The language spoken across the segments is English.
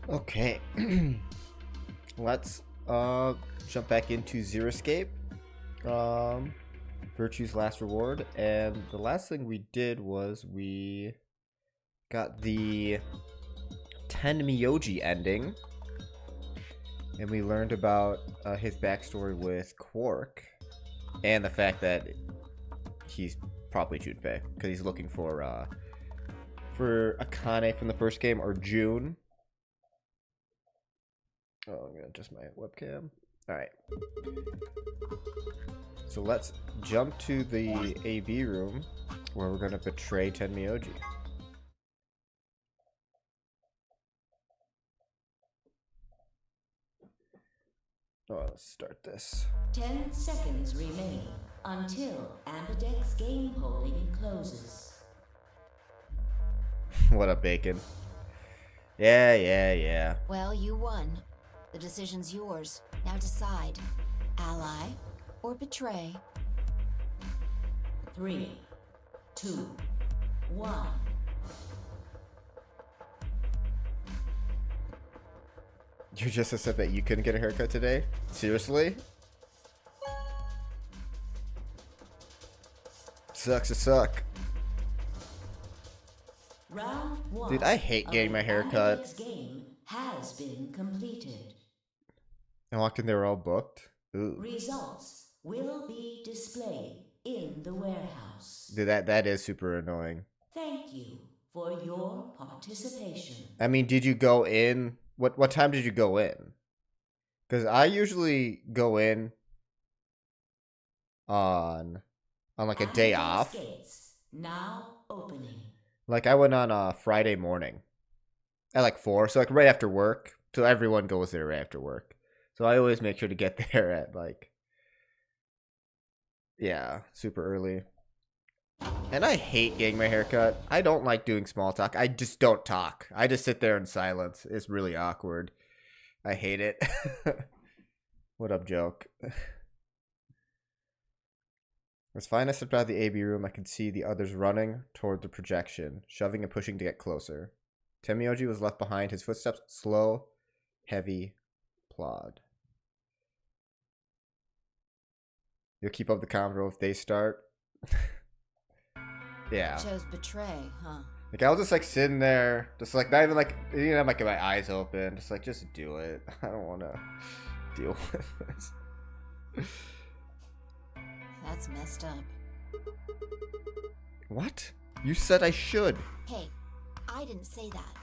Okay. Let's jump back into Zero Escape. Um Virtue's Last Reward. And the last thing we did was we got the Ten Miyoji ending. And we learned about his backstory with Quark. And the fact that he's probably Junpei. Because he's looking for Akane from the first game, or June. Oh, I'm gonna adjust my webcam. Alright. So let's jump to the AB room where we're gonna betray Tenmyoji. Oh, let's start this. 10 seconds remain until Ambidex game polling closes. What up, Bacon? Yeah. Well, you won. The decision's yours. Now decide. Ally or betray? 3, 2, 1. You're just upset that you couldn't get a haircut today? Seriously? Sucks to suck. Round 1. Dude, I hate getting my hair cut. Ambidex game has been completed. I walked in, they were all booked. Ooh. Results will be displayed in the warehouse. Dude, that is super annoying. Thank you for your participation. I mean, did you go in? What time did you go in? Because I usually go in on like a day Ambidex off. Gates now opening. Like I went on a Friday morning at like 4, so like right after work. So everyone goes there right after work. So I always make sure to get there at like, yeah, super early. And I hate getting my hair cut. I don't like doing small talk. I just don't talk. I just sit there in silence. It's really awkward. I hate it. What up, joke? As fine I stepped out of the AB room, I could see the others running toward the projection, shoving and pushing to get closer. Tenmyoji was left behind, his footsteps slow, heavy, plod. You'll keep up the convo if they start. Yeah. Chose betray, huh? Like I was just like sitting there, just like not even like you know, like my eyes open, just do it. I don't want to deal with this. That's messed up. What? You said I should. Hey, I didn't say that.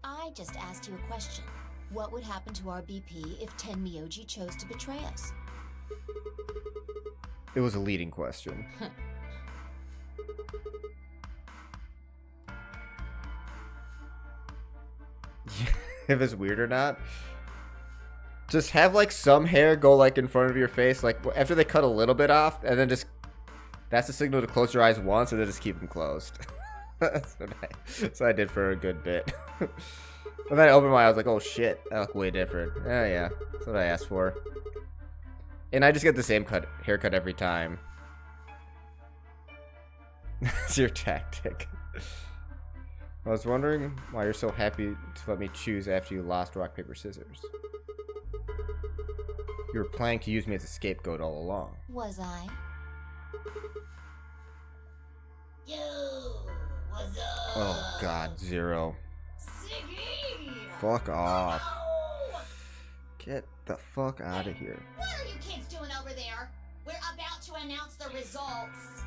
I just asked you a question. What would happen to our BP if Tenmyoji chose to betray us? It was a leading question. If it's weird or not. Just have like some hair go like in front of your face, like after they cut a little bit off, and then just that's the signal to close your eyes once, and then just keep them closed. That's what I did for a good bit. And then I opened my eyes, like, oh shit, that looked way different. Yeah, that's what I asked for. And I just get the same haircut every time. That's your tactic. I was wondering why you're so happy to let me choose after you lost rock, paper, scissors. You were planning to use me as a scapegoat all along. Was I? Yo, what's up? Oh god, Zero. Siggy! Fuck off. Oh! Get the fuck out of here. What are you kids doing over there? We're about to announce the results.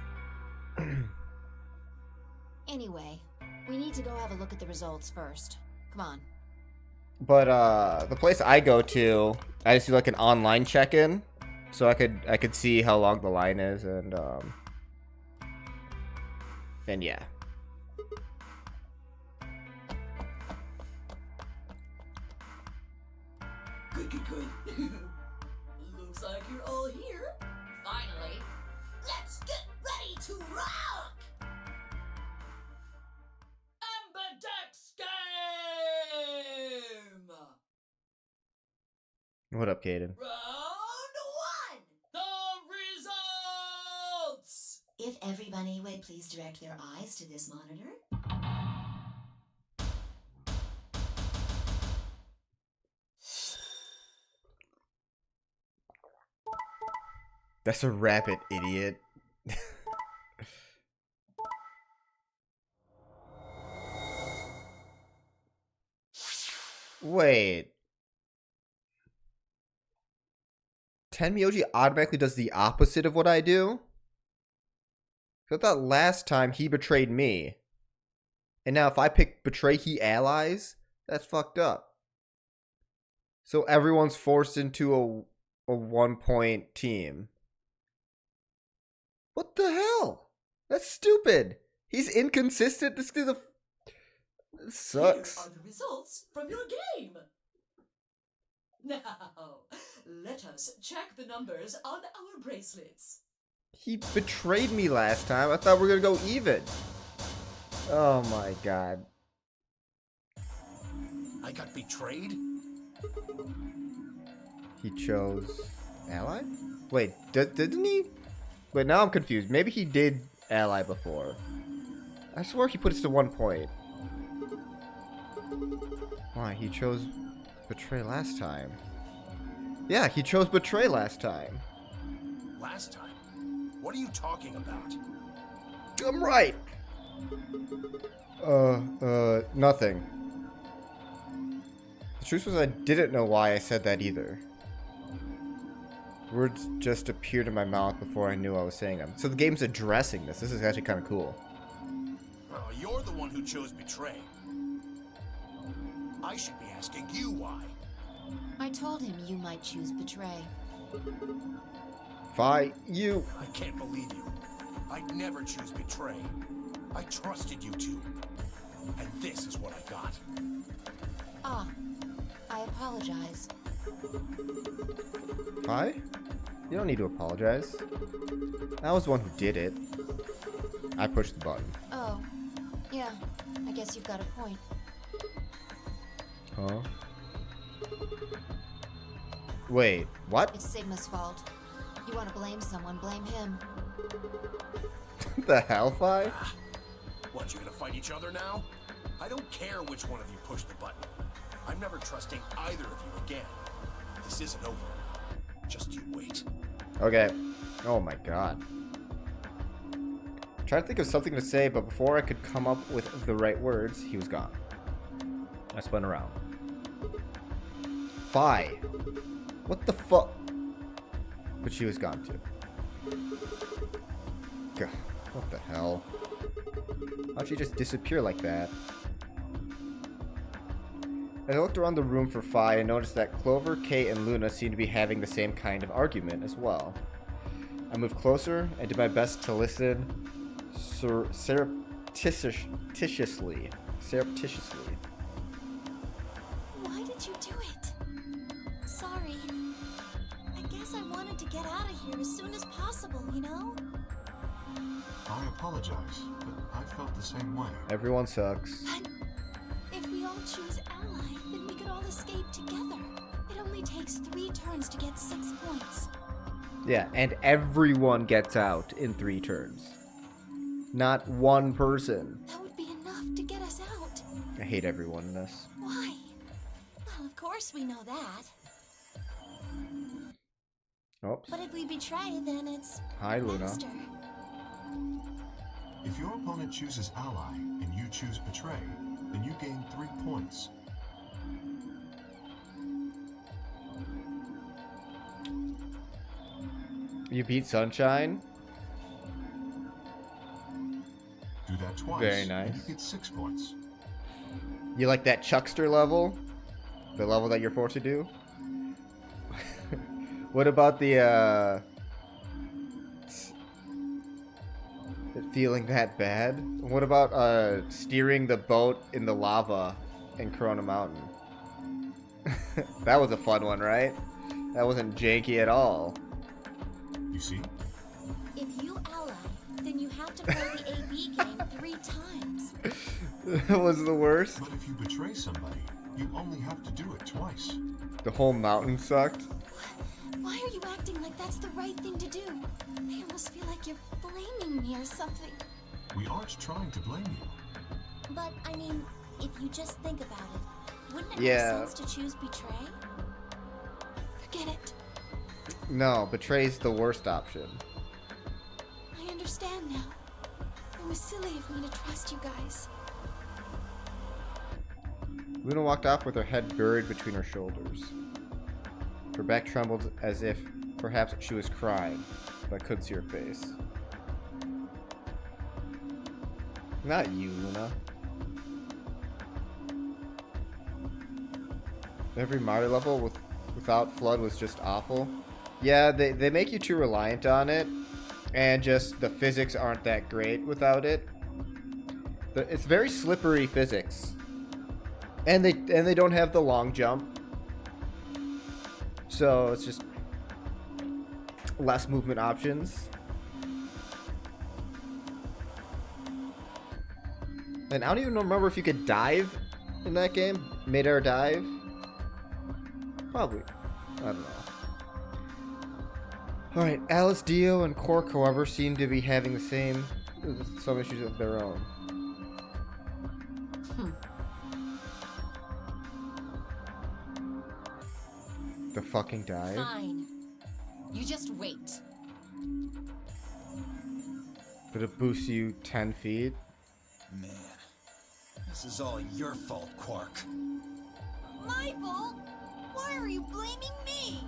Anyway, we need to go have a look at the results first. Come on. But the place I go to, I just do like an online check-in, so I could see how long the line is, and yeah. Good. Looks like you're all here. Finally, let's get ready to rock! Ambidex game! What up, Caden? Round 1! The results! If everybody would please direct their eyes to this monitor. That's a rabbit, idiot. Wait. Tenmyoji automatically does the opposite of what I do? I thought last time he betrayed me. And now if I pick betray he allies, that's fucked up. So everyone's forced into a 1-point team. What the hell? That's stupid. He's inconsistent. This sucks. Here are the results from your game. Now, let us check the numbers on our bracelets. He betrayed me last time. I thought we were gonna go even. Oh my god. I got betrayed? He chose ally? Wait, didn't he? Wait, now I'm confused. Maybe he did ally before. I swear he put us to 1 point. Why? He chose betray last time. Yeah, he chose betray last time. Last time? What are you talking about? I'm right. Nothing. The truth was I didn't know why I said that either. Words just appeared in my mouth before I knew I was saying them. So the game's addressing this. This is actually kind of cool. Oh, you're the one who chose betray. I should be asking you why. I told him you might choose betray. Fight you. I can't believe you. I'd never choose betray. I trusted you two. And this is what I got. Ah, I apologize. Hi? You don't need to apologize. I was the one who did it. I pushed the button. Oh, yeah, I guess you've got a point. Huh? Wait, what? It's Sigma's fault. You want to blame someone, blame him. The hell, Fi? What, you gonna fight each other now? I don't care which one of you pushed the button. I'm never trusting either of you again. This isn't over. Just you wait. Okay. Oh my god. Trying to think of something to say, but before I could come up with the right words, he was gone. I spun around. Fi. What the fuck? But she was gone too. God, what the hell? How'd she just disappear like that? I looked around the room for Fi and noticed that Clover, Kate, and Luna seemed to be having the same kind of argument as well. I moved closer and did my best to listen surreptitiously. Why did you do it? Sorry. I guess I wanted to get out of here as soon as possible, you know? I apologize, but I felt the same way. Everyone sucks. But if we all choose ally, then we could all escape together. It only takes 3 turns to get 6 points. Yeah, and everyone gets out in 3 turns. Not one person. That would be enough to get us out. I hate everyone in this. Why? Well, of course we know that. Oops. But if we betray, then it's Hi, Luna. master. If your opponent chooses ally and you choose betray, then you gain 3 points. You beat Sunshine? Do that twice. Very and nice. you get 6 points. You like that Chuckster level? The level that you're forced to do? What about the, it feeling that bad? What about, steering the boat in the lava in Corona Mountain? That was a fun one, right? That wasn't janky at all. You see? If you ally, then you have to play the AB game 3 times. That was the worst. But if you betray somebody, you only have to do it twice. The whole mountain sucked. Why are you acting like that's the right thing to do? I almost feel like you're blaming me or something. We aren't trying to blame you. But, I mean, if you just think about it, wouldn't it Yeah. make sense to choose betray? Forget it. No, betray's the worst option. I understand now. It was silly of me to trust you guys. Luna walked off with her head buried between her shoulders. Her back trembled as if perhaps she was crying, but I couldn't see her face. Not you, Luna. Every Mario level without FLUDD was just awful. Yeah, they make you too reliant on it, and just the physics aren't that great without it. It's very slippery physics. And they don't have the long jump. So it's just less movement options. And I don't even remember if you could dive in that game. Mid-air dive. Probably. I don't know. Alright, Alice, Dio, and Quark, however, seem to be having some issues of their own. The fucking dive. Fine. You just wait. But it boosts you 10 feet. Man, this is all your fault, Quark. My fault? Why are you blaming me?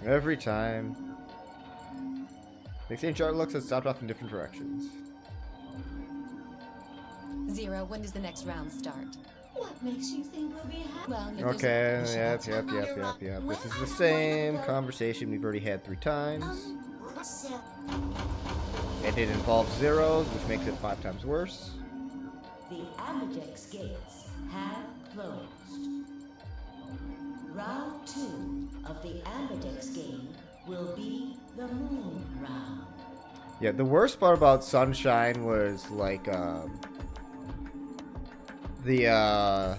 Every time. The exchange art looks had stopped off in different directions. Zero, when does the next round start? What makes you think we'll be happy? Well, you're Okay, just- yep. This is the same conversation we've already had 3 times. So, And it involves zeros, which makes it 5 times worse. the Ambidex gates have closed. Round 2 of the Ambidex game will be the moon round. Yeah, the worst part about Sunshine was like there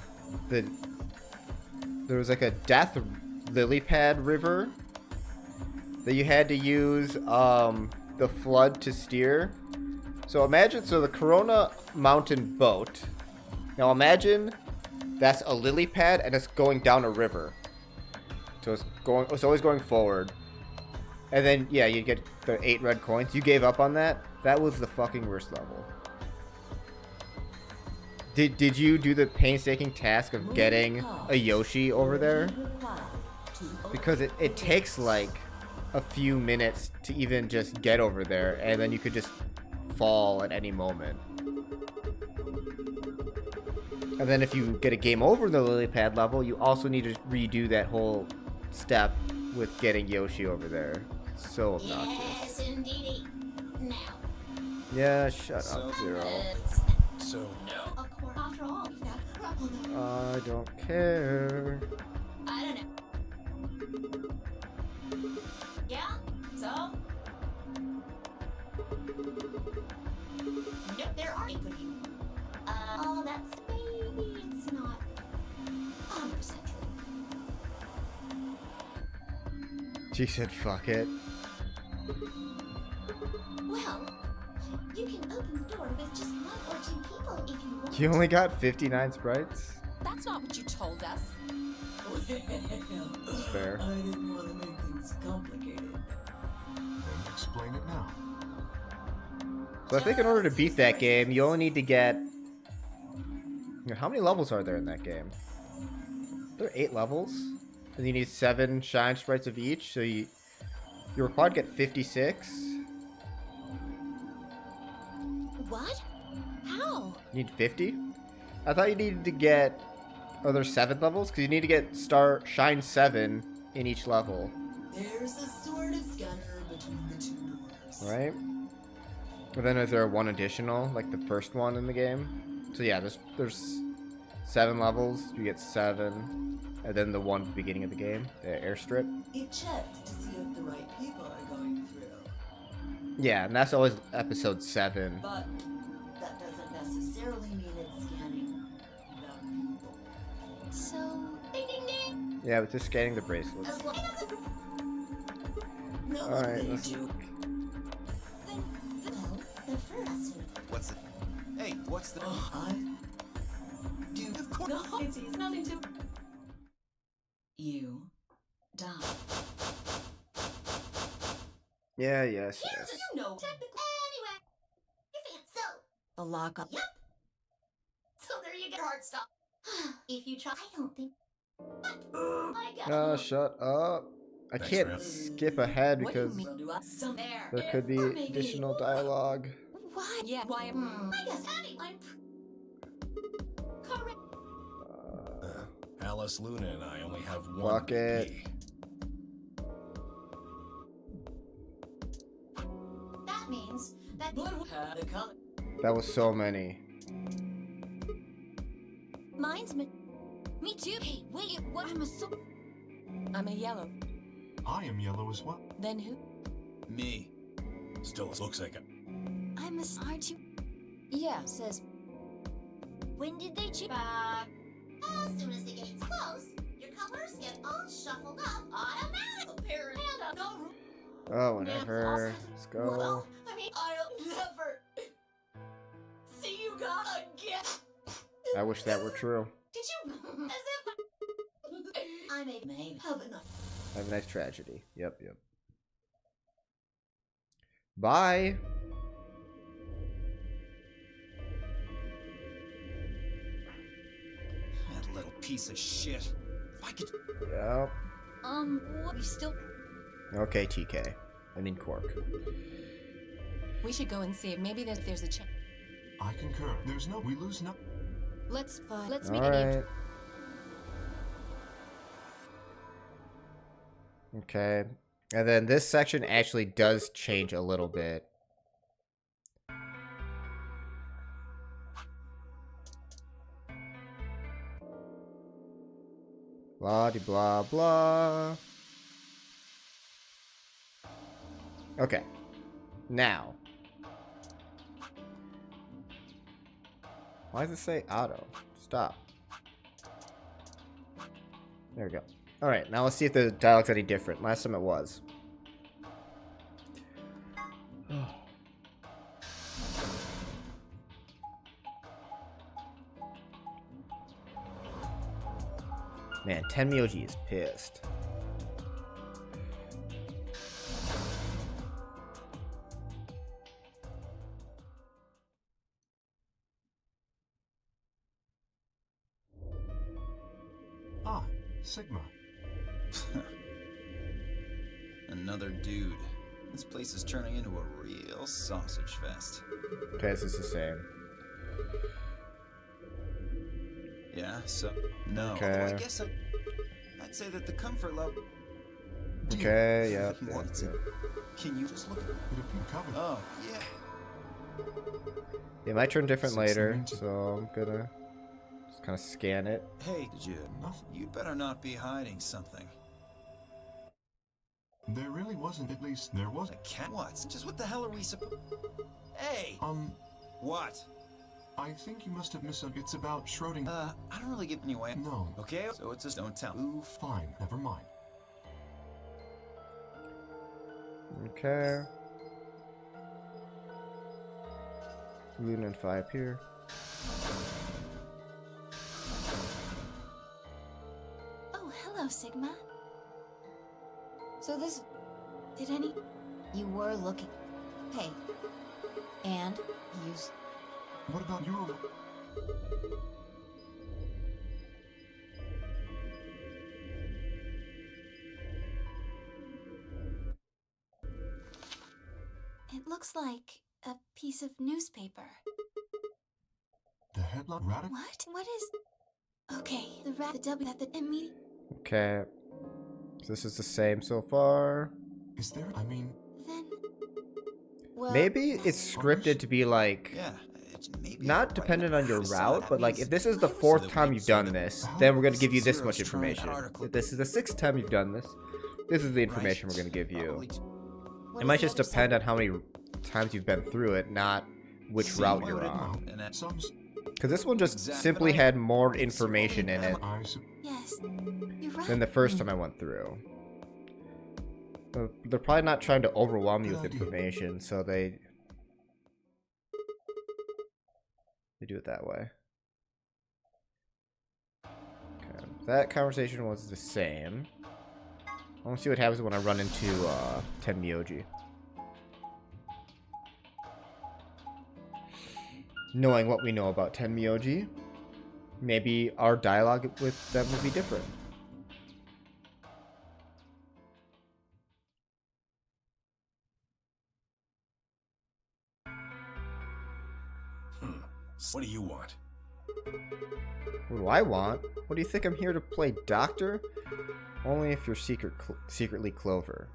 was like a death lily pad river that you had to use the FLUDD to steer. So imagine, the Corona Mountain boat. Now imagine that's a lily pad and it's going down a river. So it's always going forward. And then yeah, you get the 8 red coins. You gave up on that? That was the fucking worst level. Did you do the painstaking task of getting a Yoshi over there? Because it takes like a few minutes to even just get over there, and then you could just fall at any moment. And then if you get a game over in the lily pad level, you also need to redo that whole step with getting Yoshi over there. So obnoxious. Yes, indeedy. Now. Yeah, shut up, Zero. So, No, of course. After all, we've got a problem there. I don't care. I don't know. Yeah? So? Nope, there are for you. Oh, that's maybe it's not 100% true. She said, fuck it. Well, you can open the door with just 1 or 2 people if you want. You only got 59 sprites? That's not what you told us. Well, Fair. I didn't want to make things complicated. Then explain it now. So I think in order to beat that game, you only need to get... How many levels are there in that game? There are 8 levels. And you need 7 shine sprites of each, so you're required to get 56. What? How? You need 50? I thought you needed to get... Oh, there's 7 levels? Because you need to get shine 7 in each level. There's a sort of scanner between the 2 doors. Right? And then is there one additional, like the first one in the game? So yeah, there's 7 levels. You get 7, and then the one at the beginning of the game, the airstrip. It checks to see if the right people are going through. Yeah, and that's always episode 7. But that doesn't necessarily mean it's scanning the people. So, Ding, ding, ding. Yeah, but just scanning the bracelets. As long as it- No, Alright, they let's do. Well, the first. what's the... Hey, what's the... Oh, I do. Of course... No, it's nothing to. You die. Yeah, yes, Here's yes. you know. Anyway, your fan. So, The lockup. yep. So there you go. Hard stop. If you try, I don't think. I got. Oh, shut up. I Thanks, can't man. skip ahead What do you because mean? Do I- Some There. there could be Or maybe- additional dialogue. What? Yeah, why? I guess anyone. Correct. Alice, Luna, and I only have one. Fuck it. BP. That means that. But we had a comment. That was so many. Mine's me too. Hey, wait, what? I'm a yellow. I am yellow as well. Then who? Me. Still looks like a. I'm a aren't you? Yeah, says. When did they choose? As soon as the gates close, your colors get all shuffled up automatically. Apparently, no room. Oh, whatever. Let's go. Well, I mean, I'll never see you guys again. I wish that were true. Did you? As if I may. Maybe have enough. Have a nice tragedy. Yep, yep. Bye. That little piece of shit. If I could. Yep. What? We still. Okay, TK. I mean Cork. We should go and see if maybe there's a chance. I concur. There's no. We lose no. Let's make it. Alright. Okay. And then this section actually does change a little bit. Blah de blah blah. Okay. Now. Why does it say auto? Stop. There we go. Alright, now let's see if the dialogue's any different. Last time it was. Man, Tenmyoji is pissed. Ah, Sigma. Another dude. This place is turning into a real sausage fest. Okay, this is the same. Yeah, so. No. Okay. Although I guess I'd say that the comfort level. Dude, Okay, yep, what's yep, it? Can you just look at. It appeared covered. Oh, yeah. It might turn different 6, later, 9, 2. so I'm gonna just kind of scan it. Hey, did you? Nothing. You'd better not be hiding something. There really wasn't. At least there was. A cat? What? Just what the hell are we supposed? Hey! What? I think you must have misunderstood. It's about Schrodinger. I don't really give any away. No. Okay, so it's just don't tell. Ooh, Fine. Never mind. Okay. Luna and 5 here. Oh, hello, Sigma. So this. Did any. You were looking. Hey. And you. What about your? It looks like a piece of newspaper. The headline? Radical? What? What is. Okay, the W at the immediate. Okay. So this is the same so far. Is there? I mean, Then. Well, Maybe it's scripted to be like yeah. It's maybe not right dependent on your So route, that but like means- if this is the so 4th that time we- you've so done that- this, how then we're gonna is give you this Zero's much trying that information. article. If this is the 6th time you've done this, this is the information Right. we're gonna give you. Probably what It is might the just other depend side? on how many times you've been through it, not which See, route why you're would it on. And that- some. Because this one just Exactly. simply had more information in it I. Su- Yes, you're right. than the first time I went through. They're probably not trying to overwhelm you with Good idea. information, so they do it that way. Okay, that conversation was the same. I want to see what happens when I run into Tenmyoji. knowing what we know about Tenmyoji, maybe our dialogue with them will be different. What do you want? What do I want? What do you think I'm here to play doctor? Only if you're secretly Clover.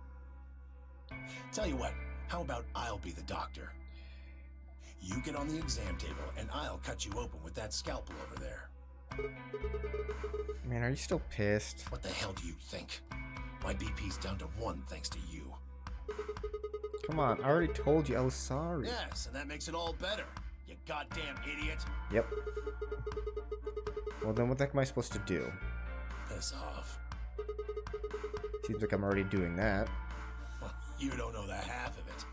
Tell you what, how about I'll be the doctor? You get on the exam table, and I'll cut you open with that scalpel over there. Man, are you still pissed? What the hell do you think? My BP's down to 1 thanks to you. Come on, I already told you I was sorry. Yes, and that makes it all better. You goddamn idiot. Yep. Well, then what the heck am I supposed to do? Piss off. Seems like I'm already doing that. Well, you don't know the half of it.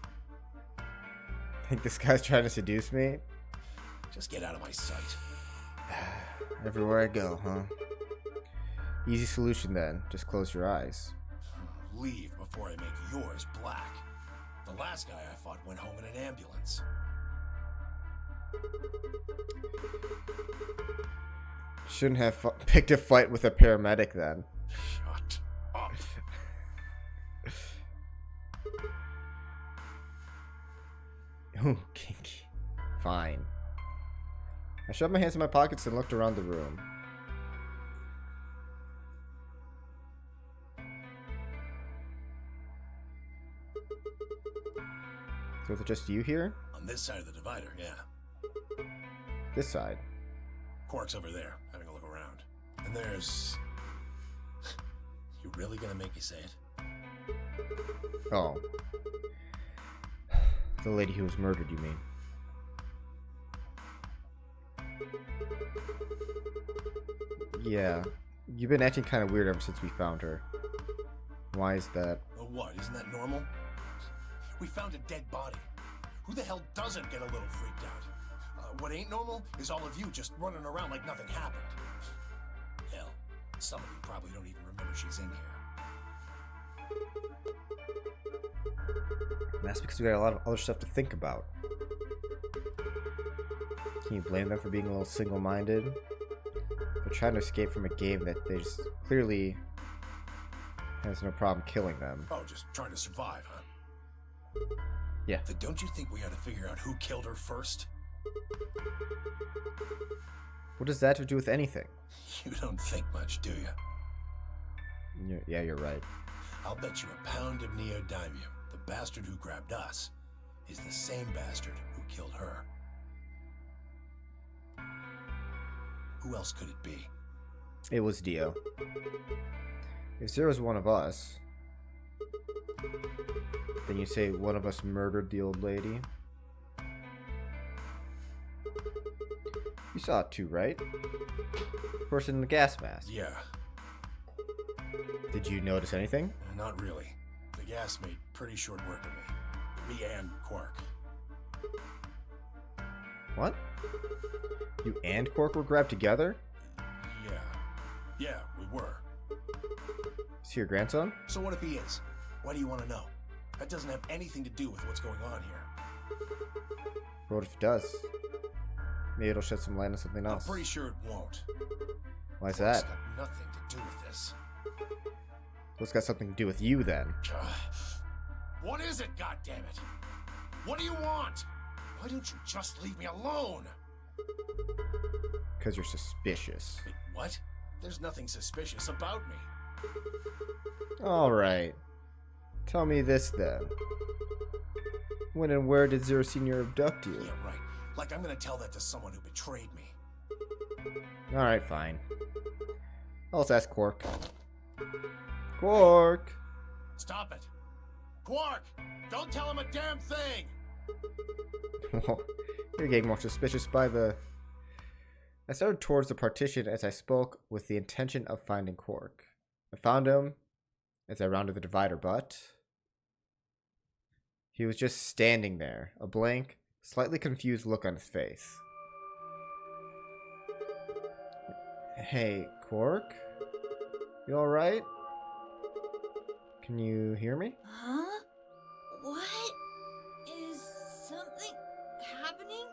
Think this guy's trying to seduce me? Just get out of my sight. Everywhere I go, huh? Easy solution then. Just close your eyes. Leave before I make yours black. The last guy I fought went home in an ambulance. Shouldn't have picked a fight with a paramedic then. Shut up. Ooh, kinky. Fine. I shoved my hands in my pockets and looked around the room. So is it just you here? On this side of the divider, yeah. This side. Quark's over there, having a look around. And there's... You really gonna make me say it? Oh. The lady who was murdered, you mean? Yeah. You've been acting kind of weird ever since we found her. Why is that? Well, what? Isn't that normal? We found a dead body. Who the hell doesn't get a little freaked out? What ain't normal is all of you just running around like nothing happened. Hell, some of you probably don't even remember she's in here. That's because we got a lot of other stuff to think about. Can you blame them for being a little single-minded? They're trying to escape from a game that they just clearly has no problem killing them. Oh, just trying to survive, huh? Yeah. Then don't you think we ought to figure out who killed her first? What does that have to do with anything? You don't think much, do you? Yeah, you're right. I'll bet you a pound of neodymium the bastard who grabbed us is the same bastard who killed her. Who else could it be? It was Dio. If Zero's one of us, then you say one of us murdered the old lady? You saw it too, right? Person in the gas mask. Yeah. Did you notice anything? Not really. The gas made pretty short work of me. Me and Quark. What? You and Quark were grabbed together? Yeah. Yeah, we were. Is he your grandson? So what if he is? Why do you want to know? That doesn't have anything to do with what's going on here. What if it does? Maybe it'll shed some light on something else. I'm pretty sure it won't. Why's It's that? got nothing to do with this. What's got something to do with you then? What is it, goddammit? What do you want? Why don't you just leave me alone? Because you're suspicious. Wait, what? There's nothing suspicious about me. Alright. Tell me this then. When and where did Zero Senior abduct you? Yeah, right. Like I'm gonna tell that to someone who betrayed me. Alright, fine. Let's ask Quark. Quark! Stop it. Quark! Don't tell him a damn thing! You're getting more suspicious by the... I started towards the partition as I spoke with the intention of finding Quark. I found him as I rounded the divider, but... he was just standing there, a blank, slightly confused look on his face. Hey, Quark? You alright? Can you hear me? Huh? What? Is something happening?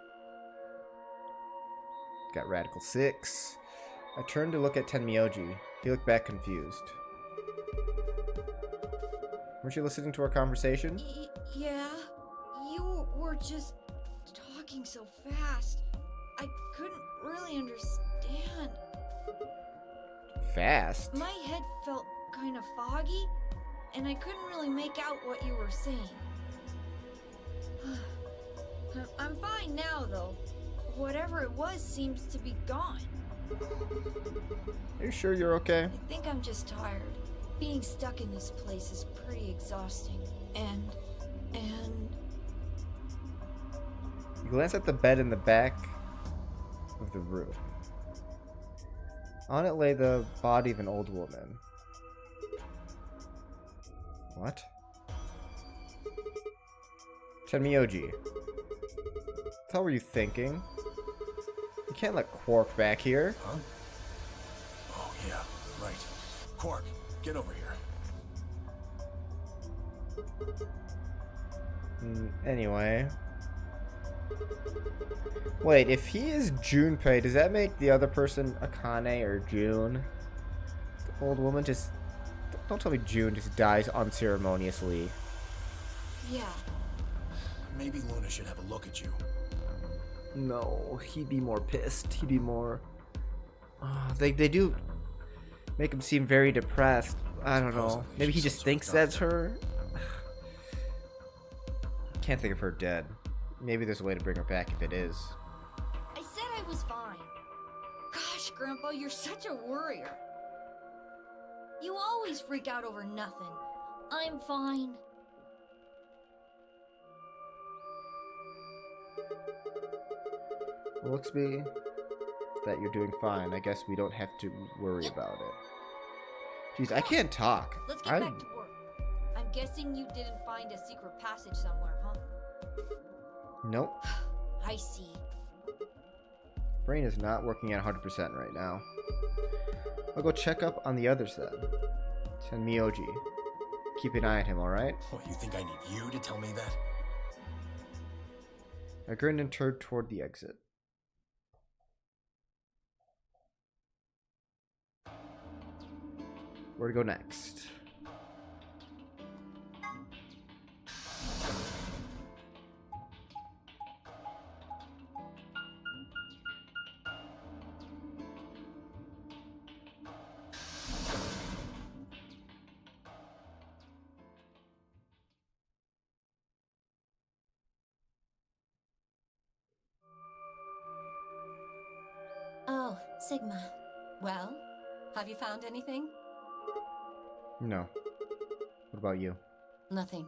got Radical 6. I turned to look at Tenmyoji. He looked back confused. Weren't you listening to our conversation? Yeah. You were just talking so fast. I couldn't really understand. Fast? My head felt kind of foggy, and I couldn't really make out what you were saying. I'm fine now, though. Whatever it was seems to be gone. Are you sure you're okay? I think I'm just tired. Being stuck in this place is pretty exhausting. And... You glance at the bed in the back of the room. On it lay the body of an old woman. What? Tenmyoji. What the hell were you thinking? You can't let Quark back here. Huh? Oh, yeah, right. Quark, get over here. Anyway. Wait, if he is Junpei, does that make the other person Akane or June? The old woman just... Don't tell me June just dies unceremoniously. yeah. Maybe Luna should have a look at you. No, he'd be more pissed. He'd be more... they do make him seem very depressed. I don't know. Maybe he just thinks that's her? Can't think of her dead. Maybe there's a way to bring her back if it is. I said I was fine. Gosh, Grandpa, you're such a worrier. You always freak out over nothing. I'm fine. Well, looks be that you're doing fine. I guess we don't have to worry about it. Jeez, I can't talk. Let's get back to work. I'm guessing you didn't find a secret passage somewhere, huh? Nope. I see. Brain is not working at 100% right now. I'll go check up on the others then. Tenmyoji. Keep an eye on him, alright? What, you think I need you to tell me that? I grinned and turned toward the exit. Where to go next? Oh, Sigma. Well, have you found anything? No. What about you? Nothing.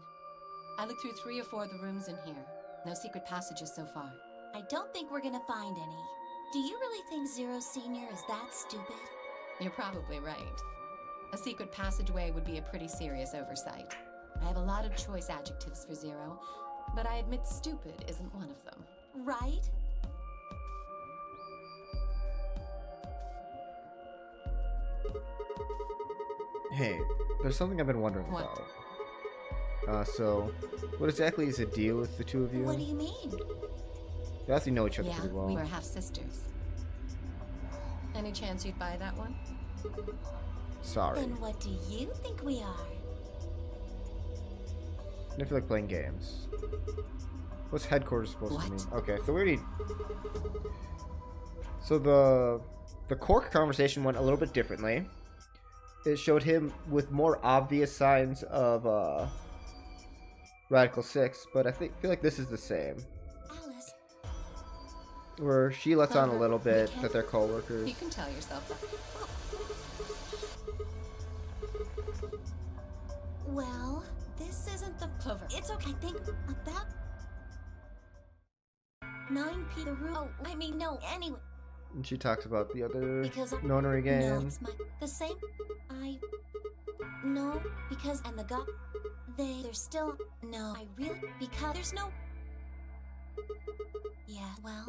I looked through 3 or 4 of the rooms in here. No secret passages so far. I don't think we're gonna find any. Do you really think Zero Senior is that stupid? You're probably right. A secret passageway would be a pretty serious oversight. I have a lot of choice adjectives for Zero, but I admit stupid isn't one of them. Right? Hey, there's something I've been wondering What? about. So, what exactly is the deal with the two of you? What do you mean? You obviously know each other Yeah, pretty well. we were half-sisters. Any chance you'd buy that one? Sorry. Then what do you think we are? I feel like playing games. What's headquarters supposed to What? mean? Okay, so we already... So the Quark conversation went a little bit differently. It showed him with more obvious signs of Radical 6, but I feel like this is the same. Alice, Where she lets on a little We bit can- that they're co-workers. You can tell yourself that. well, this isn't the... Clover. It's okay, I think about... 9p the room... Oh, I mean, no, anyway... And she talks about the other Because... Nonary No, games. it's my... The same... No, because... And the god... They're still... No, I really... Because there's no... Yeah, well...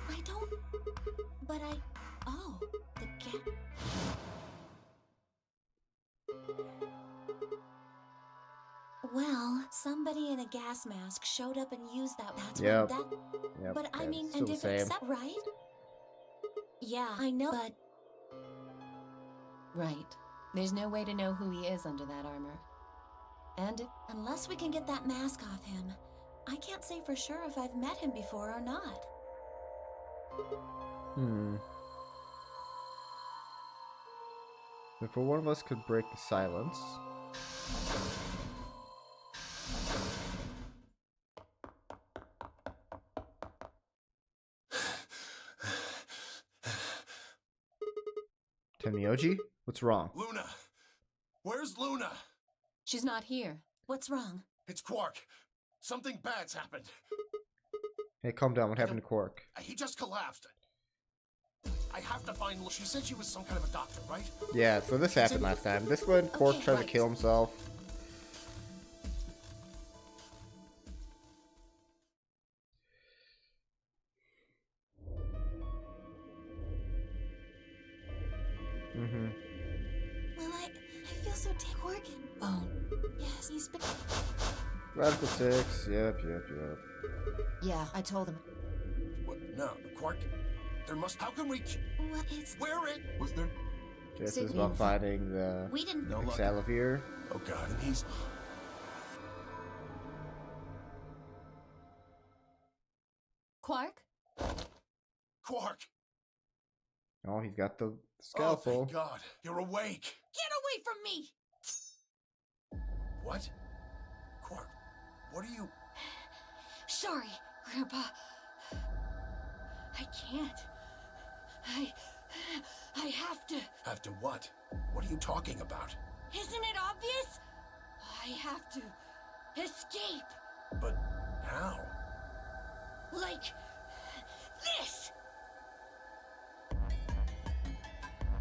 I don't... But I... Oh, the gas... Well, somebody in a gas mask showed up and used that. That's Yep. what that... Yep, But I yeah, mean, still and the if same. except right? Yeah, I know, but Right. There's no way to know who he is under that armor. And if unless we can get that mask off him, I can't say for sure if I've met him before or not. If one of us could break the silence. Tenmyoji? What's wrong? Luna! Where's Luna? she's not here. What's wrong? It's Quark. Something bad's happened. Hey, calm down. What happened to Quark? He just collapsed. I have to find... She said she was some kind of a doctor, right? Yeah, so this happened last time. This one, Quark tried to kill himself. Well, I feel so Quark and Bone. Yes, he's been... Radical 6. Yep. Yeah, I told him. What? No, Quark? There must... How can we... What is... Where it... Was there? Guess it's about fighting the We didn't... No luck. Xalavir. Oh god, and he's... Quark? Quark! Oh, he's got the Oh, scalpel. thank god. You're awake. Get away from me! What? Quark, what are you... Sorry, Grandpa. I can't. I have to. Have to what? What are you talking about? Isn't it obvious? I have to escape. But how? Like this.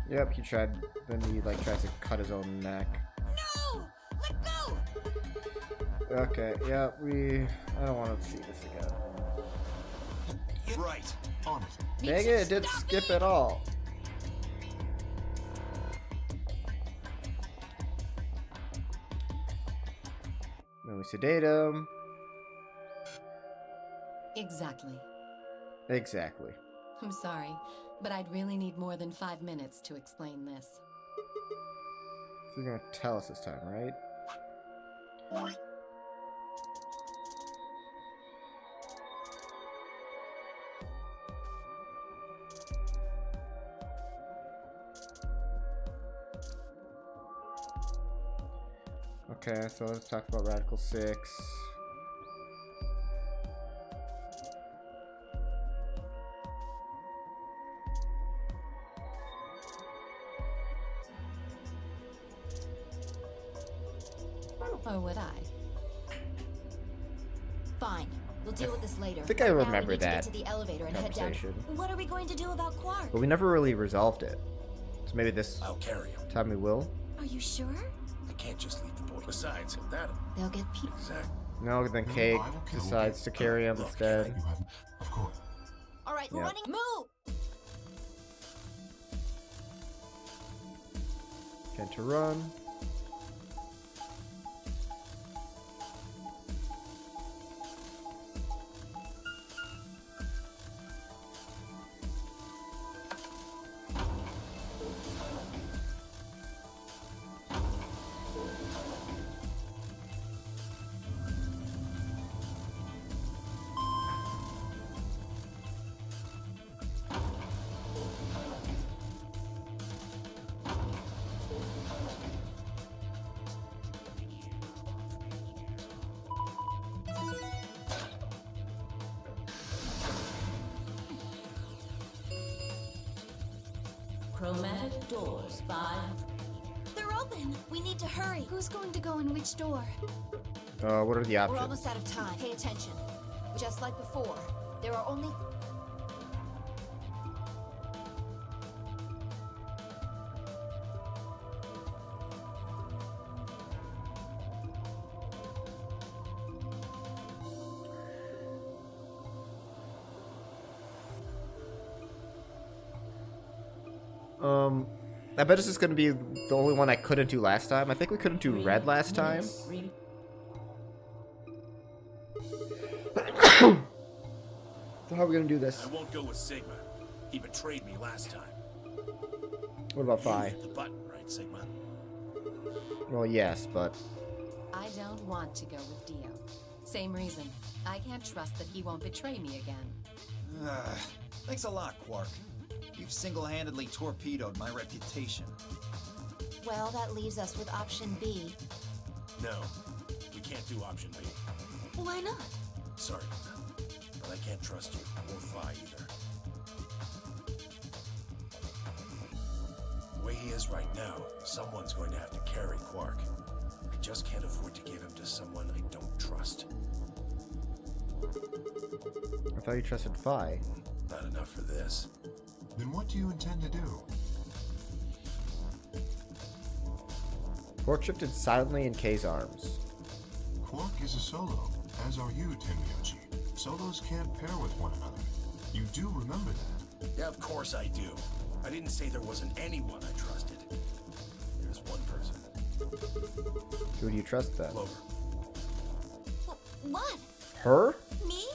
Yep, he tried. Then he tries to cut his own neck. No! Let go! Okay, yeah, I don't want to see this again. Right. On it. Dang it didn't skip at all. Then we sedate him. Exactly. Exactly. I'm sorry, but I'd really need more than 5 minutes to explain this. So you're gonna tell us this time, right? Okay, so let's talk about Radical 6. Or would I? Fine. We'll deal with this later. I think I Right now, remember we need to that get to the elevator and head down. conversation. What are we going to do about Quark? But we never really resolved it. So maybe this I'll carry him. time we will. Are you sure? I can't just leave the boy. Besides, that... They'll get Pete. Exactly. No, then Cake I will kill decides to carry him Look, instead. You haven't. Of course. All right, we're Yeah. running. Move! Get to run. Chromatic doors 5. They're open. We need to hurry. Who's going to go in which door? What are the We're options? almost out of time. Pay attention. Just like before, there are only... I bet this is gonna be the only one I couldn't do last time. I think we couldn't do red last time. So how are we gonna do this? I won't go with Sigma. He betrayed me last time. What about You Phi? hit the button, right, Sigma? Well, yes, but I don't want to go with Dio. Same reason. I can't trust that he won't betray me again. Thanks a lot, Quark. You've single-handedly torpedoed my reputation. Well, that leaves us with option B. No, we can't do option B. Why not? Sorry, but I can't trust you, or Phi either. The way he is right now, someone's going to have to carry Quark. I just can't afford to give him to someone I don't trust. I thought you trusted Phi. Not enough for this. Then what do you intend to do? Quark shifted silently in K's arms. Quark is a solo, as are you, Tenmyoji. Solos can't pair with one another. You do remember that. Yeah, of course I do. I didn't say there wasn't anyone I trusted. There's one person. Who do you trust then? Clover. What? Her? Me?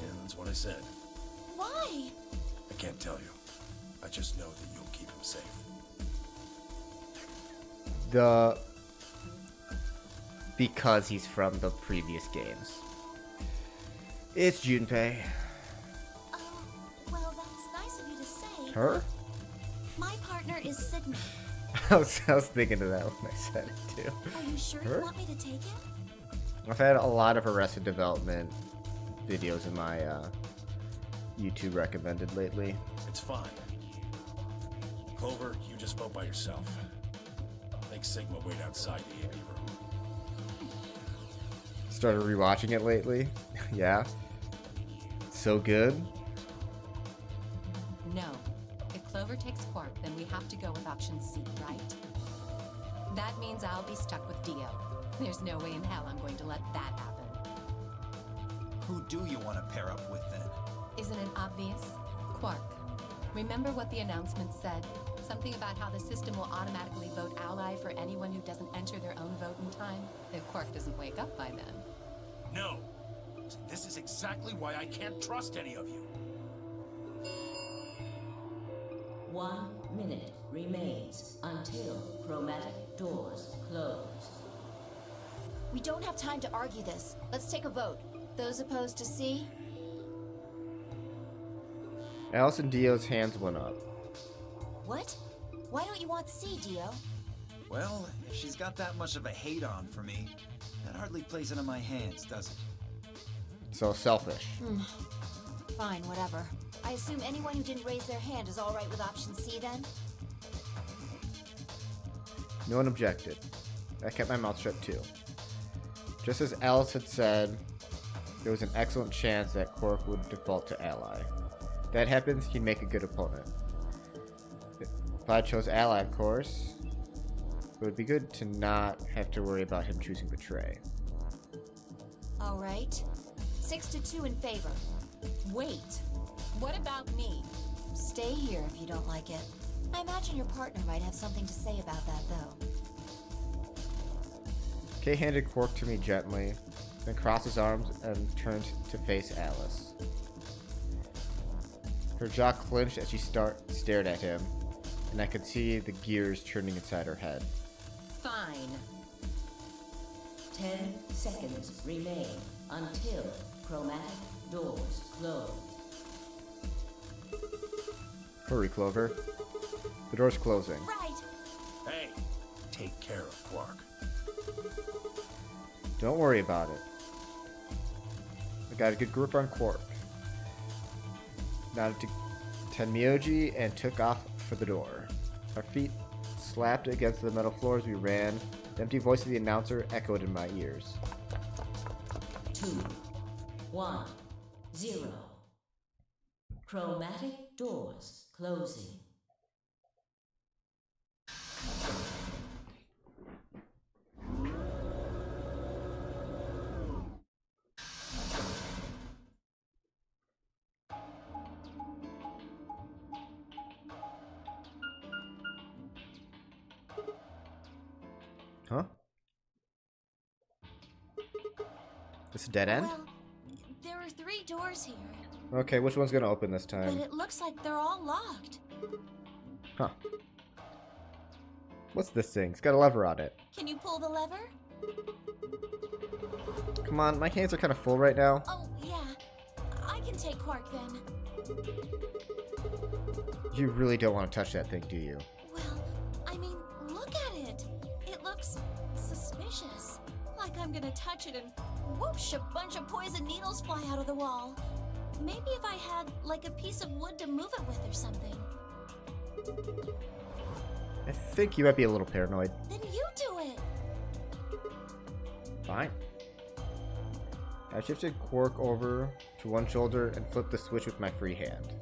Yeah, that's what I said. Why? I can't tell you. I just know that you'll keep him safe. Because he's from the previous games. It's Junpei. Well, that's nice of you to say. Her? My partner is Sigma. I was thinking of that when I said it too. Are you sure Her? you want me to take it? I've had a lot of Arrested Development videos in my YouTube recommended lately. It's fine. Clover, you just vote by yourself. Make Sigma wait outside the AV room. Started rewatching it lately. Yeah. So good. No. If Clover takes Quark, then we have to go with option C, right? That means I'll be stuck with Dio. There's no way in hell I'm going to let that happen. Who do you want to pair up with then? Isn't it obvious? Quark. Remember what the announcement said? Something about how the system will automatically vote ally for anyone who doesn't enter their own vote in time? If Quark doesn't wake up by then. No! This is exactly why I can't trust any of you. 1 minute remains until chromatic doors close. We don't have time to argue this. Let's take a vote. Those opposed to C? Alice and Dio's hands went up. What? Why don't you want C, Dio? Well, if she's got that much of a hate-on for me, that hardly plays into my hands, does it? So selfish. Fine, whatever. I assume anyone who didn't raise their hand is alright with option C then? No one objected. I kept my mouth shut too. Just as Alice had said, there was an excellent chance that Quark would default to ally. If that happens, he'd make a good opponent. If I chose ally, of course, it would be good to not have to worry about him choosing betray. Alright. 6-2 in favor. Wait. What about me? Stay here if you don't like it. I imagine your partner might have something to say about that, though. Kay handed Quark to me gently, then crossed his arms and turned to face Alice. Her jaw clenched as she stared at him, and I could see the gears turning inside her head. Fine. 10 seconds remain until chromatic doors close. Hurry, Clover. The door's closing. Right! Hey, take care of Quark. Don't worry about it. I got a good grip on Quark. Nodded to Tenmyoji and took off for the door. Our feet slapped against the metal floor as we ran. The empty voice of the announcer echoed in my ears. 2, 1, 0. Chromatic doors closing. Huh? This a dead end? Well, there are 3 doors here. Okay, which one's gonna open this But time? it looks like they're all locked. Huh. What's this thing? It's got a lever on it. Can you pull the lever? Come on, my hands are kind of full right now. Oh, yeah. I can take Quark then. You really don't want to touch that thing, do you? Well, I mean, look at it. It looks suspicious. Like I'm gonna touch it and whoosh, a bunch of poison needles fly out of the wall. Maybe if I had, like, a piece of wood to move it with or something. I think you might be a little paranoid. Then you do it. Fine. I shifted Quark over to one shoulder and flipped the switch with my free hand.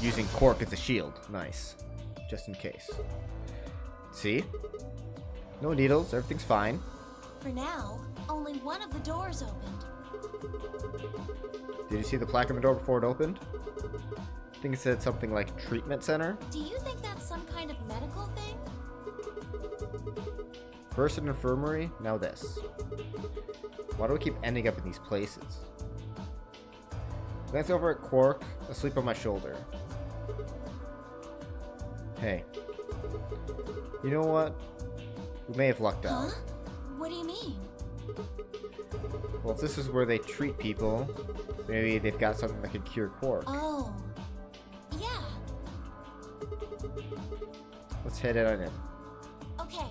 Using Quark as a shield. Nice. Just in case. See? No needles, everything's fine. For now, only one of the doors opened. Did you see the plaque on the door before it opened? I think it said something like treatment center. Do you think that's some kind of medical thing? First an infirmary, now this. Why do I keep ending up in these places? Glance over at Quark, asleep on my shoulder. Hey. You know what? We may have lucked out. Huh? What do you mean? Well, if this is where they treat people, maybe they've got something that could cure Quark. Oh. Yeah. Let's head on in. Okay.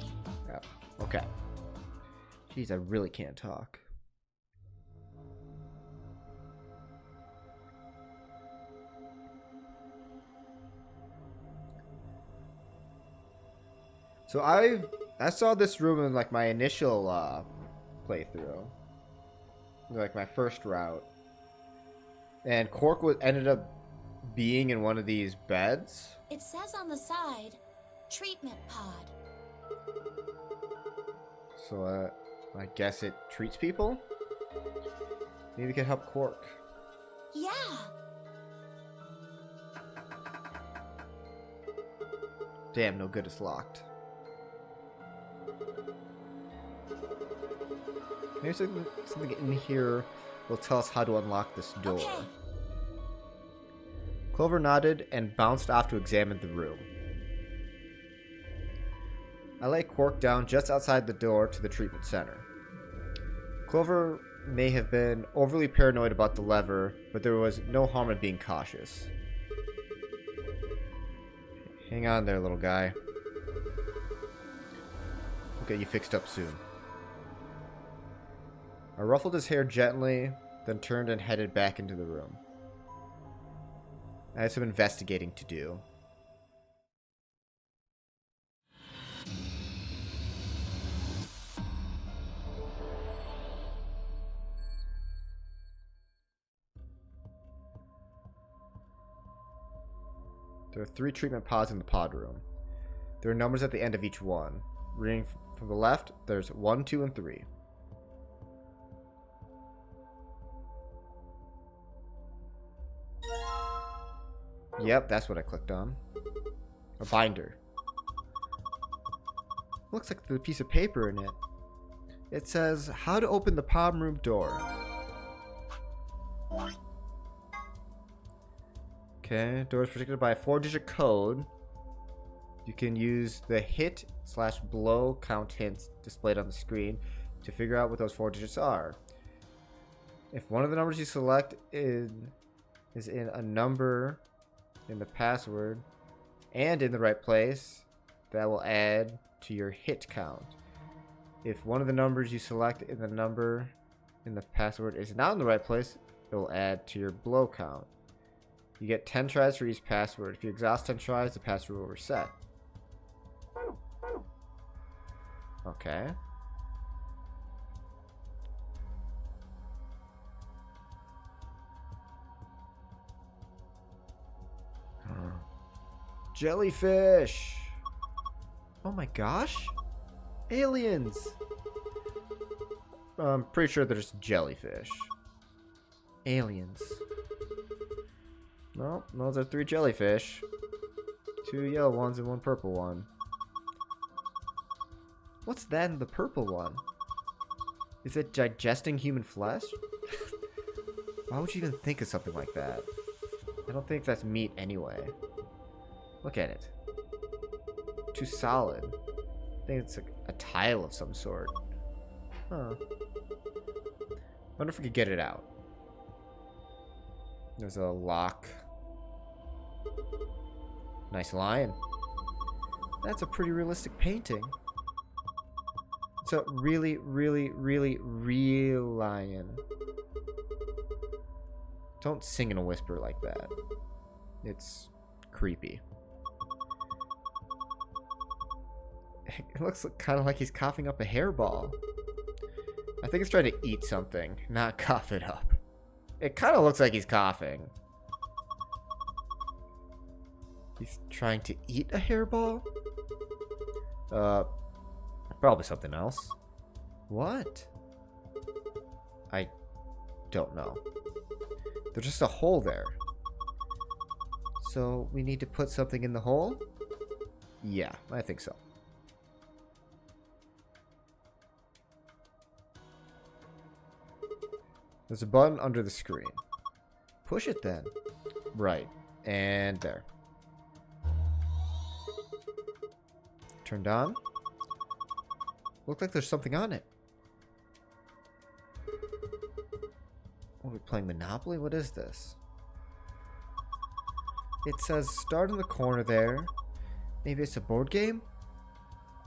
Yeah, okay. Jeez, I really can't talk. So I saw this room in like my initial playthrough, like my first route, and Quark ended up being in one of these beds. It says on the side, treatment pod. So I guess it treats people. Maybe we could help Quark. Yeah. Damn, no good, it's locked. Maybe something in here will tell us how to unlock this door. Okay. Clover nodded and bounced off to examine the room. I lay Quark down just outside the door to the treatment center. Clover may have been overly paranoid about the lever, but there was no harm in being cautious. Hang on there, little guy. We'll get you fixed up soon. I ruffled his hair gently, then turned and headed back into the room. I had some investigating to do. There are 3 treatment pods in the pod room. There are numbers at the end of each one. Reading from the left, there's 1, 2, and 3. Yep, that's what I clicked on. A binder. Looks like there's a piece of paper in it. It says, how to open the pod room door. Okay, door is protected by a 4-digit code. You can use the hit/blow count hints displayed on the screen to figure out what those 4 digits are. If one of the numbers you select is in a number in the password and in the right place, that will add to your hit count. If one of the numbers you select in the number in the password is not in the right place, it will add to your blow count. You get 10 tries for each password. If you exhaust 10 tries, the password will reset. Okay. Jellyfish! Oh my gosh! Aliens! I'm pretty sure they're just jellyfish. Aliens. No, those are 3 jellyfish. 2 yellow ones and 1 purple one. What's that in the purple one? Is it digesting human flesh? Why would you even think of something like that? I don't think that's meat anyway. Look at it. Too solid. I think it's like a tile of some sort. Huh. Wonder if we could get it out. There's a lock. Nice lion. That's a pretty realistic painting. It's a really, really, really real lion. Don't sing in a whisper like that. It's creepy. It looks kind of like he's coughing up a hairball. I think it's trying to eat something, not cough it up. It kind of looks like he's coughing. He's trying to eat a hairball? Probably something else. What? I don't know. There's just a hole there. So we need to put something in the hole? Yeah, I think so. There's a button under the screen. Push it then. Right. And there. Turned on. Looked like there's something on it. Are we playing Monopoly? What is this? It says start in the corner there. Maybe it's a board game?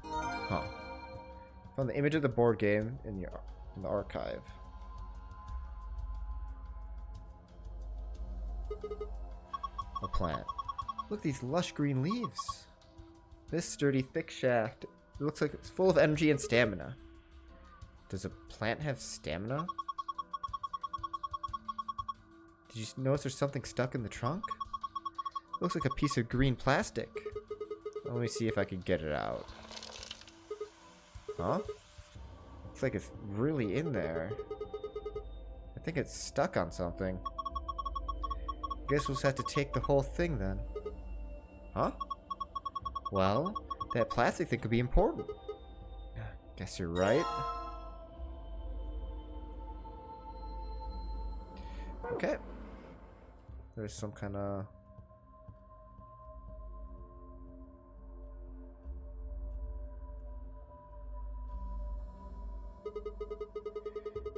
Huh. Found the image of the board game in the archive. A plant. Look, these lush green leaves. This sturdy, thick shaft. It looks like it's full of energy and stamina. Does a plant have stamina? Did you notice there's something stuck in the trunk? Looks like a piece of green plastic. Let me see if I can get it out. Huh? Looks like it's really in there. I think it's stuck on something. Guess we'll just have to take the whole thing then. Huh? Well, that plastic thing could be important. Guess you're right. Okay. There's some kind of...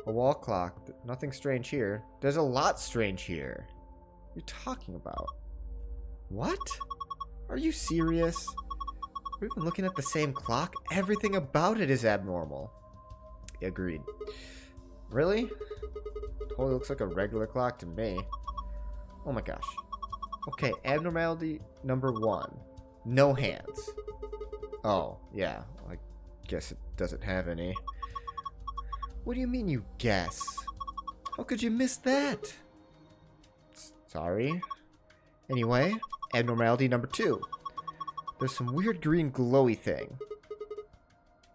a wall clock. Nothing strange here. There's a lot strange here. What are you talking about? What? Are you serious? We've been looking at the same clock. Everything about it is abnormal. Agreed. Really? Totally looks like a regular clock to me. Oh my gosh. Okay, abnormality number 1. No hands. Oh, yeah. I guess it doesn't have any. What do you mean you guess? How could you miss that? Sorry. Anyway, abnormality number 2. There's some weird green glowy thing.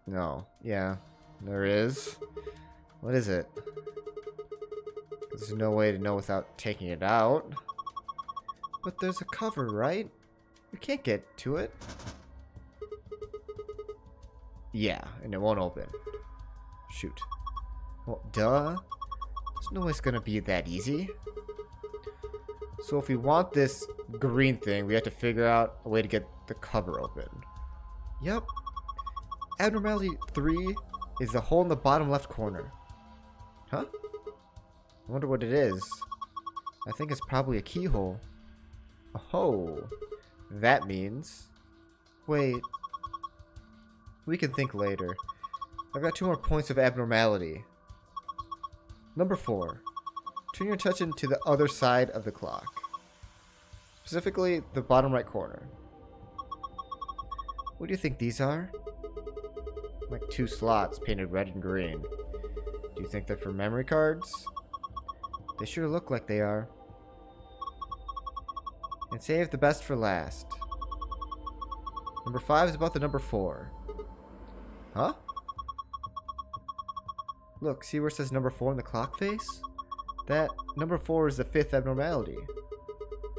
No, yeah, there is. What is it? There's no way to know without taking it out. But there's a cover, right? We can't get to it. Yeah, and it won't open. Shoot. Well, duh. There's no way it's gonna be that easy. So if we want this green thing, we have to figure out a way to get the cover open. Yep. Abnormality 3 is the hole in the bottom left corner. Huh? I wonder what it is. I think it's probably a keyhole. Oh, that means... Wait. We can think later. I've got 2 more points of abnormality. Number 4. Turn your attention to the other side of the clock. Specifically, the bottom right corner. What do you think these are? Like 2 slots painted red and green. Do you think they're for memory cards? They sure look like they are. And save the best for last. Number 5 is about the number 4. Huh? Look, see where it says number 4 in the clock face? That number 4 is the 5th abnormality.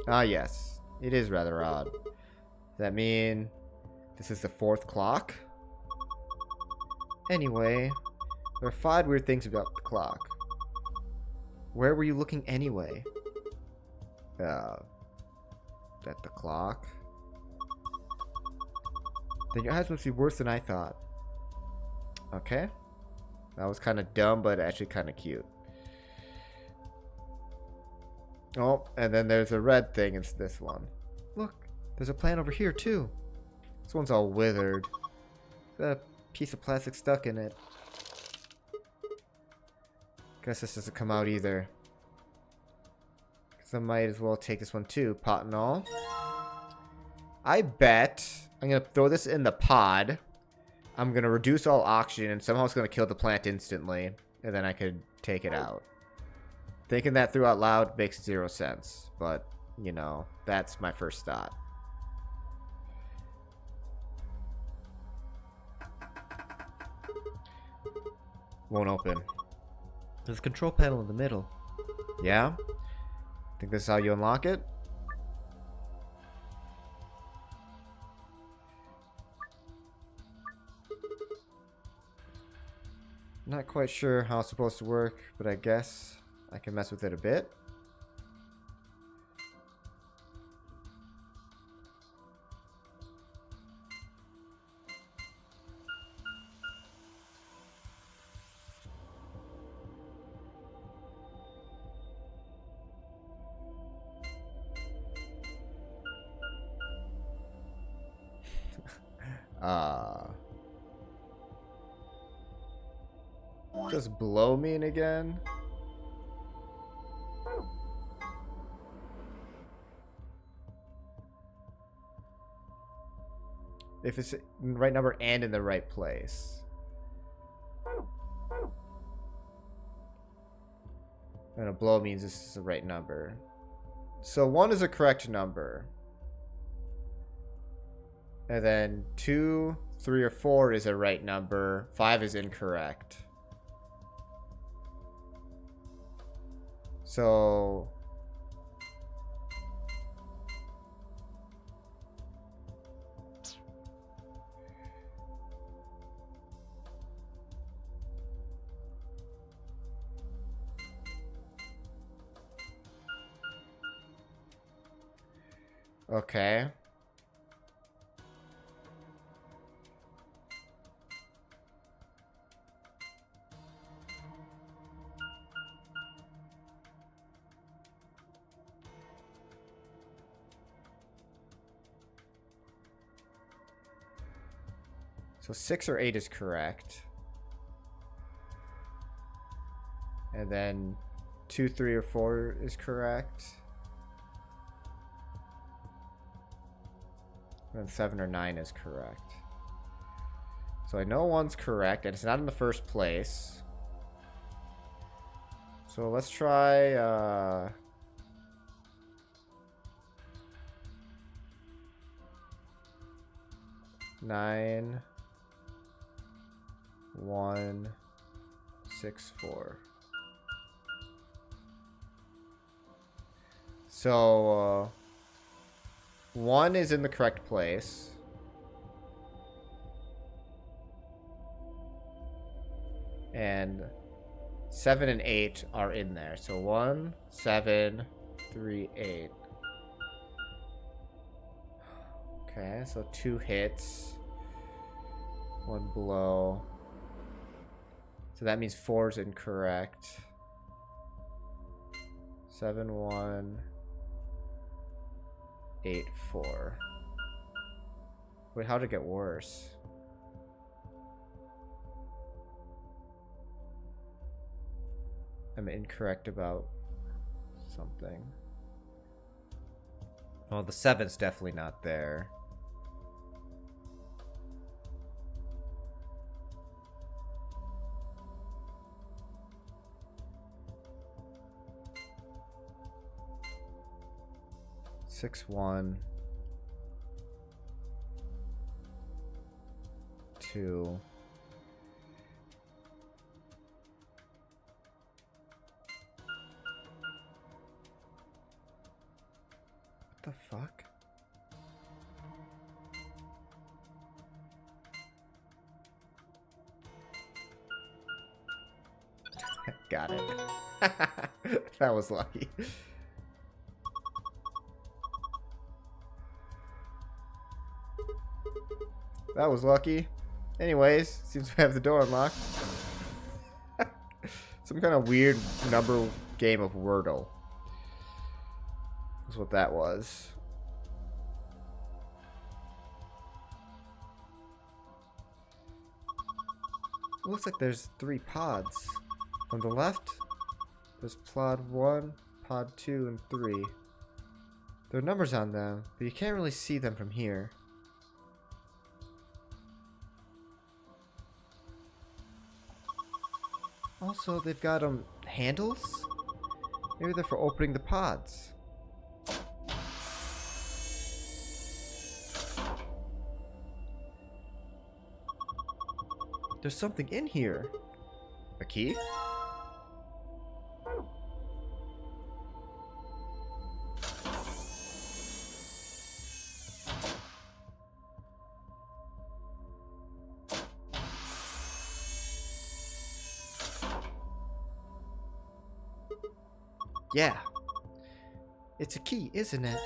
Ah, yes. It is rather odd. Does that mean this is the 4th clock? Anyway, there are 5 weird things about the clock. Where were you looking anyway? At the clock? Then your eyes must be worse than I thought. Okay. That was kind of dumb, but actually kind of cute. Oh, and then there's a red thing. It's this one. Look, there's a plant over here, too. This one's all withered. There's a piece of plastic stuck in it. Guess this doesn't come out either. Guess I might as well take this one, too. Pot and all. I bet I'm going to throw this in the pod. I'm going to reduce all oxygen, and somehow it's going to kill the plant instantly. And then I could take it out. Thinking that through out loud makes 0 sense. But, you know, that's my first thought. Won't open. There's a control panel in the middle. Yeah? Think this is how you unlock it? Not quite sure how it's supposed to work, but I guess I can mess with it a bit. Just blow me in again? If it's in the right number and in the right place. And a blow means this is the right number. So 1 is a correct number. And then 2, 3, or 4 is a right number. 5 is incorrect. So okay. So 6 or 8 is correct. And then 2, 3, or 4 is correct. And then 7 or 9 is correct. So I know 1's correct, and it's not in the first place. So let's try 9, 1, 6, 4. So 1 is in the correct place. And 7 and 8 are in there. So 1, 7, 3, 8. Okay, so 2 hits. 1 blow. So that means 4 is incorrect. 7, 1, 8, 4. Wait, how'd it get worse? I'm incorrect about something. Well, the 7's definitely not there. Six, 1, 2. What the fuck? Got it. That was lucky. That was lucky. Anyways, seems we have the door unlocked. Some kind of weird number game of Wordle. That's what that was. Looks like there's 3 pods. On the left, there's pod 1, pod 2, and 3. There are numbers on them, but you can't really see them from here. Also, they've got handles? Maybe they're for opening the pods. There's something in here. A key? Yeah. It's a key, isn't it?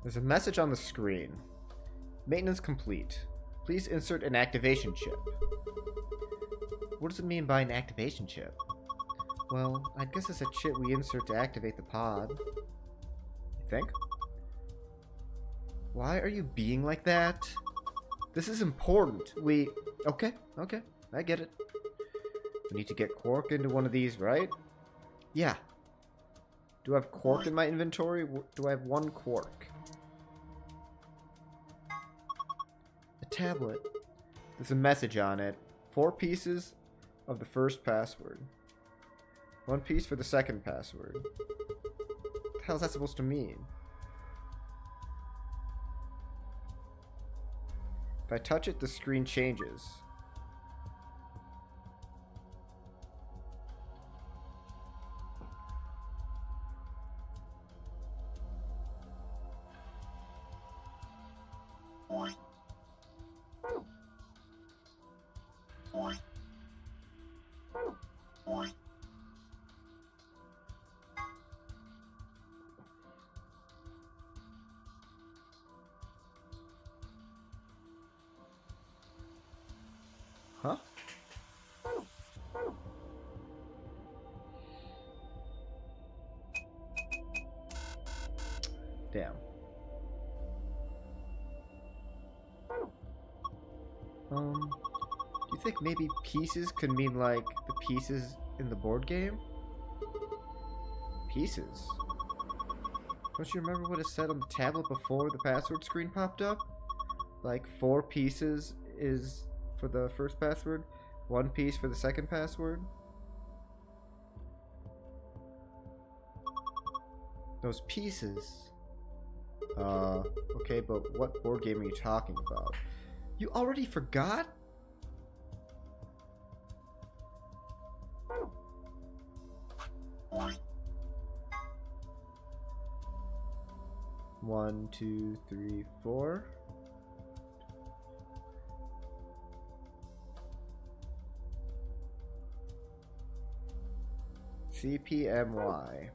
There's a message on the screen. Maintenance complete. Please insert an activation chip. What does it mean by an activation chip? Well, I guess it's a chip we insert to activate the pod. You think? Why are you being like that? This is important. Okay, I get it. We need to get Quark into one of these, right? Yeah. Do I have Quark in my inventory? Do I have 1 Quark? A tablet. There's a message on it. 4 pieces of the first password. 1 piece for the second password. What the hell is that supposed to mean? If I touch it, the screen changes. Huh? Damn. Do you think maybe pieces could mean like the pieces in the board game? Pieces? Don't you remember what it said on the tablet before the password screen popped up? Like 4 pieces is for the first password, 1 piece for the second password. Those pieces. Okay, but what board game are you talking about? You already forgot? One, two, three, 4. CPMY.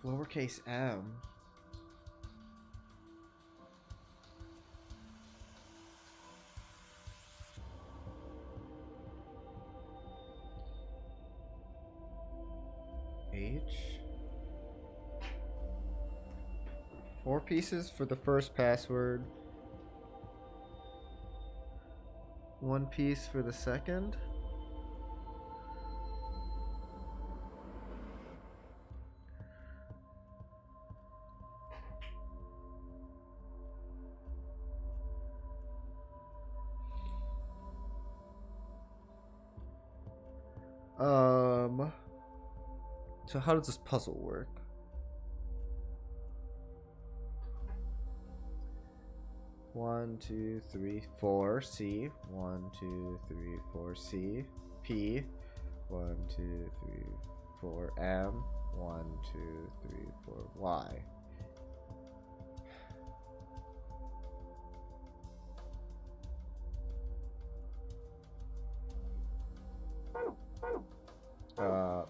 Lowercase m. H. 4 pieces for the first password. 1 piece for the second. So how does this puzzle work? One, 2, 3, 4, C. 1, 2, 3, 4, C. P. 1, 2, 3, 4, M. 1, 2, 3, 4, Y.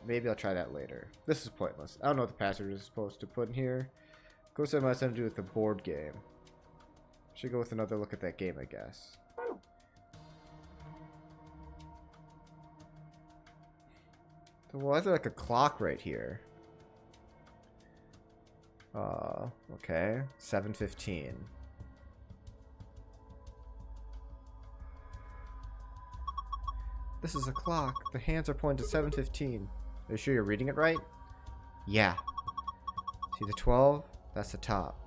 Maybe I'll try that later. This is pointless. I don't know what the password is supposed to put in here. Go something has something to do with the board game. Should go with another look at that game, I guess. So why is there like a clock right here? Okay. 7:15. This is a clock. The hands are pointing to 7:15. Are you sure you're reading it right? Yeah. See the 12? That's the top.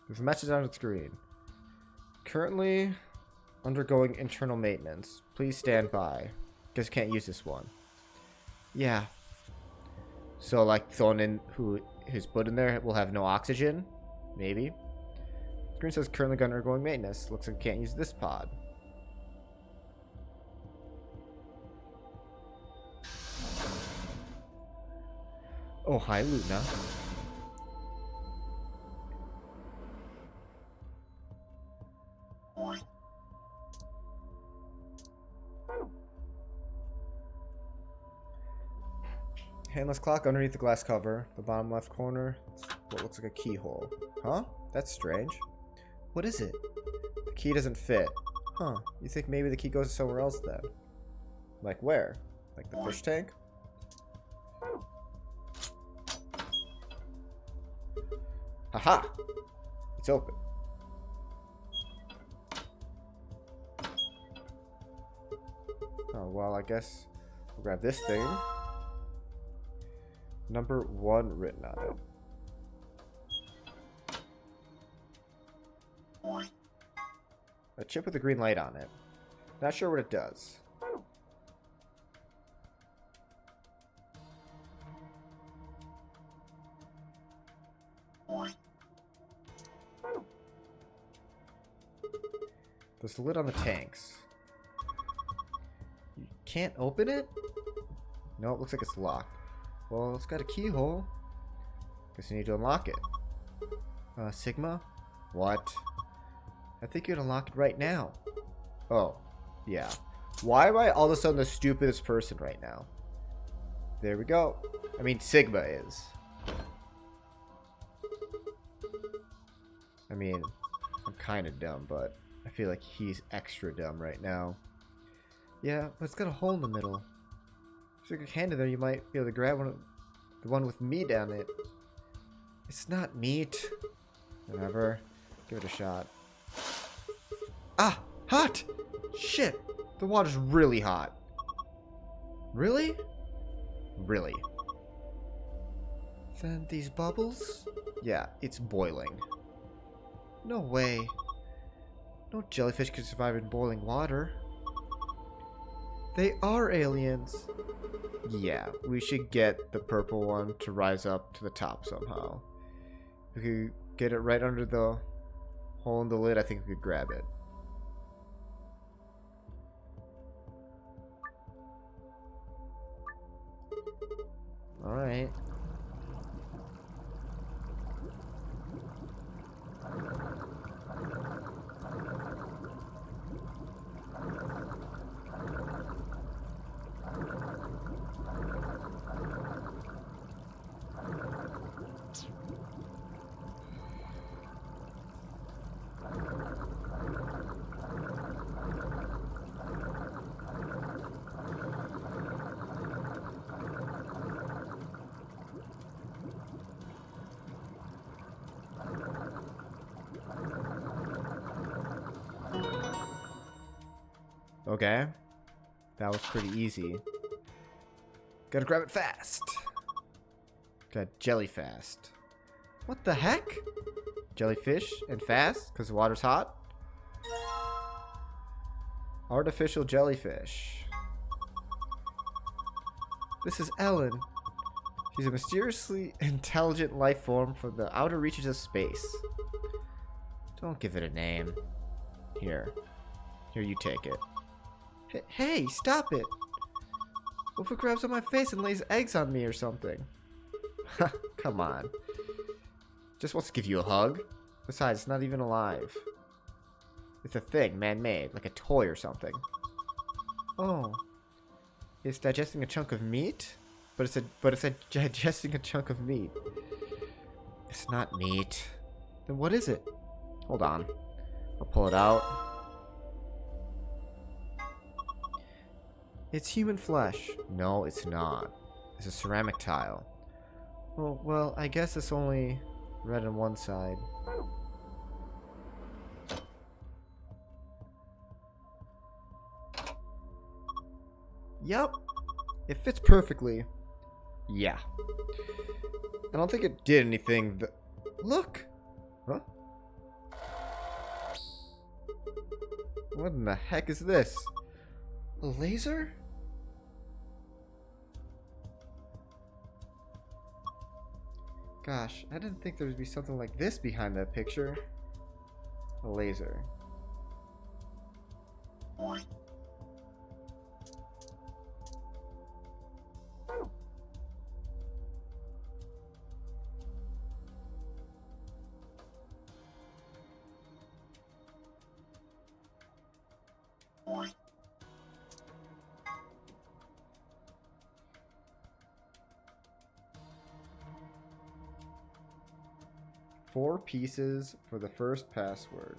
There's a message on the screen. Currently undergoing internal maintenance. Please stand by. Guess can't use this one. Yeah. So like throwing in who's put in there will have no oxygen? Maybe. Screen says currently undergoing maintenance. Looks like can't use this pod. Oh, hi Luna. Handless clock underneath the glass cover. The bottom left corner. What looks like a keyhole. Huh? That's strange. What is it? The key doesn't fit. Huh. You think maybe the key goes somewhere else then? Like where? Like the fish tank? Haha! It's open. Oh, well, I guess we'll grab this thing. Number 1 written on it. A chip with a green light on it. Not sure what it does. There's the lid on the tanks. You can't open it? No, it looks like it's locked. Well, it's got a keyhole. Guess you need to unlock it. Sigma? What? I think you can unlock it right now. Oh, yeah. Why am I all of a sudden the stupidest person right now? There we go. I mean, Sigma is. I mean, I'm kind of dumb, but I feel like he's extra dumb right now. Yeah, but it's got a hole in the middle. Stick your hand in there, you might be able to grab the one with meat on it. It's not meat. Whatever. Give it a shot. Ah! Hot! Shit! The water's really hot. Really? Really. Then these bubbles? Yeah, it's boiling. No way. No jellyfish can survive in boiling water. They are aliens. Yeah, we should get the purple one to rise up to the top somehow. If we could get it right under the hole in the lid, I think we could grab it. Alright. Okay. That was pretty easy. Gotta grab it fast. Got jelly fast. What the heck? Jellyfish and fast? Because the water's hot? Artificial jellyfish. This is Ellen. She's a mysteriously intelligent life form from the outer reaches of space. Don't give it a name. Here, you take it. Hey, stop it! What if it grabs on my face and lays eggs on me or something? Come on. Just wants to give you a hug. Besides, it's not even alive. It's a thing, man-made, like a toy or something. Oh. It's digesting a chunk of meat? But it's digesting a chunk of meat. It's not meat. Then what is it? Hold on. I'll pull it out. It's human flesh. No, it's not. It's a ceramic tile. Oh, well, I guess it's only red on one side. Yup. It fits perfectly. Yeah. I don't think it did anything. Look! Huh? What in the heck is this? A laser? Gosh, I didn't think there would be something like this behind that picture. A laser. Four pieces for the first password.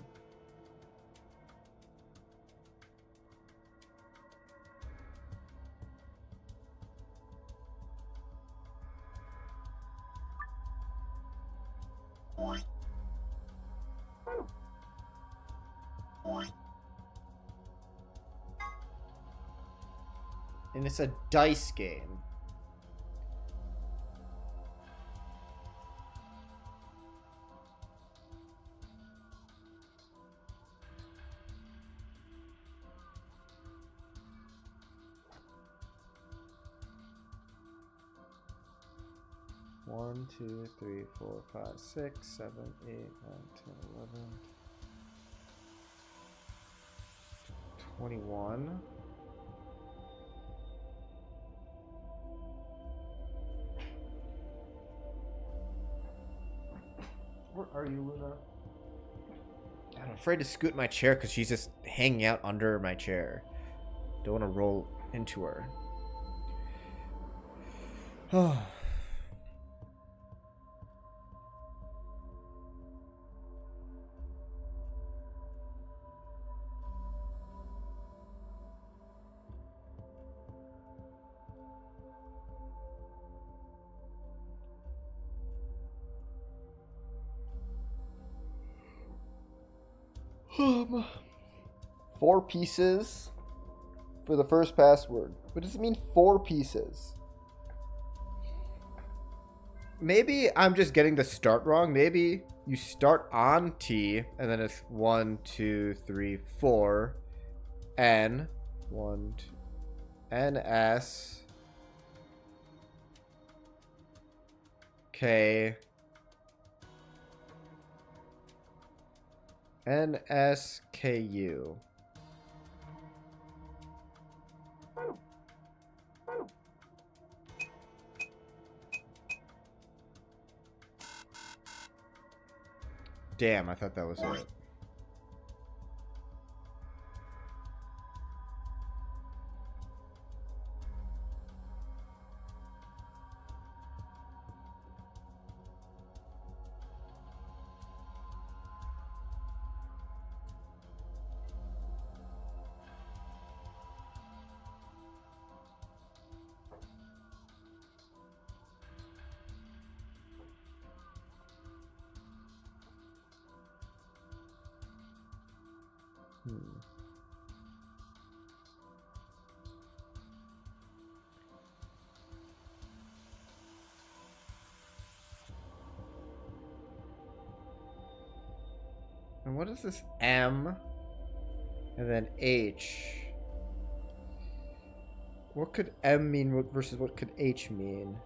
And it's a dice game. One, 2, 3, 4, 5, 6, 7, 8, 9, 10, 11, 21. Where are you, Luna? I'm afraid to scoot my chair because she's just hanging out under my chair. Don't want to roll into her. Oh. Four pieces for the first password. What does it mean, 4 pieces? Maybe I'm just getting the start wrong. Maybe you start on T and then it's 1, 2, 3, 4. N. 1, 2. N, S. K. NSKU. Damn, I thought that was it. And what is this M? And then H. What could M mean versus what could H mean?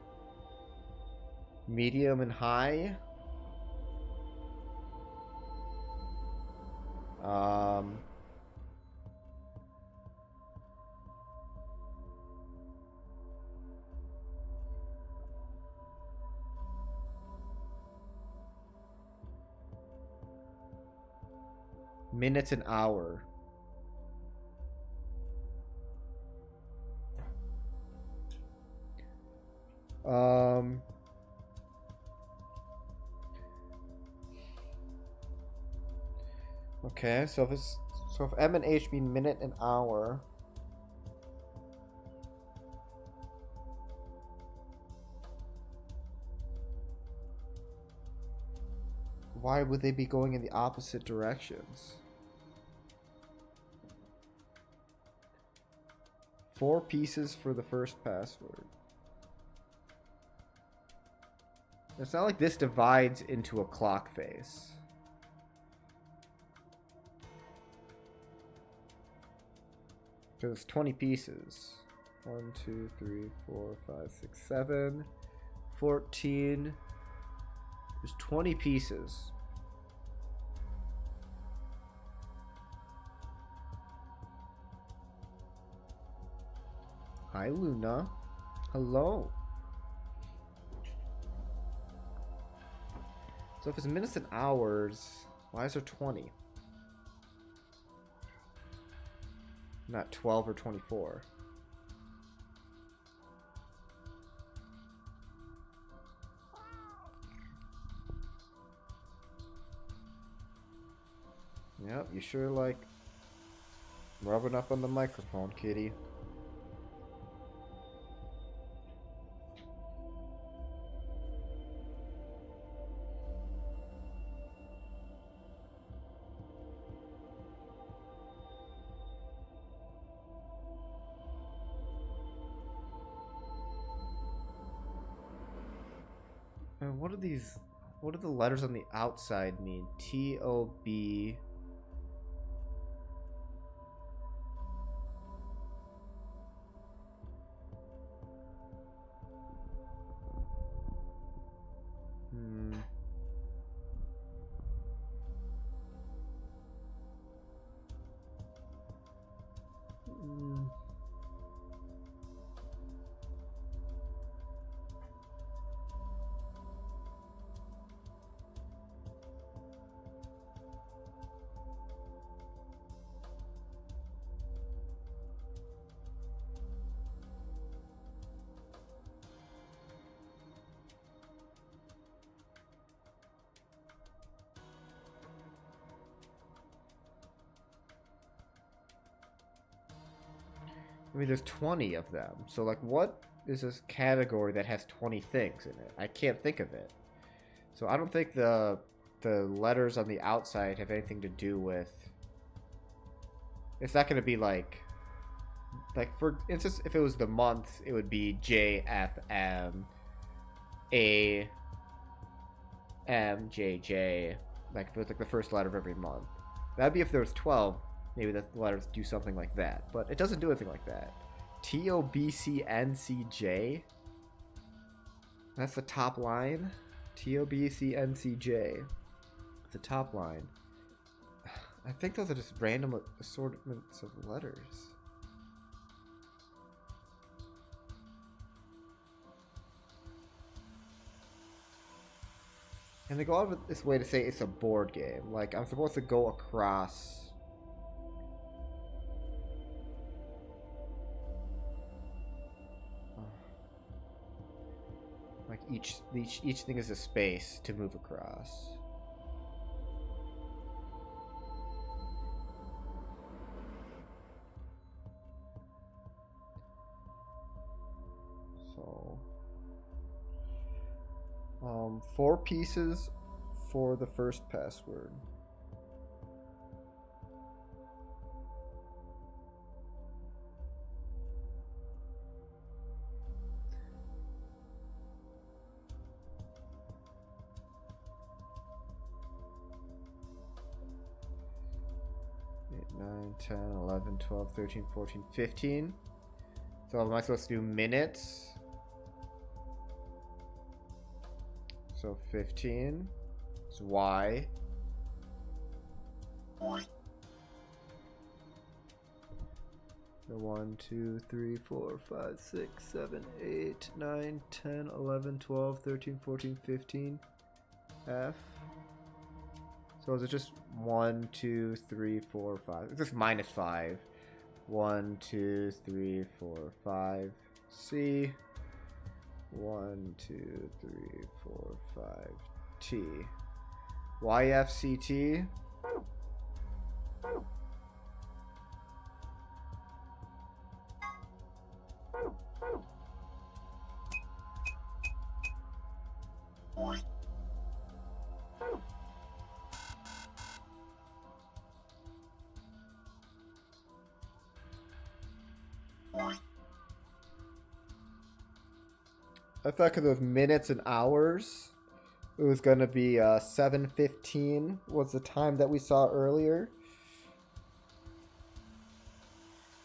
Medium and high? Minutes an hour. Okay, so if M and H mean minute and hour. Why would they be going in the opposite directions? 4 pieces for the first password. It's not like this divides into a clock face. Because it's 20 pieces. 1, 2, 3, 4, 5, 6, 7, 14. There's 20 pieces. Hi, Luna. Hello. So if it's minutes and hours, why is there 20? Not 12 or 24. Yep, you sure like rubbing up on the microphone, kitty. And what are these? What do the letters on the outside mean? T-O-B. I mean, there's 20 of them. So, like, what is this category that has 20 things in it? I can't think of it. So, I don't think the letters on the outside have anything to do with... It's not going to be like, for instance, if it was the month, it would be J, F, M, A, M, J, J. Like, if it was like the first letter of every month. That'd be if there was 12. Maybe the letters do something like that, but it doesn't do anything like that. T-O-B-C-N-C-J. That's the top line. T-O-B-C-N-C-J. It's the top line. I think those are just random assortments of letters. And they go out of this way to say it's a board game. Like, I'm supposed to go across... Like each thing is a space to move across. So 4 pieces for the first password. 9, 10, 11, 12, 13, 14, 15. So am I supposed to do minutes? So 15 is Y. So 1, 2, 3, 4, 5, 6, 7, 8, 9, 10, 11, 12, 13, 14, 15. F. So is it just 1, 2, 3, 4, 5? It's just minus 5. 1, 2, 3, 4, 5. C. 1, 2, 3, 4, 5. T. YFCT. I thought because of minutes and hours, it was going to be 7:15 was the time that we saw earlier.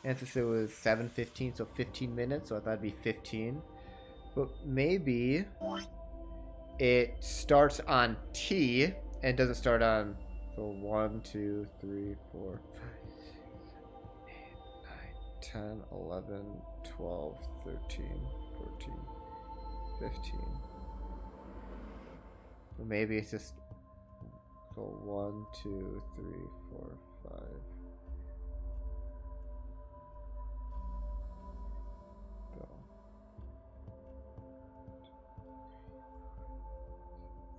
And since it was 7:15, so 15 minutes, so I thought it'd be 15. But maybe it starts on T and doesn't start on, so 1, 2, 3, 4, 5, 8, 9, 10, 11, 12, 13, 14, 15. Or maybe it's just, so 1, 2, 3, 4, 5. Go.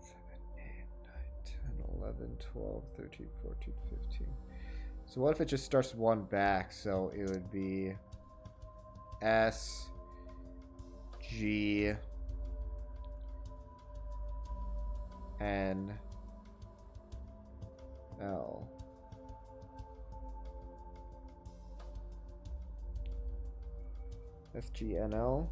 7, 8, 9, 10, 11, 12, 13, 14, 15. So what if it just starts one back? So it would be S, G, N, L. SGNL.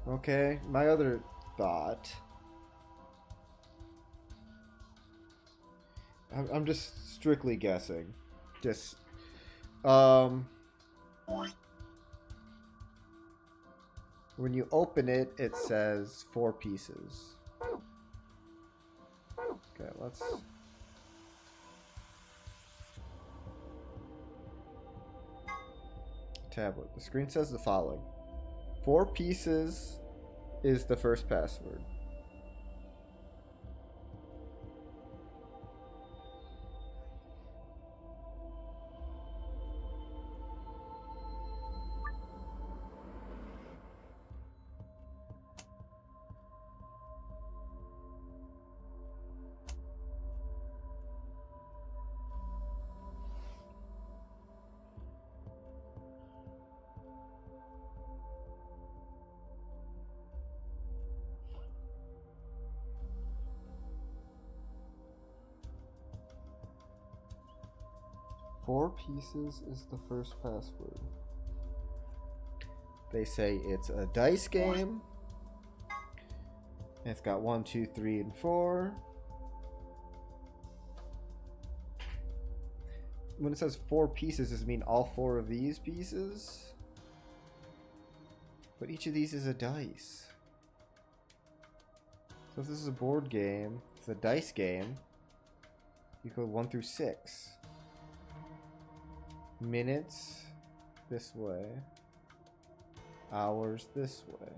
Okay, my other thought. I'm just strictly guessing. Just, when you open it, it says 4 pieces. Okay, let's. Tablet. The screen says the following: 4 pieces is the first password. Four pieces is the first password. They say it's a dice game. It's got 1, 2, 3, and 4. When it says 4 pieces, does it mean all 4 of these pieces? But each of these is a dice. So if this is a board game, it's a dice game, you go 1 through 6. Minutes this way, hours this way.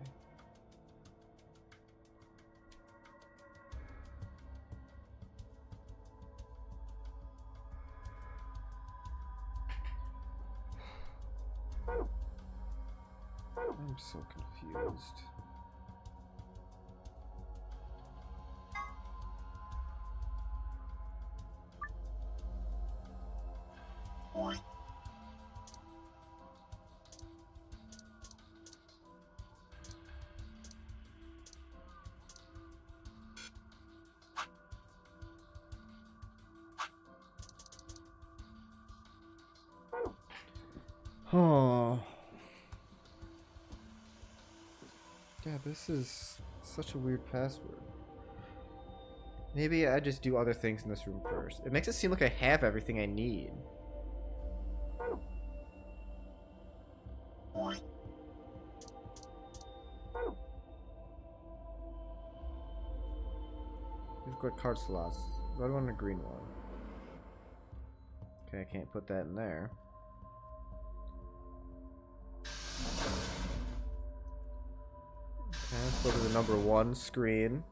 I'm so confused. Oh. Yeah, this is such a weird password. Maybe I just do other things in this room first. It makes it seem like I have everything I need. We've got card slots. Red one and a green one. Okay, I can't put that in there. Okay, let's go to the number 1 screen.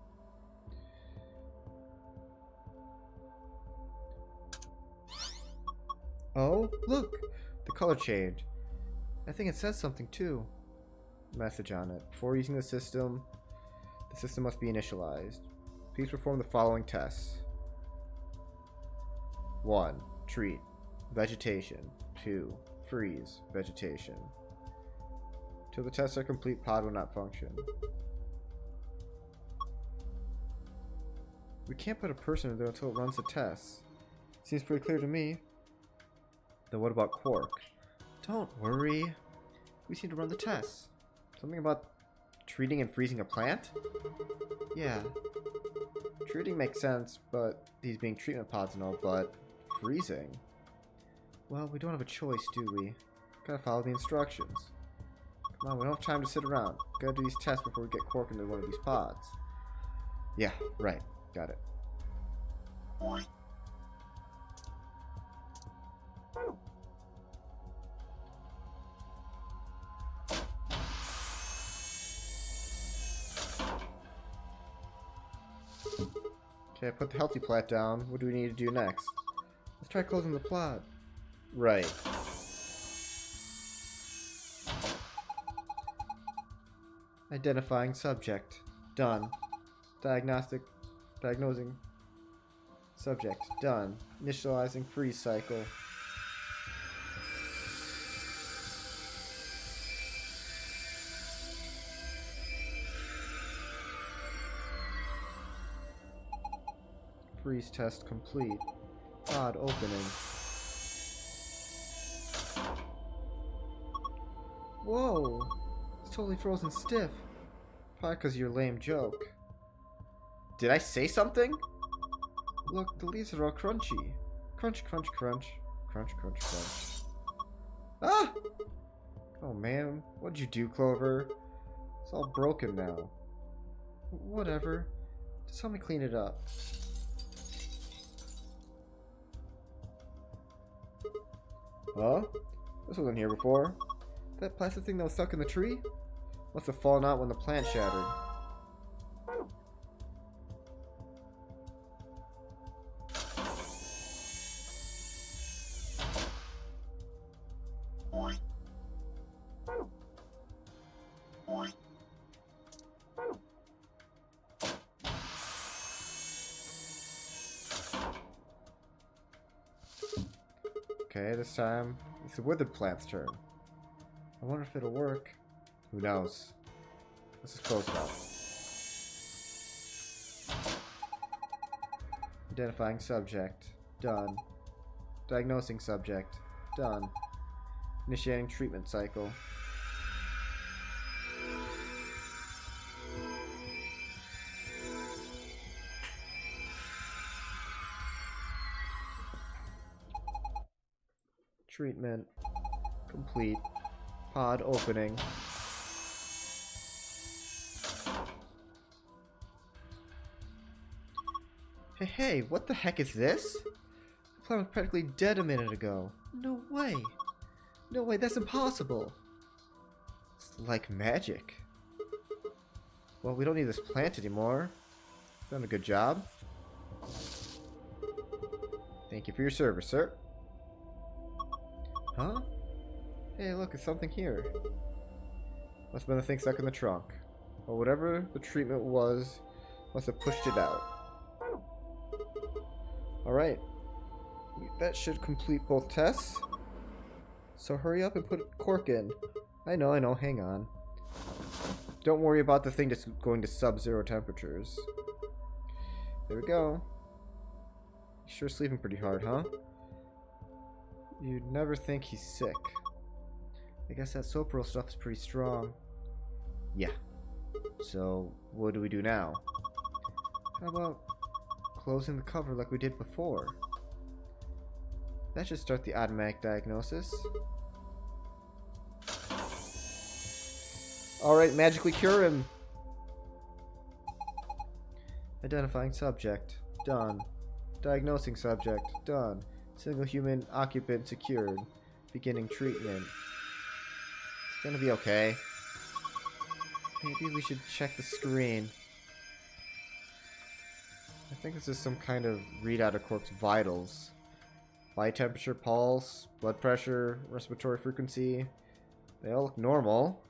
Oh, look! The color changed. I think it says something too. Message on it. Before using the system must be initialized. Please perform the following tests. 1. Treat. Vegetation. 2. Freeze. Vegetation. Till the tests are complete, pod will not function. We can't put a person in there until it runs the tests. Seems pretty clear to me. Then what about Quark? Don't worry. We seem to run the tests. Something about treating and freezing a plant? Yeah. Treating makes sense, but these being treatment pods and all, but freezing? Well, we don't have a choice, do we? Gotta follow the instructions. Come on, we don't have time to sit around. Gotta do these tests before we get Quark into one of these pods. Yeah, right. Got it. Okay, I put the healthy plat down. What do we need to do next? Let's try closing the plot. Right. Identifying subject. Done. Diagnosing subject. Done. Initializing freeze cycle. Freeze test complete. Pod opening. Whoa! It's totally frozen stiff. Probably because of your lame joke. Did I say something? Look, the leaves are all crunchy. Crunch, crunch, crunch. Crunch, crunch, crunch. Ah! Oh man, what'd you do, Clover? It's all broken now. Whatever. Just help me clean it up. Huh? This wasn't here before. That plastic thing that was stuck in the tree? Must have fallen out when the plant shattered. Okay, this time it's the withered plant's turn. I wonder if it'll work. Who knows? Let's just close it up. Identifying subject. Done. Diagnosing subject. Done. Initiating treatment cycle. Treatment complete. Pod opening. Hey, what the heck is this? The plant was practically dead a minute ago. No way. No way, that's impossible. It's like magic. Well, we don't need this plant anymore. Done a good job. Thank you for your service, sir. Huh? Hey, look, it's something here. Must have been the thing stuck in the trunk. Or whatever the treatment was, must have pushed it out. Alright. That should complete both tests. So hurry up and put Quark in. I know, hang on. Don't worry about the thing that's going to sub-zero temperatures. There we go. Sure sleeping pretty hard, huh? You'd never think he's sick. I guess that Sopril stuff is pretty strong. Yeah. So, what do we do now? How about closing the cover like we did before? That should start the automatic diagnosis. Alright, magically cure him! Identifying subject. Done. Diagnosing subject. Done. Single human occupant secured. Beginning treatment. It's gonna be okay. Maybe we should check the screen. I think this is some kind of readout of Quark's vitals. Body temperature, pulse, blood pressure, respiratory frequency. They all look normal.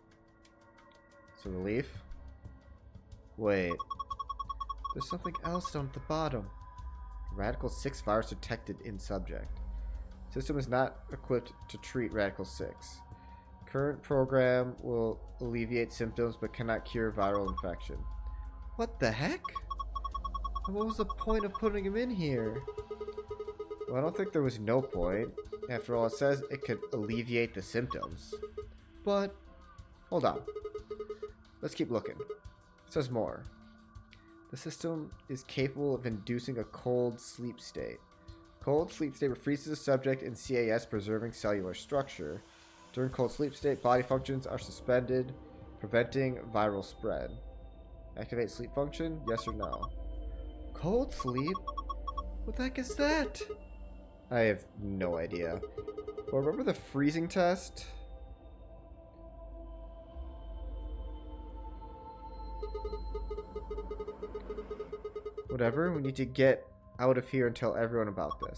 It's a relief. Wait. There's something else down at the bottom. Radical 6 virus detected in subject. System is not equipped to treat Radical 6. Current program will alleviate symptoms but cannot cure viral infection. What the heck? And what was the point of putting him in here? Well, I don't think there was no point. After all, it says it could alleviate the symptoms. But, hold on. Let's keep looking. It says more. The system is capable of inducing a cold sleep state. Cold sleep state freezes the subject in CAS, preserving cellular structure. During cold sleep state, body functions are suspended, preventing viral spread. Activate sleep function? Yes or no? Cold sleep? What the heck is that? I have no idea. Well, remember the freezing test? Whatever, we need to get out of here and tell everyone about this.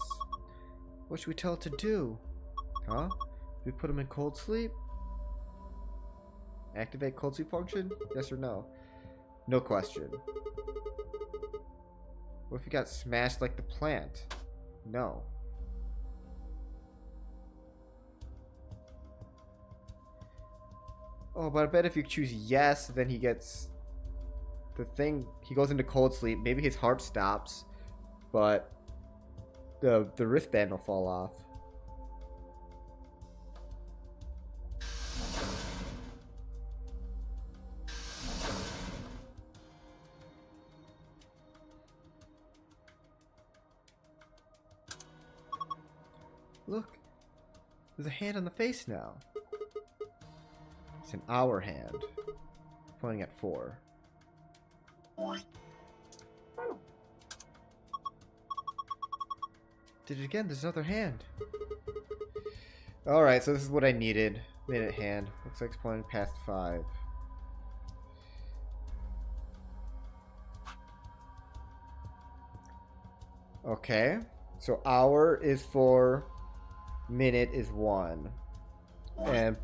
What should we tell it to do? Huh? We put him in cold sleep? Activate cold sleep function? Yes or no? No question. What if he got smashed like the plant? No. Oh, but I bet if you choose yes, then he gets the thing. He goes into cold sleep. Maybe his heart stops, but the wristband will fall off. Look, there's a hand on the face now. It's an hour hand, pointing at 4. Did it again, there's another hand. Alright, so this is what I needed. Minute hand. Looks like it's pointing past 5. Okay, so hour is 4, minute is 1. And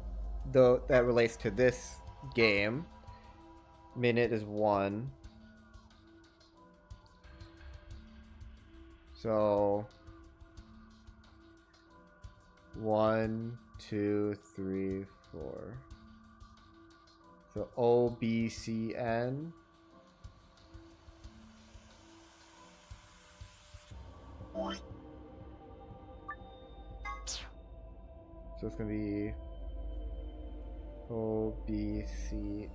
though that relates to this game, minute is 1. So 1, 2, 3, 4. So OBCN. So it's gonna be OBCN.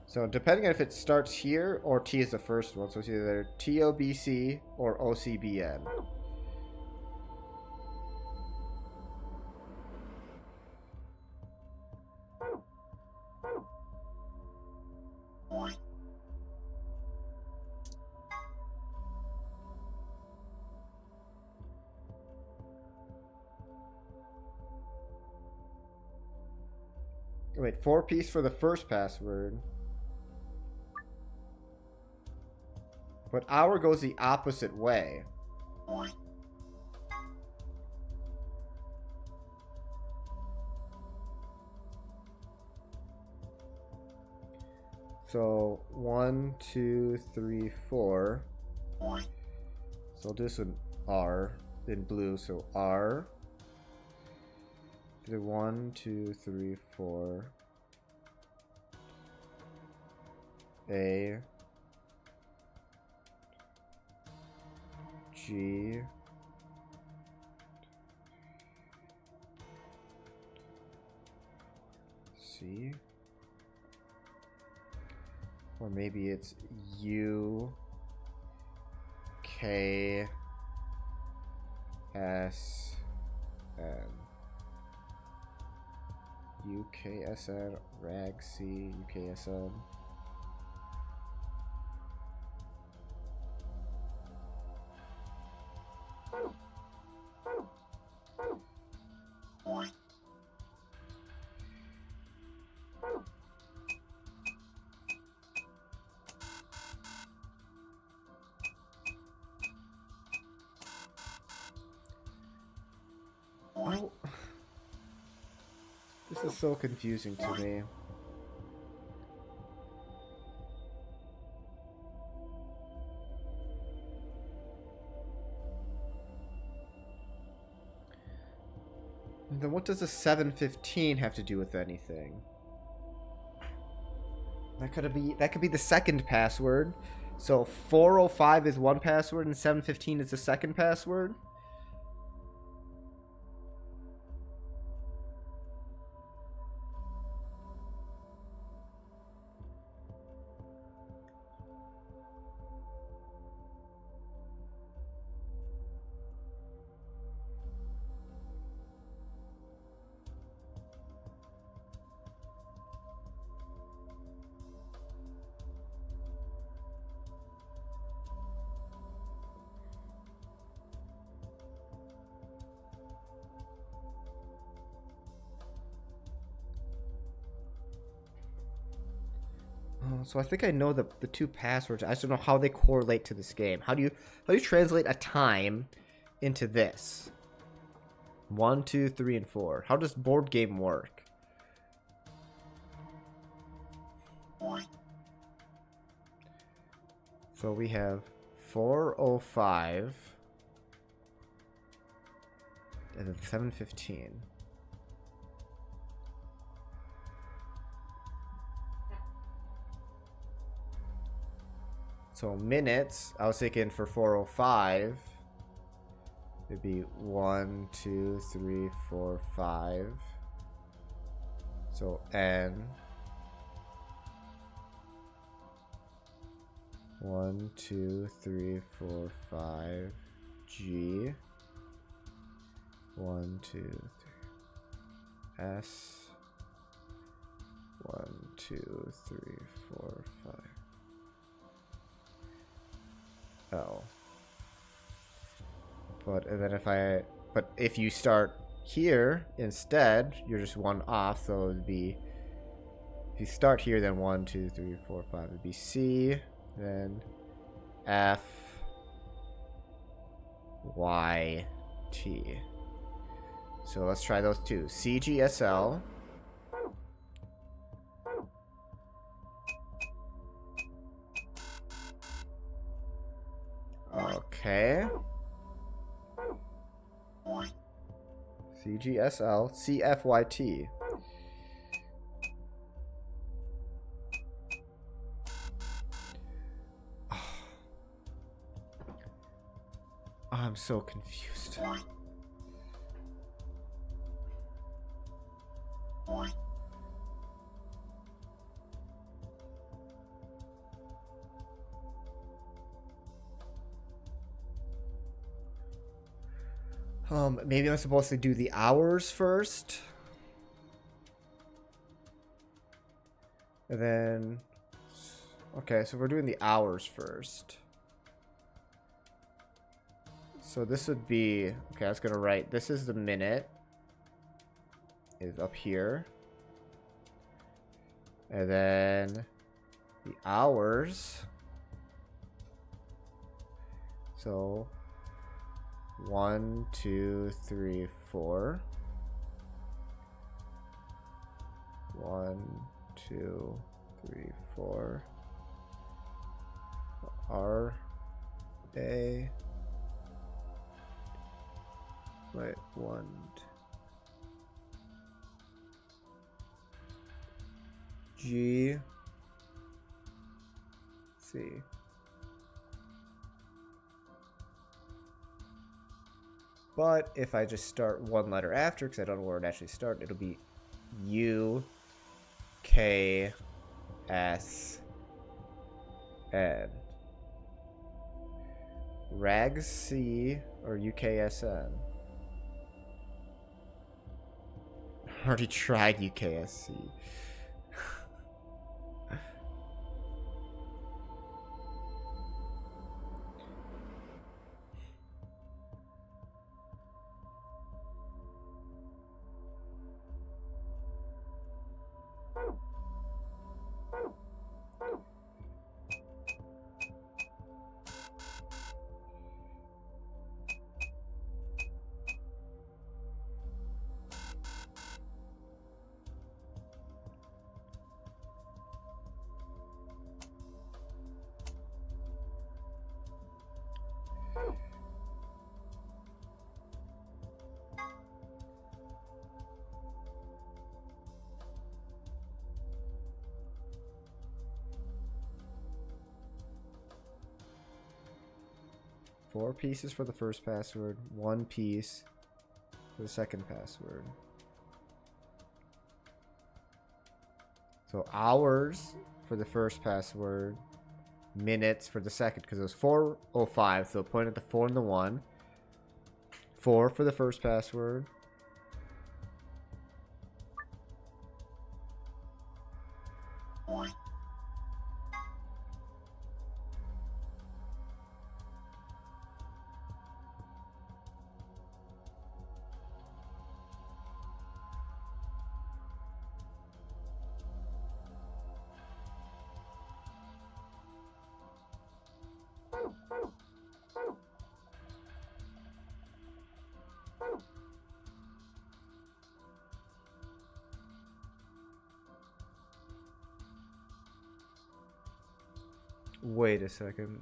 So depending on if it starts here or T is the first one, so it's either TOBC or OCBN. Wait, 4-piece for the first password. But hour goes the opposite way. So 1, 2, 3, 4. So I'll do this with R in blue. So R. The 1, 2, 3, 4. A. G. C. Or maybe it's U. K. S. N. UKSN, rag C, UKSN. Oh. This is so confusing to me. And then what does a 715 have to do with anything? That could be the second password. So 405 is one password and 715 is the second password. So I think I know the two passwords. I just don't know how they correlate to this game. How do you translate a time into this? 1, 2, 3, and 4. How does board game work? So we have 405 and then 715. So minutes, I was thinking for 405, it'd be 1, 2, 3, 4, 5. So N. 1, 2, 3, 4, 5. G. 1, 2, 3. S. 1, 2, 3, 4, 5. L. But if you start here instead, you're just one off, so it'd be, if you start here, then 1, 2, 3, 4, 5 would be C, then F, Y, T. So let's try those two. CGSL. Okay. CGSL, CFYT. Oh, I'm so confused. Maybe I'm supposed to do the hours first. And then... Okay, so we're doing the hours first. So this would be... Okay, I was going to write... This is the minute. Is up here. And then... The hours. So... 1, 2, 3, 4. 1, 2, 3, 4. R, A. Wait, 1. G, C. But if I just start one letter after, because I don't know where it actually started, it'll be U, K, S, N. Rags C or UKSN? I already tried UKSC. Four pieces for the first password, 1 piece for the second password. So hours for the first password, minutes for the second, because it was 4:05, so point at the 4 and the 1. 4 for the first password. Wait a second.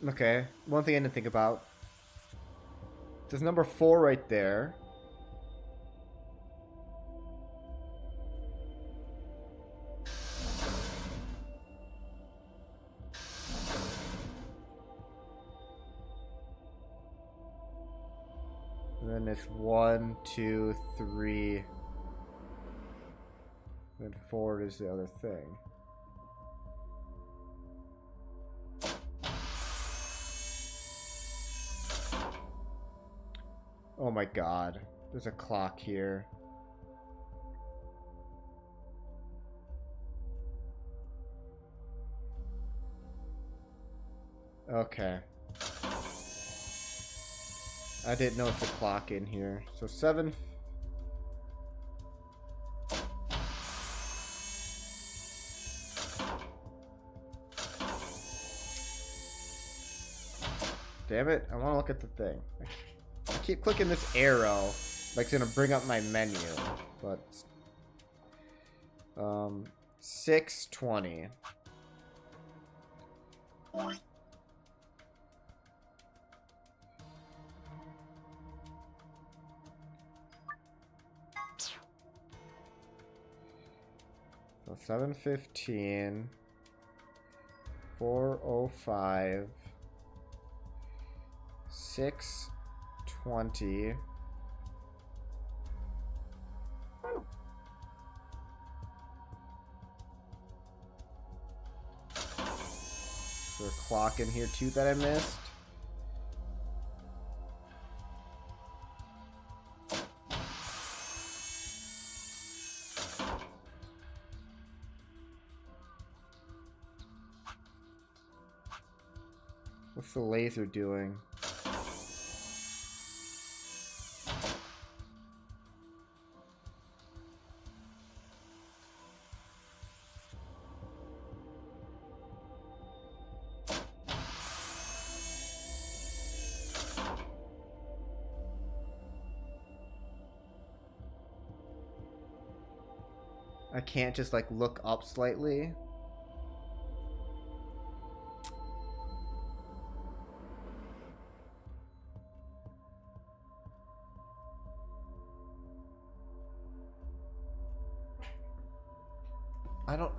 Okay, one thing I didn't think about. There's number 4 right there. And then it's 1, 2, 3. Then 4 is the other thing. Oh my god. There's a clock here. Okay. I didn't notice the clock in here. So 7. Damn it, I want to look at the thing. I keep clicking this arrow, like it's gonna bring up my menu, but 6:20. So 7:15, 4:05, 6:20. Is there a clock in here too that I missed? What's the laser doing? I can't just like look up slightly. I don't...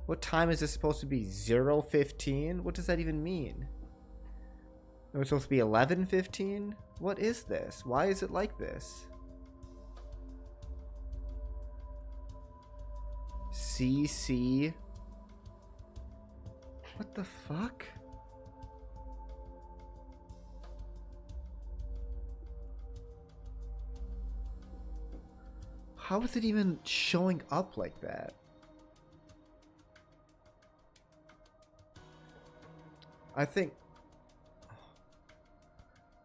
What time is this supposed to be? 0:15? What does that even mean? It was supposed to be 11:15? What is this? Why is it like this? CC. What the fuck? How is it even showing up like that? I think...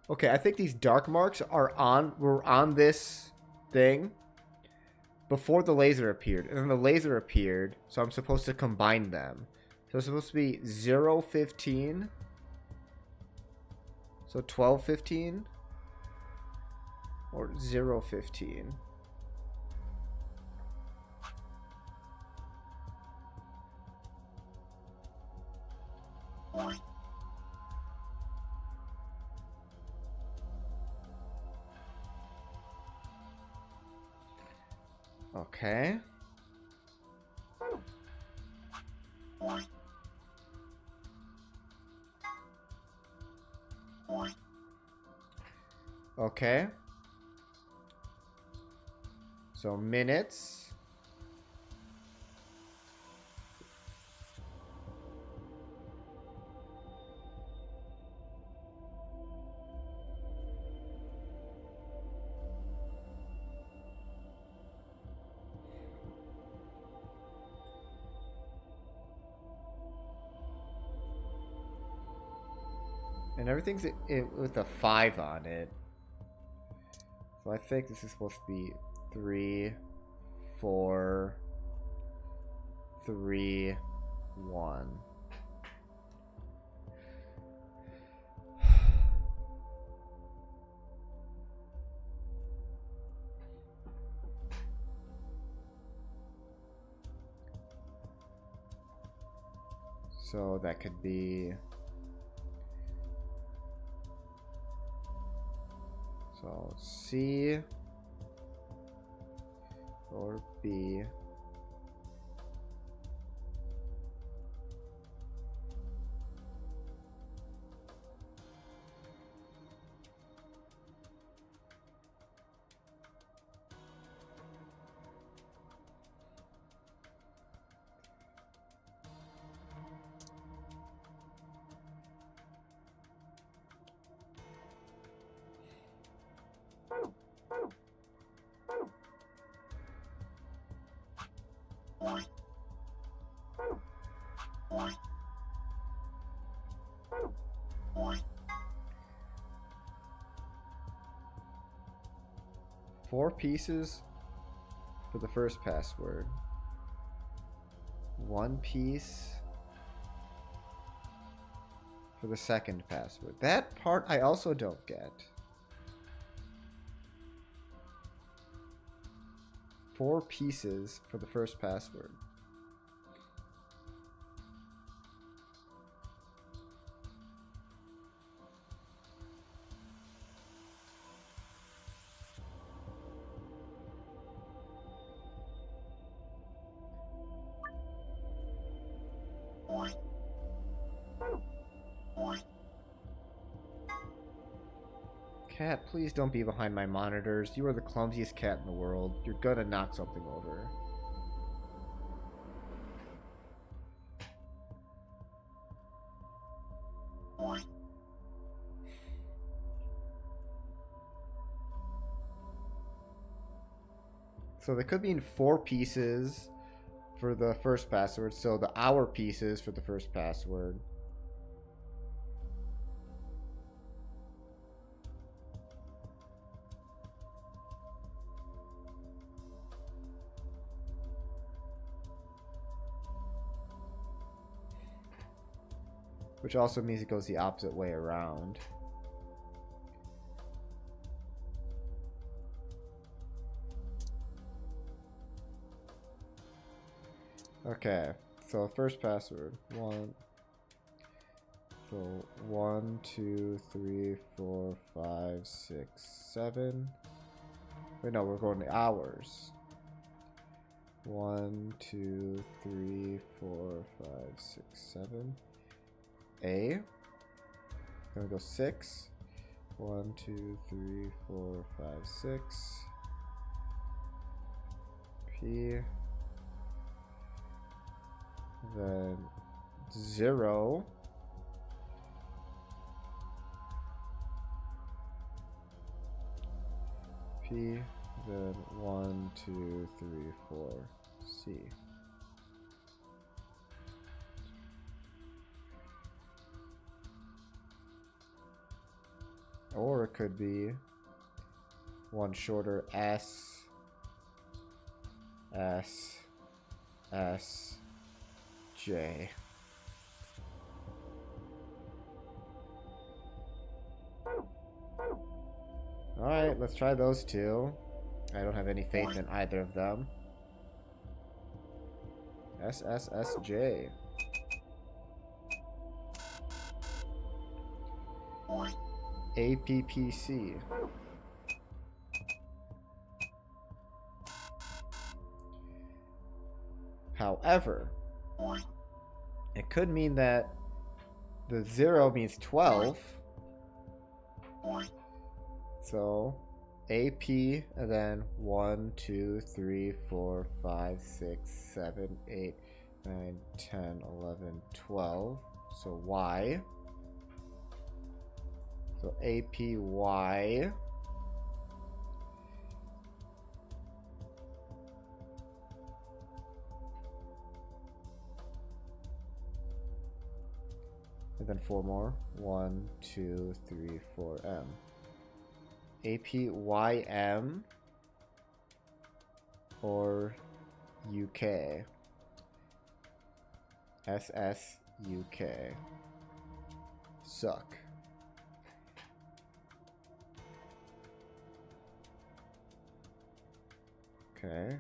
Okay, I think these dark marks were on this thing before the laser appeared. And then the laser appeared, so I'm supposed to combine them. So it's supposed to be 0:15. So 12:15. Or 0:15. Okay. Okay. So minutes. And everything's with a 5 on it. So I think this is supposed to be 3, 4, 3, 1. So that could be... So C or B. Four pieces for the first password. 1 piece for the second password. That part I also don't get. 4 pieces for the first password. Cat, please don't be behind my monitors. You are the clumsiest cat in the world. You're gonna knock something over. So they could be in 4 pieces for the first password. So the hour pieces for the first password. Which also means it goes the opposite way around. Okay, so first password. 1. So 1, 2, 3, 4, 5, 6, 7. Wait, no, we're going to hours. 1, 2, 3, 4, 5, 6, 7. A. Then we go 6. 1, 2, 3, 4, 5, 6. P. Then 0. P. Then 1, 2, 3, 4. C. Or it could be one shorter, S, S, S, J. Alright, let's try those two. I don't have any faith in either of them. S, S, S, J. APPC. However, it could mean that the 0 means 12. So AP and then 1, 2, 3, 4, 5, 6, 7, 8, 9, 10, 11, 12. So Y. So APY. And then 4 more. 1, 2, 3, 4, M. APYM or UK. SSUK. Suck. Okay.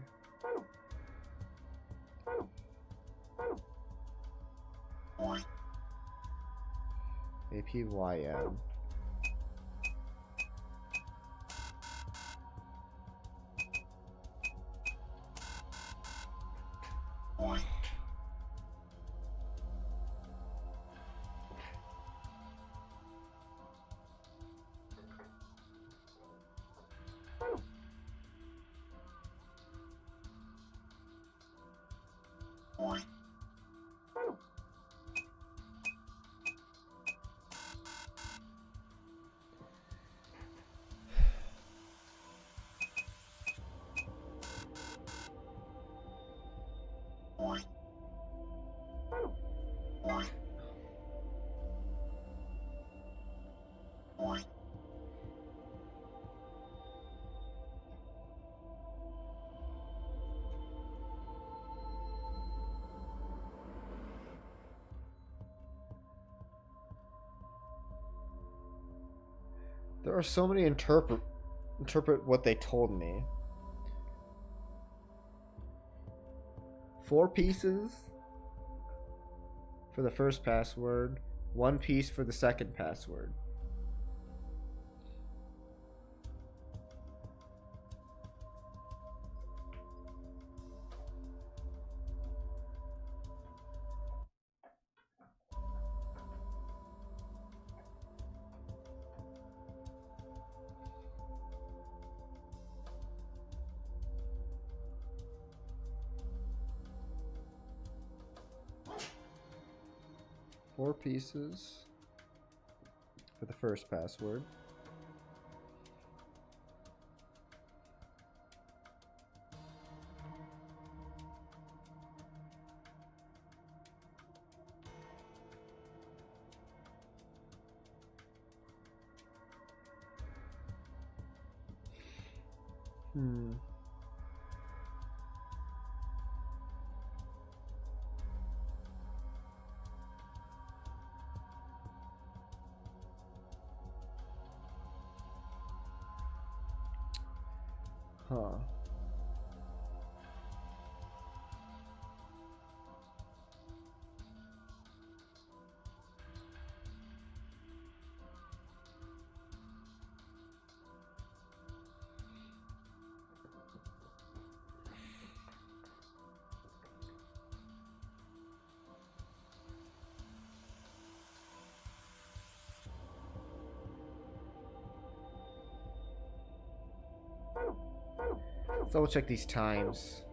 APYM. There are so many interpret what they told me. 4 pieces for the first password, 1 piece for the second password. Four pieces for the first password. Huh. Let's double check these times.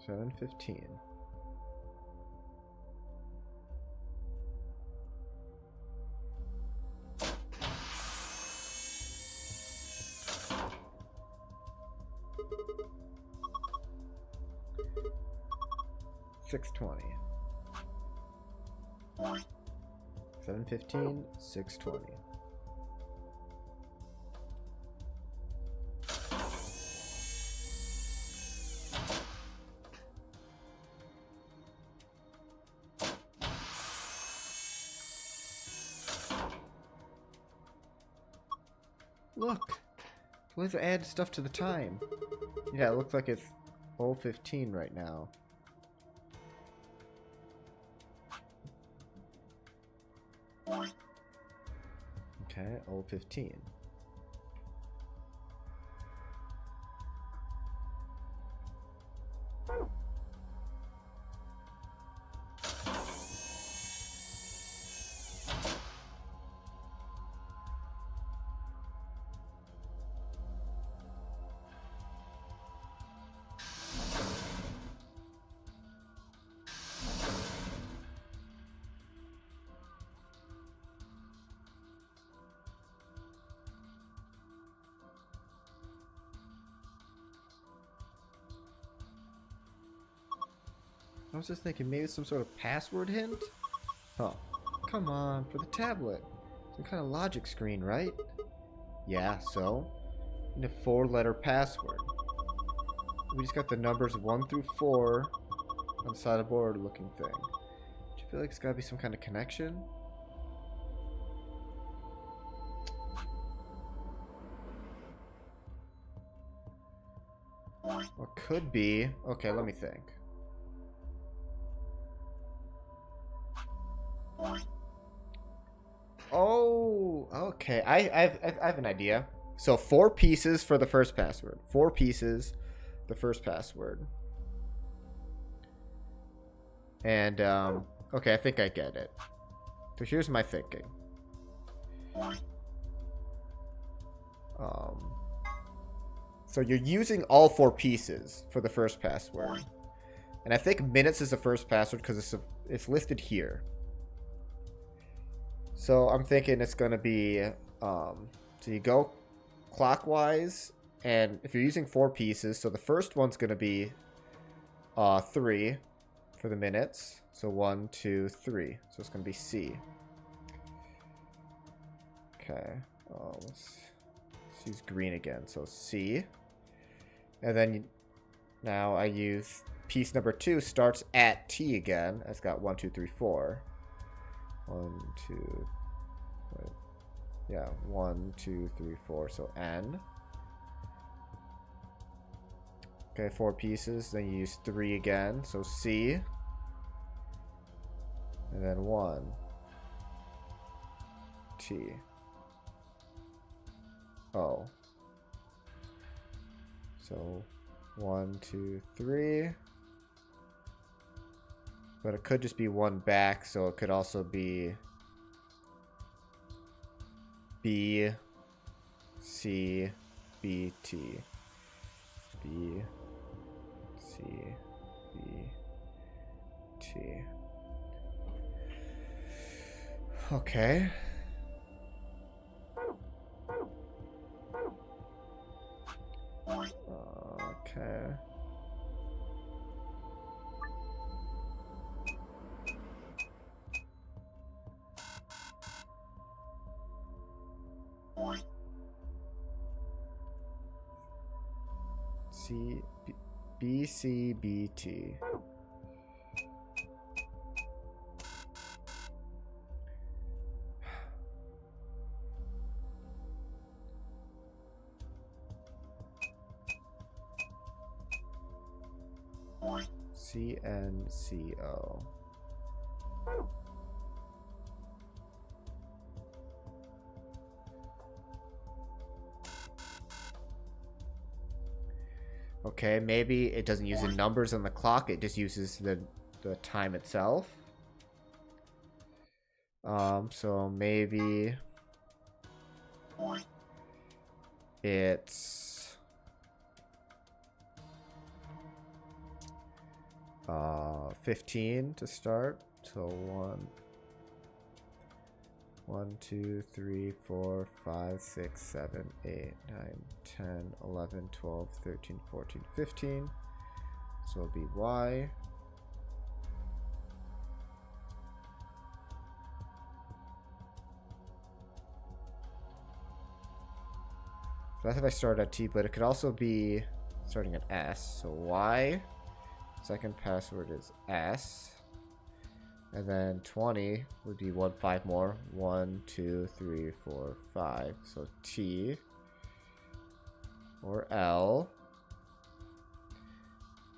$7:15. $6:20. 7:15. $6:20. Look! Let's add stuff to the time. Yeah, it looks like it's 0:15 right now. Okay, 0:15. I was just thinking maybe some sort of password hint? Huh. Come on, for the tablet. Some kind of logic screen, right? Yeah, so? Need a 4-letter password. We just got the numbers 1 through 4 on the side of the board looking thing. Do you feel like it's gotta be some kind of connection? What could be? Okay, let me think. Oh, okay. I have an idea. So 4 pieces for the first password. 4 pieces, the first password. And okay, I think I get it. So here's my thinking. So you're using all 4 pieces for the first password, and I think minutes is the first password because it's listed here. So I'm thinking it's gonna be so you go clockwise, and if you're using 4 pieces, so the first one's gonna be 3 for the minutes. So 1, 2, 3. So it's gonna be C. Okay. Let's use green again. So C. And then now I use piece number 2 starts at T again. It's got 1, 2, 3, 4. 1, 2. Wait. Yeah, 1, 2, 3, 4. So N. Okay, 4 pieces. Then you use 3 again. So C. And then 1. T. O. So 1, 2, 3. But it could just be 1 back, so it could also be B, C, B, T. B, C, B, T. Okay. Okay. C, B, C, B, T. C, N, C, O. Okay, maybe it doesn't use the numbers on the clock, it just uses the time itself. So maybe it's 15 to start. So 1, 2, 3, 4, 5, 6, 7, 8, 9, 10, 11, 12, 13, 14, 15. So it'll be Y. So that's if I start at T, but it could also be starting at S. So Y, second password is S. And then 20 would be 5 more. 1, 2, 3, 4, 5. So T or L.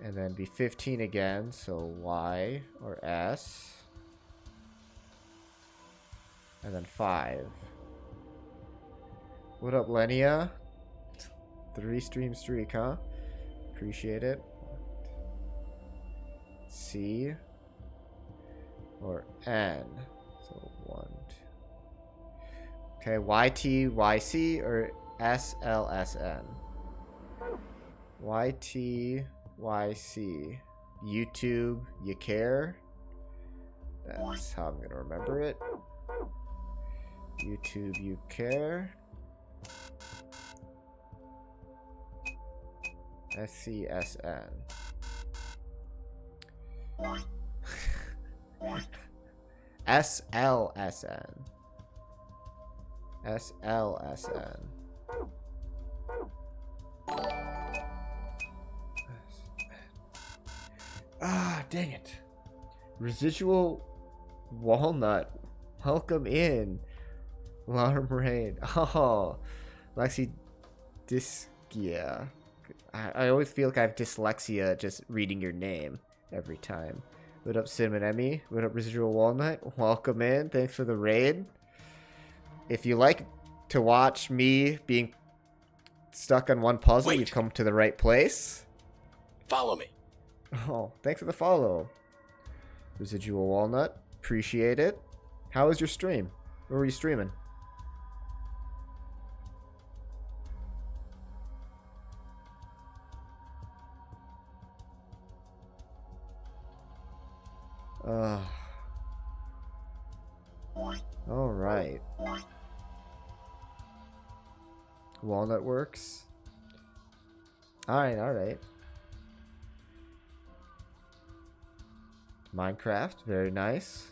And then be 15 again. So Y or S. And then 5. What up, Lenia? 3 stream streak, huh? Appreciate it. C or N. So 1, 2. Okay, YT, YC or SLSN. YT, YC. YouTube, you care? That's how I'm gonna remember it. YouTube, you care? SCSN. SLSN. SLSN. Ah, dang it. Residual Walnut. Welcome in. Alarm Rain. Oh, Lexi Dyskia. I always feel like I have dyslexia just reading your name every time. What up, Cinnamon Emmy? What up, Residual Walnut? Welcome in. Thanks for the raid. If you like to watch me being stuck on one puzzle, you've come to the right place. Follow me. Oh, thanks for the follow. Residual Walnut. Appreciate it. How was your stream? Where were you streaming? All right. Walnut works. All right. Minecraft, very nice.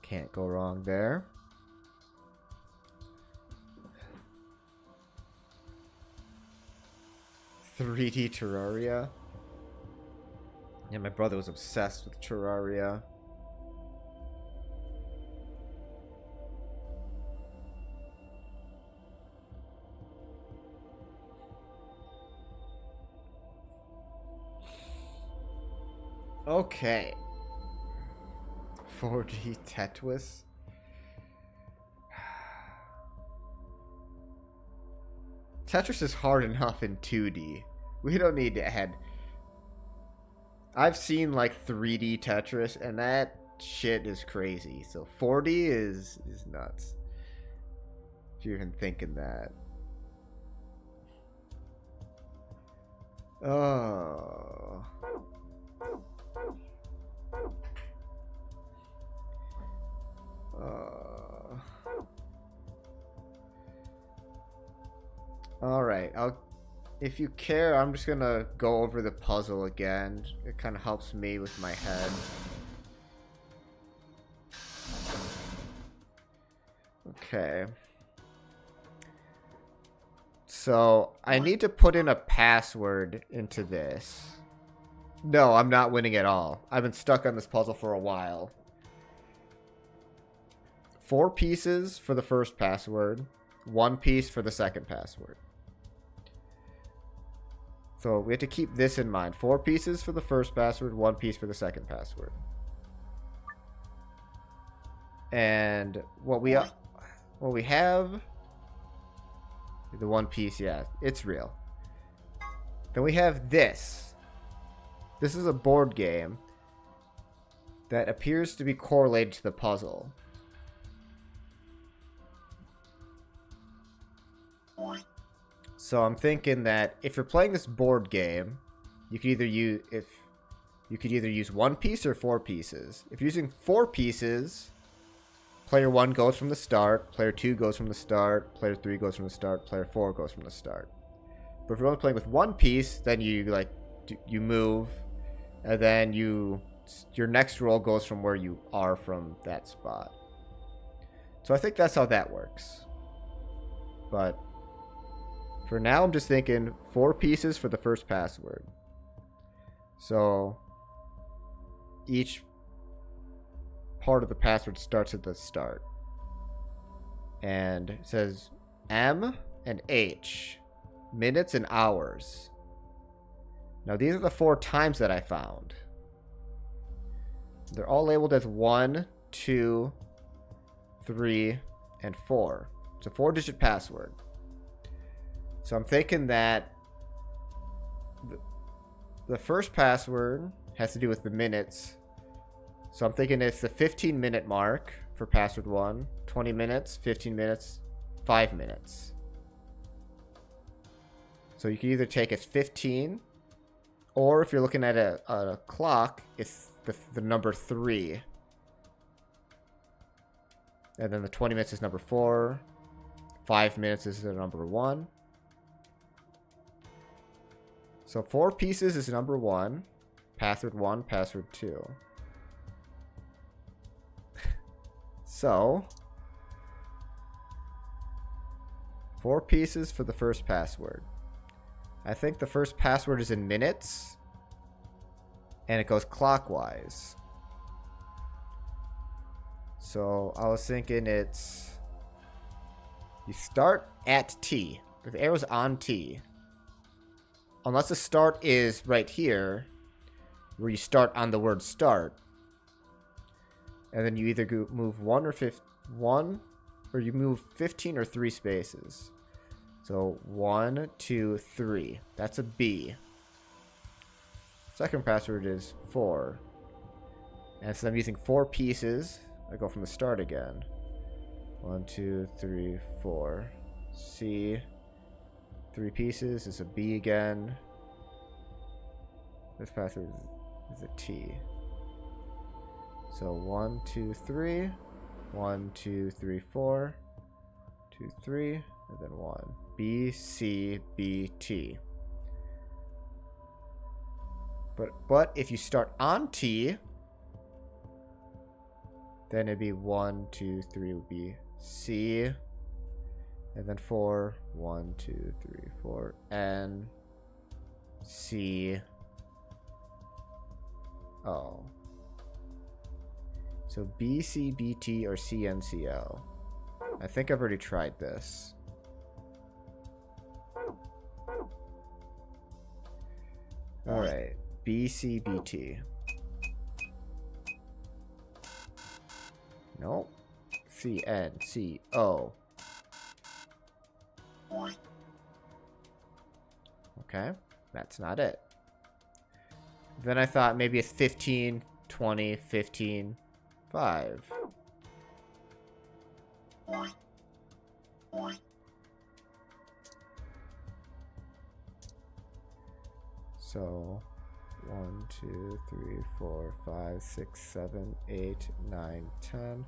Can't go wrong there. "3D Terraria." Yeah, my brother was obsessed with Terraria. Okay. 4D Tetris. Tetris is hard enough in 2D. We don't need to add. I've seen like 3D Tetris and that shit is crazy. So 4D is nuts. If you're even thinking that. Oh. All right. If you care, I'm just gonna go over the puzzle again. It kind of helps me with my head. Okay. So I need to put in a password into this. No, I'm not winning at all. I've been stuck on this puzzle for a while. 4 pieces for the first password, 1 piece for the second password. So we have to keep this in mind. 4 pieces for the first password, 1 piece for the second password. And what we have, the 1 piece, yeah, it's real. Then we have this. This is a board game that appears to be correlated to the puzzle. So I'm thinking that if you're playing this board game, you could either use 1 piece or 4 pieces. If you're using 4 pieces, player 1 goes from the start, player 2 goes from the start, player 3 goes from the start, player 4 goes from the start. But if you're only playing with 1 piece, then you move, and then your next roll goes from where you are from that spot. So I think that's how that works. But for now, I'm just thinking 4 pieces for the first password. So each part of the password starts at the start. And it says M and H, minutes and hours. Now these are the 4 times that I found. They're all labeled as 1, 2, 3, and 4. It's a 4-digit password. So I'm thinking that the first password has to do with the minutes. So I'm thinking it's the 15-minute mark for password 1, 20 minutes, 15 minutes, 5 minutes. So you can either take as 15, or if you're looking at a clock, it's the number 3. And then the 20 minutes is number 4. 5 minutes is the number 1. So 4 pieces is number 1. Password 1, password 2. So 4 pieces for the first password. I think the first password is in minutes, and it goes clockwise. So I was thinking it's, you start at T. The arrow's on T. Unless the start is right here, where you start on the word start. And then you either move 1 or you move 15 or 3 spaces. So 1, 2, 3. That's a B. Second password is 4. And so I'm using 4 pieces. I go from the start again. 1, 2, 3, 4. C. 3 pieces is a B again. This password is a T. So 1, 2, 3. 1, 2, 3, 4. 2, 3. And then 1. B, C, B, T. But if you start on T, then it'd be 1, 2, 3 would be C. And then 4, 1, 2, 3, 4, N, C, O. So B, C, B, T, or C, N, C, O. I think I've already tried this. Alright, B, C, B, T. Nope. C, N, C, O. Okay, that's not it. Then I thought maybe it's 15, 20, 15, 5. So 1, 2, 3, 4, 5, 6, 7, 8, 9, 10,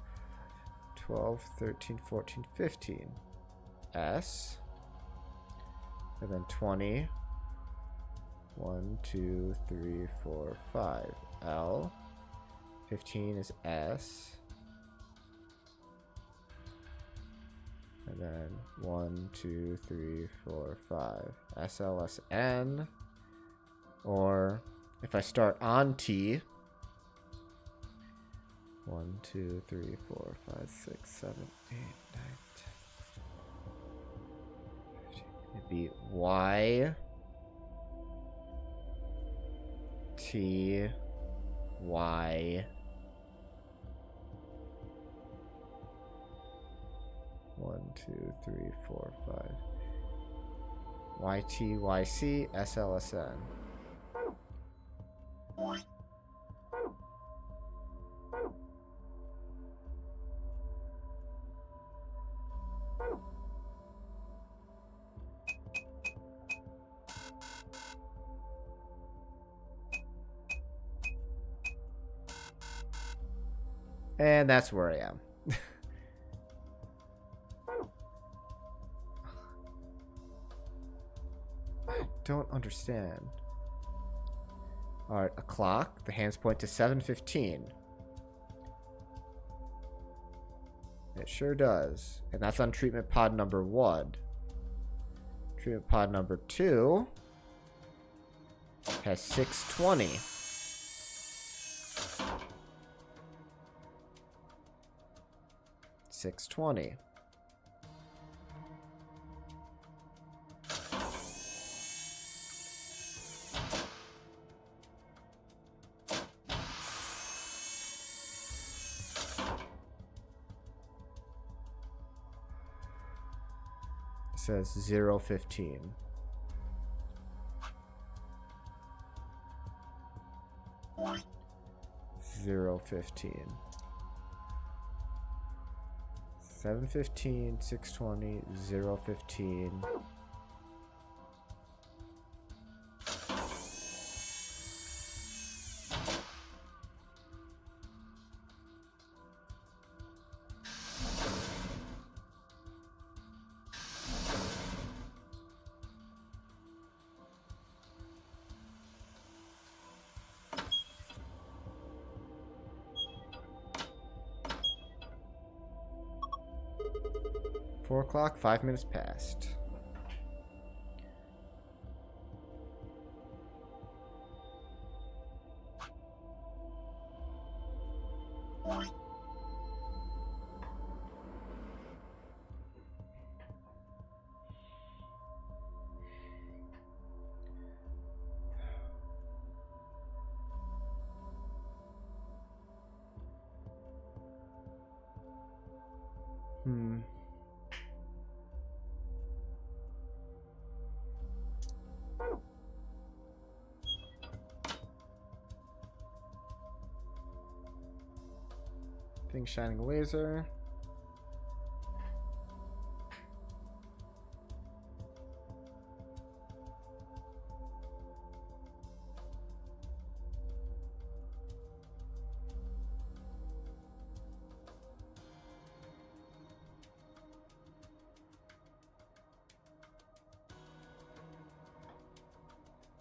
12, 13, 14, 15. S. And then 20. 1, 2, 3, 4, 5. L. 15 is S. And then 1, 2, 3, 4, 5. S, L, S, N. Or if I start on T. 1, 2, 3, 4, 5, 6, 7, 8, 9, 10. It'd be Y, T, Y, 1, 2, 3, 4, 5, YTYC SLSN. And that's where I am. I don't understand. Alright, a clock. The hands point to 7:15. It sure does. And that's on treatment pod number 1. Treatment pod number 2 has 6:20. $6.20. It says 0:15. $0:15. 7:15, 6:20, 0:15. Four o'clock, 5 minutes past. Thing shining a laser.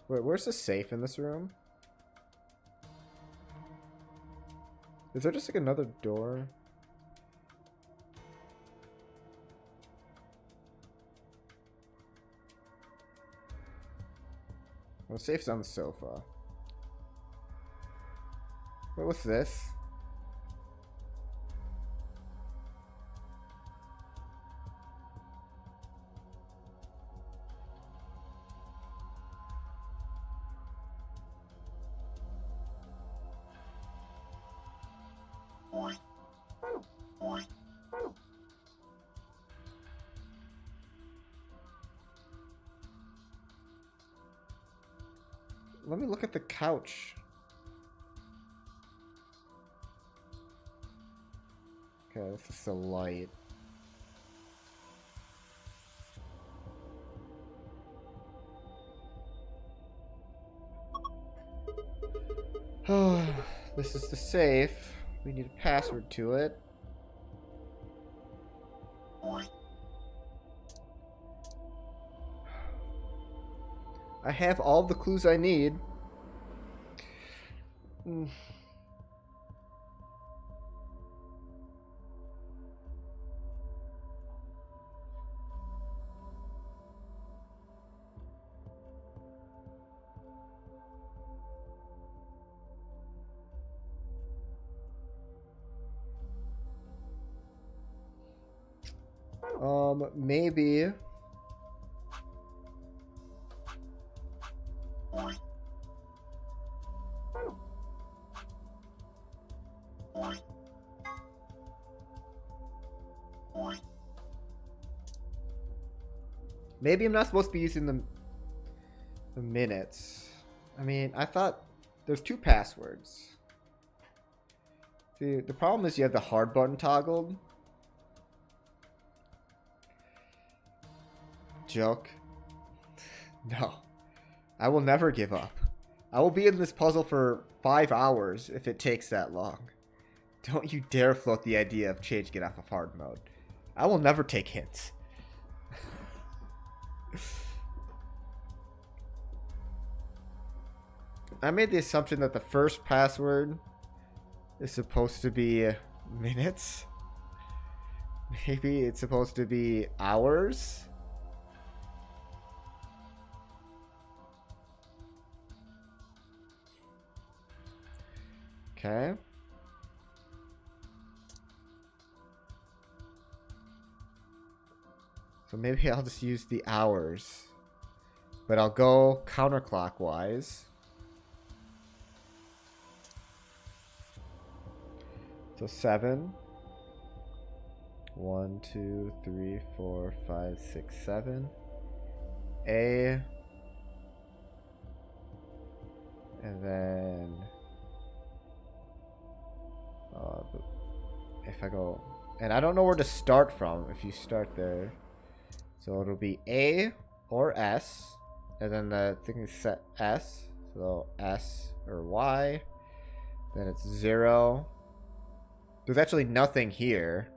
Wait, where's the safe in this room? Is there just like another door? Well, the safe's on the sofa. What was this? Let me look at the couch. Okay, this is so light. Oh, this is the safe. We need a password to it. I have all the clues I need. Maybe. Maybe I'm not supposed to be using the minutes. I mean, I thought there's 2 passwords. See, the problem is you have the hard button toggled. Joke. No. I will never give up. I will be in this puzzle for 5 hours if it takes that long. Don't you dare float the idea of changing it off of hard mode. I will never take hints. I made the assumption that the first password is supposed to be minutes. Maybe it's supposed to be hours. Okay. So maybe I'll just use the hours. But I'll go counterclockwise. So 7. 1, 2, 3, 4, 5, 6, 7. A. And then if I go, and I don't know where to start from if you start there. So it'll be A or S, and then the thing is set S. So S or Y. Then it's 0. There's actually nothing here.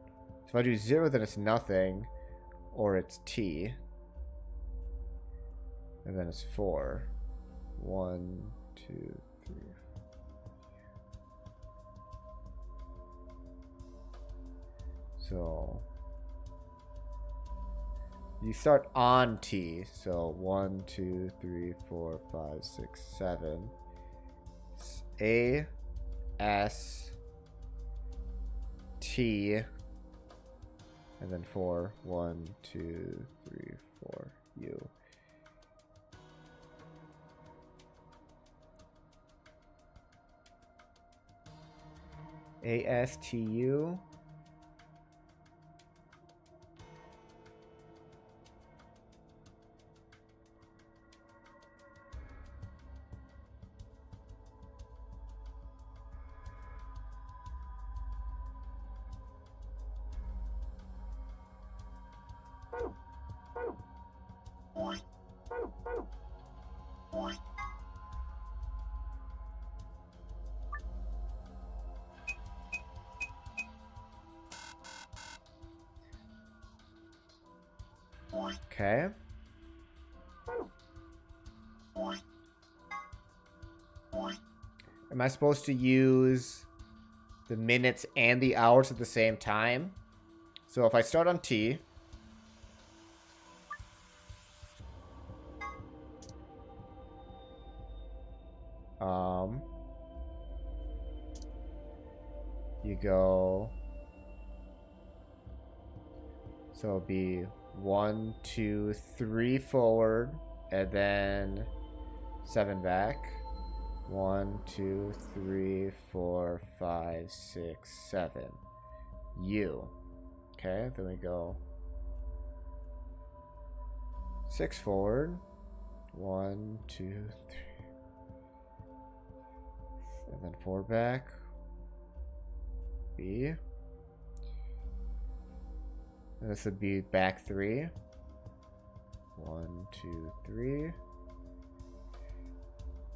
So if I do 0, then it's nothing, or it's T. And then it's 4. 1, 2, 3. So you start on T. So 1, 2, 3, 4, 5, 6, 7. A, S, T, and then 4. 1, 2, 3, 4. U. ASTU. Okay. Am I supposed to use the minutes and the hours at the same time? So if I start on T, you go, so it'll be 1, 2, 3 forward, and then 7 back. 1, 2, 3, 4, 5, 6, 7. U. Okay, then we go 6 forward. 1, 2, 3. And then 4 back. B. And this would be back 3. 1, 2, 3.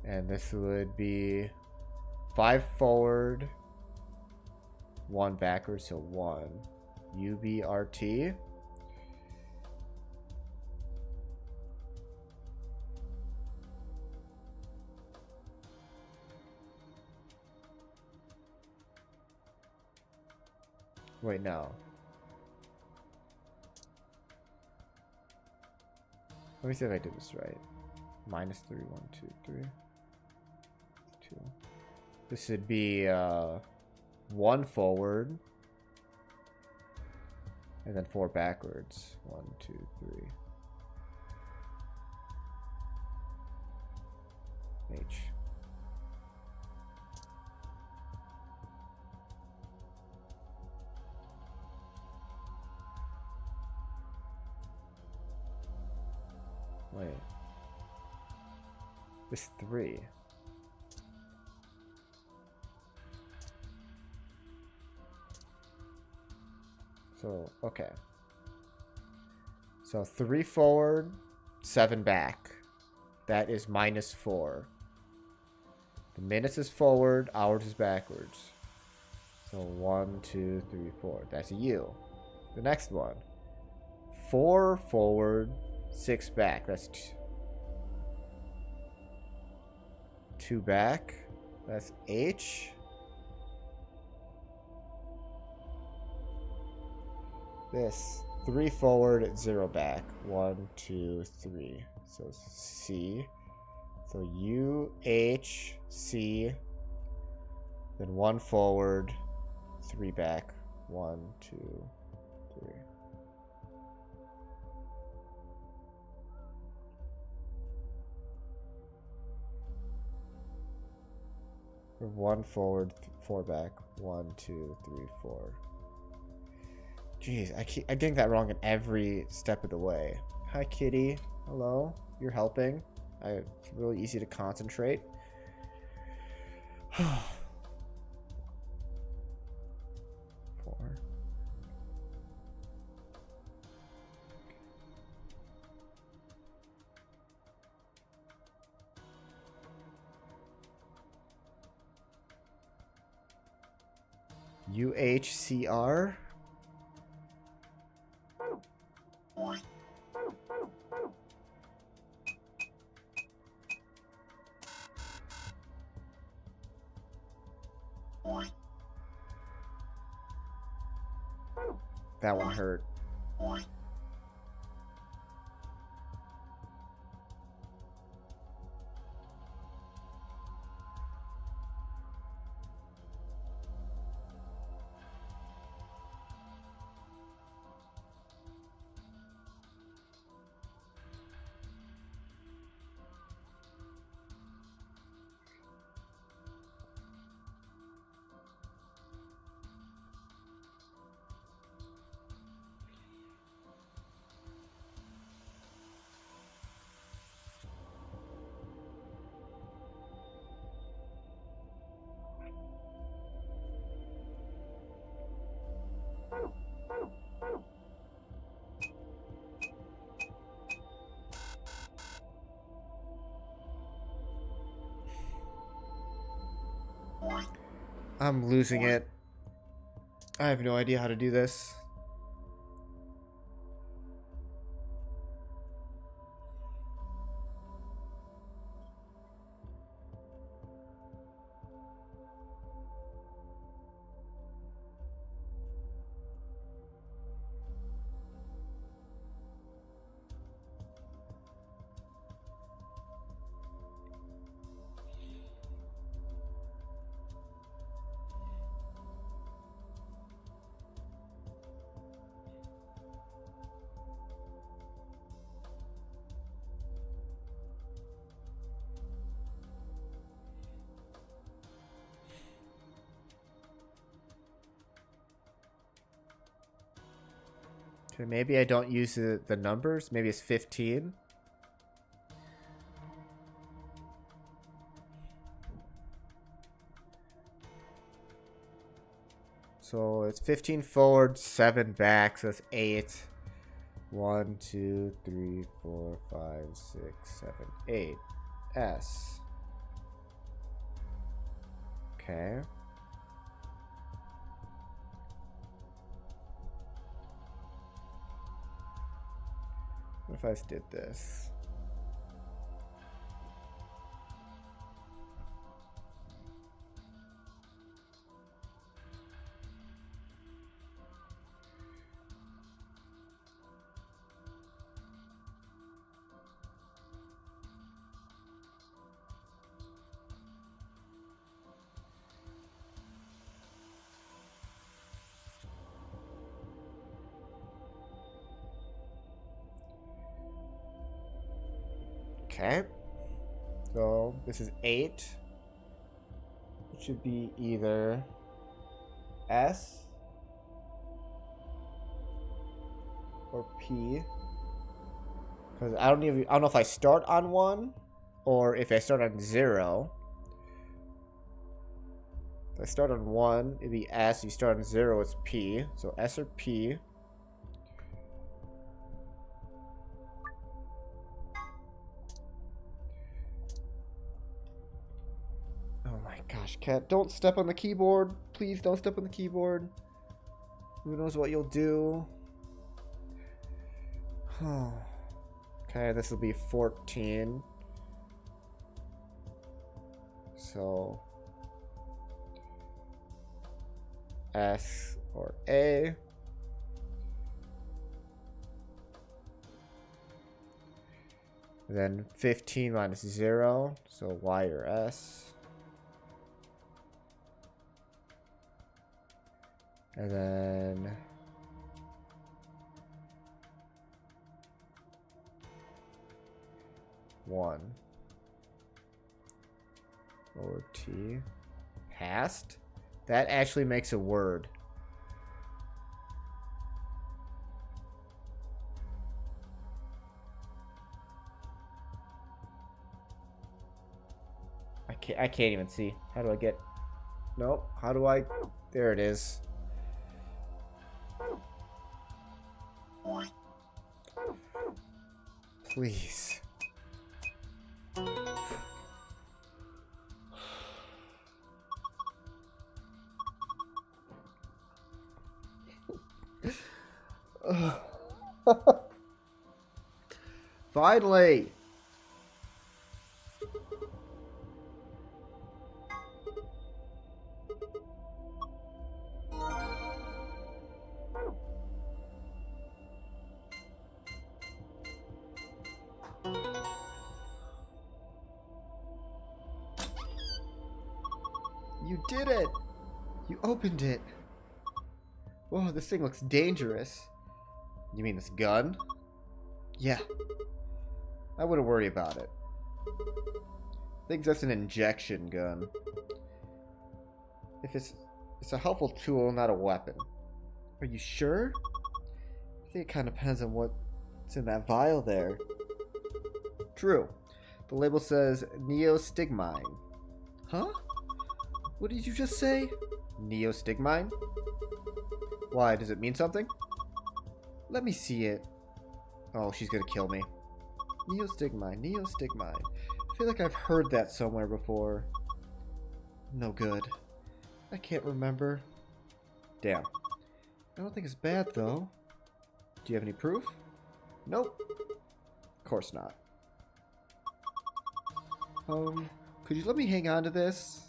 And this would be 5 forward, 1 backwards, so 1. UBRT. Wait, no. Let me see if I did this right. -3, 1, 2, 3. 2. This would be 1 forward. And then 4 backwards. 1, 2, 3. H. is 3. So, okay. So 3 forward, 7 back. That is -4. The minutes is forward, hours is backwards. So 1, 2, 3, 4. That's a U. The next one. 4 forward, 6 back. That's 2 back. That's H. This 3 forward, 0 back. 1, 2, 3. So C. So U, H, C. Then 1 forward, 3 back. 1, 2, 3. Or 1 forward, 4 back. 1, 2, 3, 4. Jeez, I getting that wrong in every step of the way. Hi, kitty. Hello. You're helping. It's really easy to concentrate. 4. UHCR. That one hurt. I'm losing it. I have no idea how to do this. Okay, maybe I don't use the numbers. Maybe it's 15. So it's 15 forward, 7 back, so that's 8. 1, 2, 3, 4, 5, 6, 7, 8. S. Okay. What if I just did this? Okay, so this is 8. It should be either S or P, because I don't know if I start on 1 Or if I start on 0, if I start on 1, it'd be S. You start on 0, it's P. So S or P. Oh my gosh, Cat, don't step on the keyboard. Please don't step on the keyboard. Who knows what you'll do. Okay, this will be 14. So S or A. Then 15 minus 0, so Y or S. And then one. Lower T. Past? That actually makes a word. I can't even see. How do I get... Nope. How do I... There it is. Please. Finally. You did it! You opened it! Whoa, this thing looks dangerous. You mean this gun? Yeah. I wouldn't worry about it. I think that's an injection gun. If it's a helpful tool, not a weapon. Are you sure? I think it kind of depends on what's in that vial there. True. The label says neostigmine. Huh? What did you just say? Neostigmine? Why, does it mean something? Let me see it. Oh, she's gonna kill me. Neostigmine, neostigmine. I feel like I've heard that somewhere before. No good. I can't remember. Damn. I don't think it's bad, though. Do you have any proof? Nope. Of course not. Could you let me hang on to this?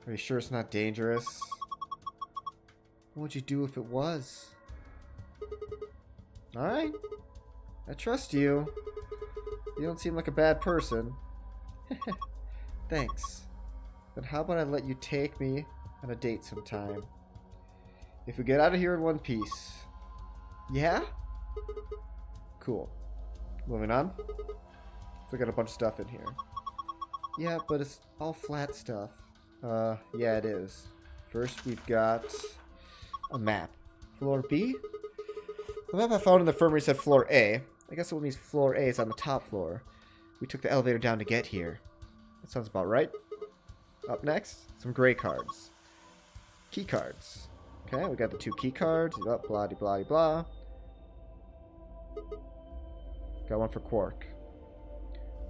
Are you sure it's not dangerous? What would you do if it was? Alright. I trust you. You don't seem like a bad person. Thanks. Then how about I let you take me on a date sometime? If we get out of here in one piece. Yeah? Cool. Moving on. So we got a bunch of stuff in here. Yeah, but it's all flat stuff. Yeah, it is. First, we've got a map. Floor B? The map I found in the infirmary said floor A. I guess it means floor A is on the top floor. We took the elevator down to get here. That sounds about right. Up next, some gray cards. Key cards. Okay, we got the 2 key cards. Blah, blah, blah, blah. Got one for Quark.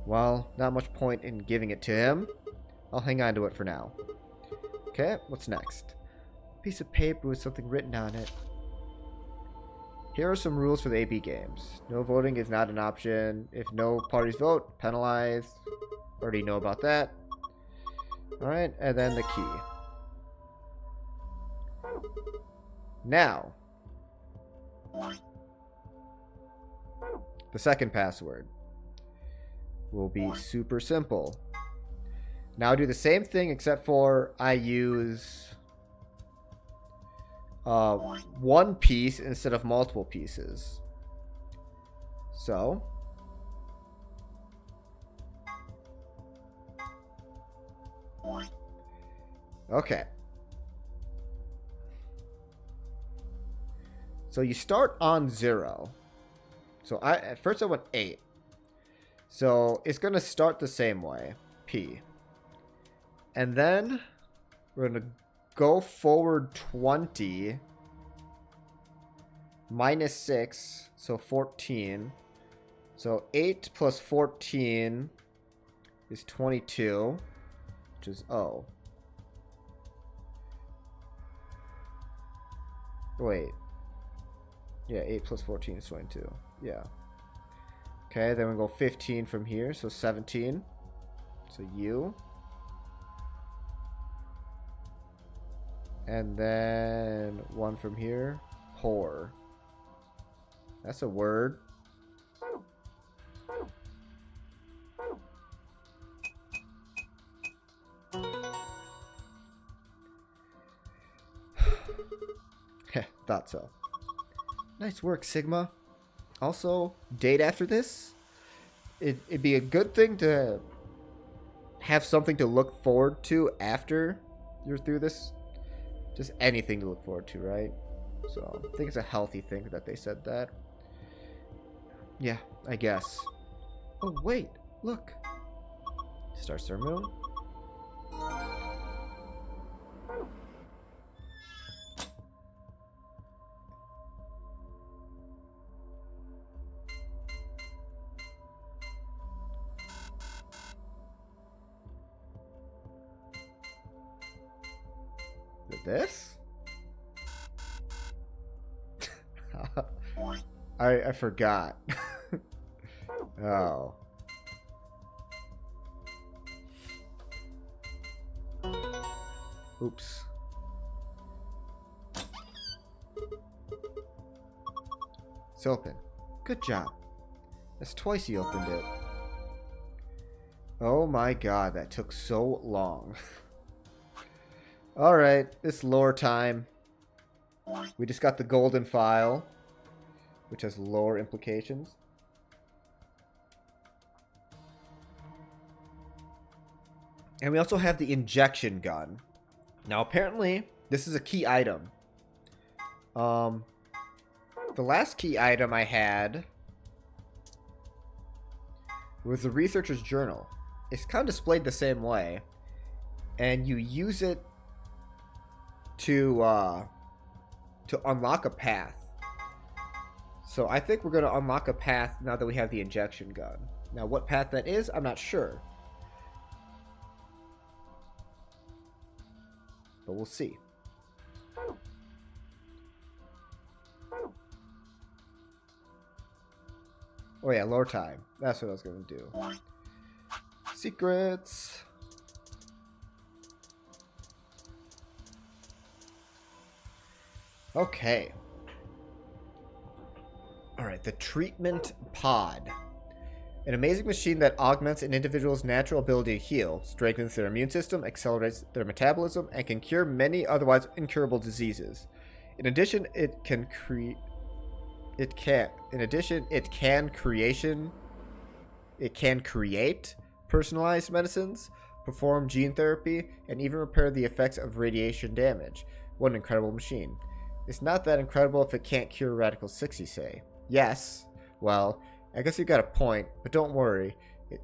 Well, not much point in giving it to him. I'll hang on to it for now. Okay, what's next? A piece of paper with something written on it. Here are some rules for the AB games. No voting is not an option. If no parties vote, penalized. Already know about that. Alright, and then the key. Now, the second password will be super simple. Now do the same thing except for I use one piece instead of multiple pieces. So okay. So you start on 0. So at first I went 8. So it's going to start the same way, P. And then we're going to go forward 20, minus 6, so 14. So 8 plus 14 is 22, which is O. Wait. Yeah, 8 plus 14 is 22. Yeah. Okay, then we go 15 from here, so 17. So U. And then 1 from here. Whore. That's a word. Heh, thought so. Nice work, Sigma. Also, date after this. It'd be a good thing to have something to look forward to after you're through this. Just anything to look forward to, right? So, I think it's a healthy thing that they said that. Yeah, I guess. Oh, wait. Look. Star Moon. This? I forgot. Oh. Oops. It's open. Good job. That's twice you opened it. Oh my god, that took so long. Alright, it's lore time. We just got the golden file, which has lore implications. And we also have the injection gun. Now, apparently, this is a key item. The last key item I had was the researcher's journal. It's kind of displayed the same way. And you use it to unlock a path. So I think we're going to unlock a path now that we have the injection gun. Now what path that is, I'm not sure. But we'll see. Oh yeah, lore time. That's what I was going to do. Secrets. Okay. Alright, the treatment pod. An amazing machine that augments an individual's natural ability to heal, strengthens their immune system, accelerates their metabolism, and can cure many otherwise incurable diseases. In addition, it can create personalized medicines, perform gene therapy, and even repair the effects of radiation damage. What an incredible machine. It's not that incredible if it can't cure Radical 60, say. Yes, well, I guess you got a point, but don't worry.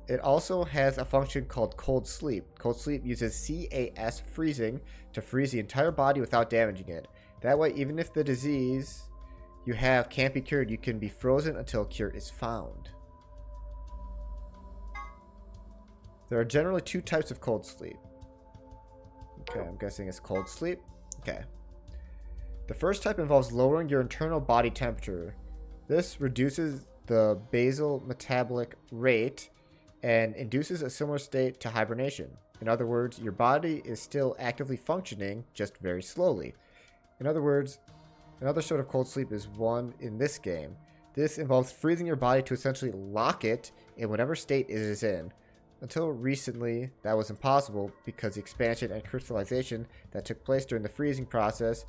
It also has a function called Cold Sleep. Cold Sleep uses CAS freezing to freeze the entire body without damaging it. That way, even if the disease you have can't be cured, you can be frozen until a cure is found. There are generally 2 types of cold sleep. Okay, I'm guessing it's cold sleep. Okay. The first type involves lowering your internal body temperature. This reduces the basal metabolic rate and induces a similar state to hibernation. In other words, your body is still actively functioning, just very slowly. In other words, another sort of cold sleep is one in this game. This involves freezing your body to essentially lock it in whatever state it is in. Until recently, that was impossible because the expansion and crystallization that took place during the freezing process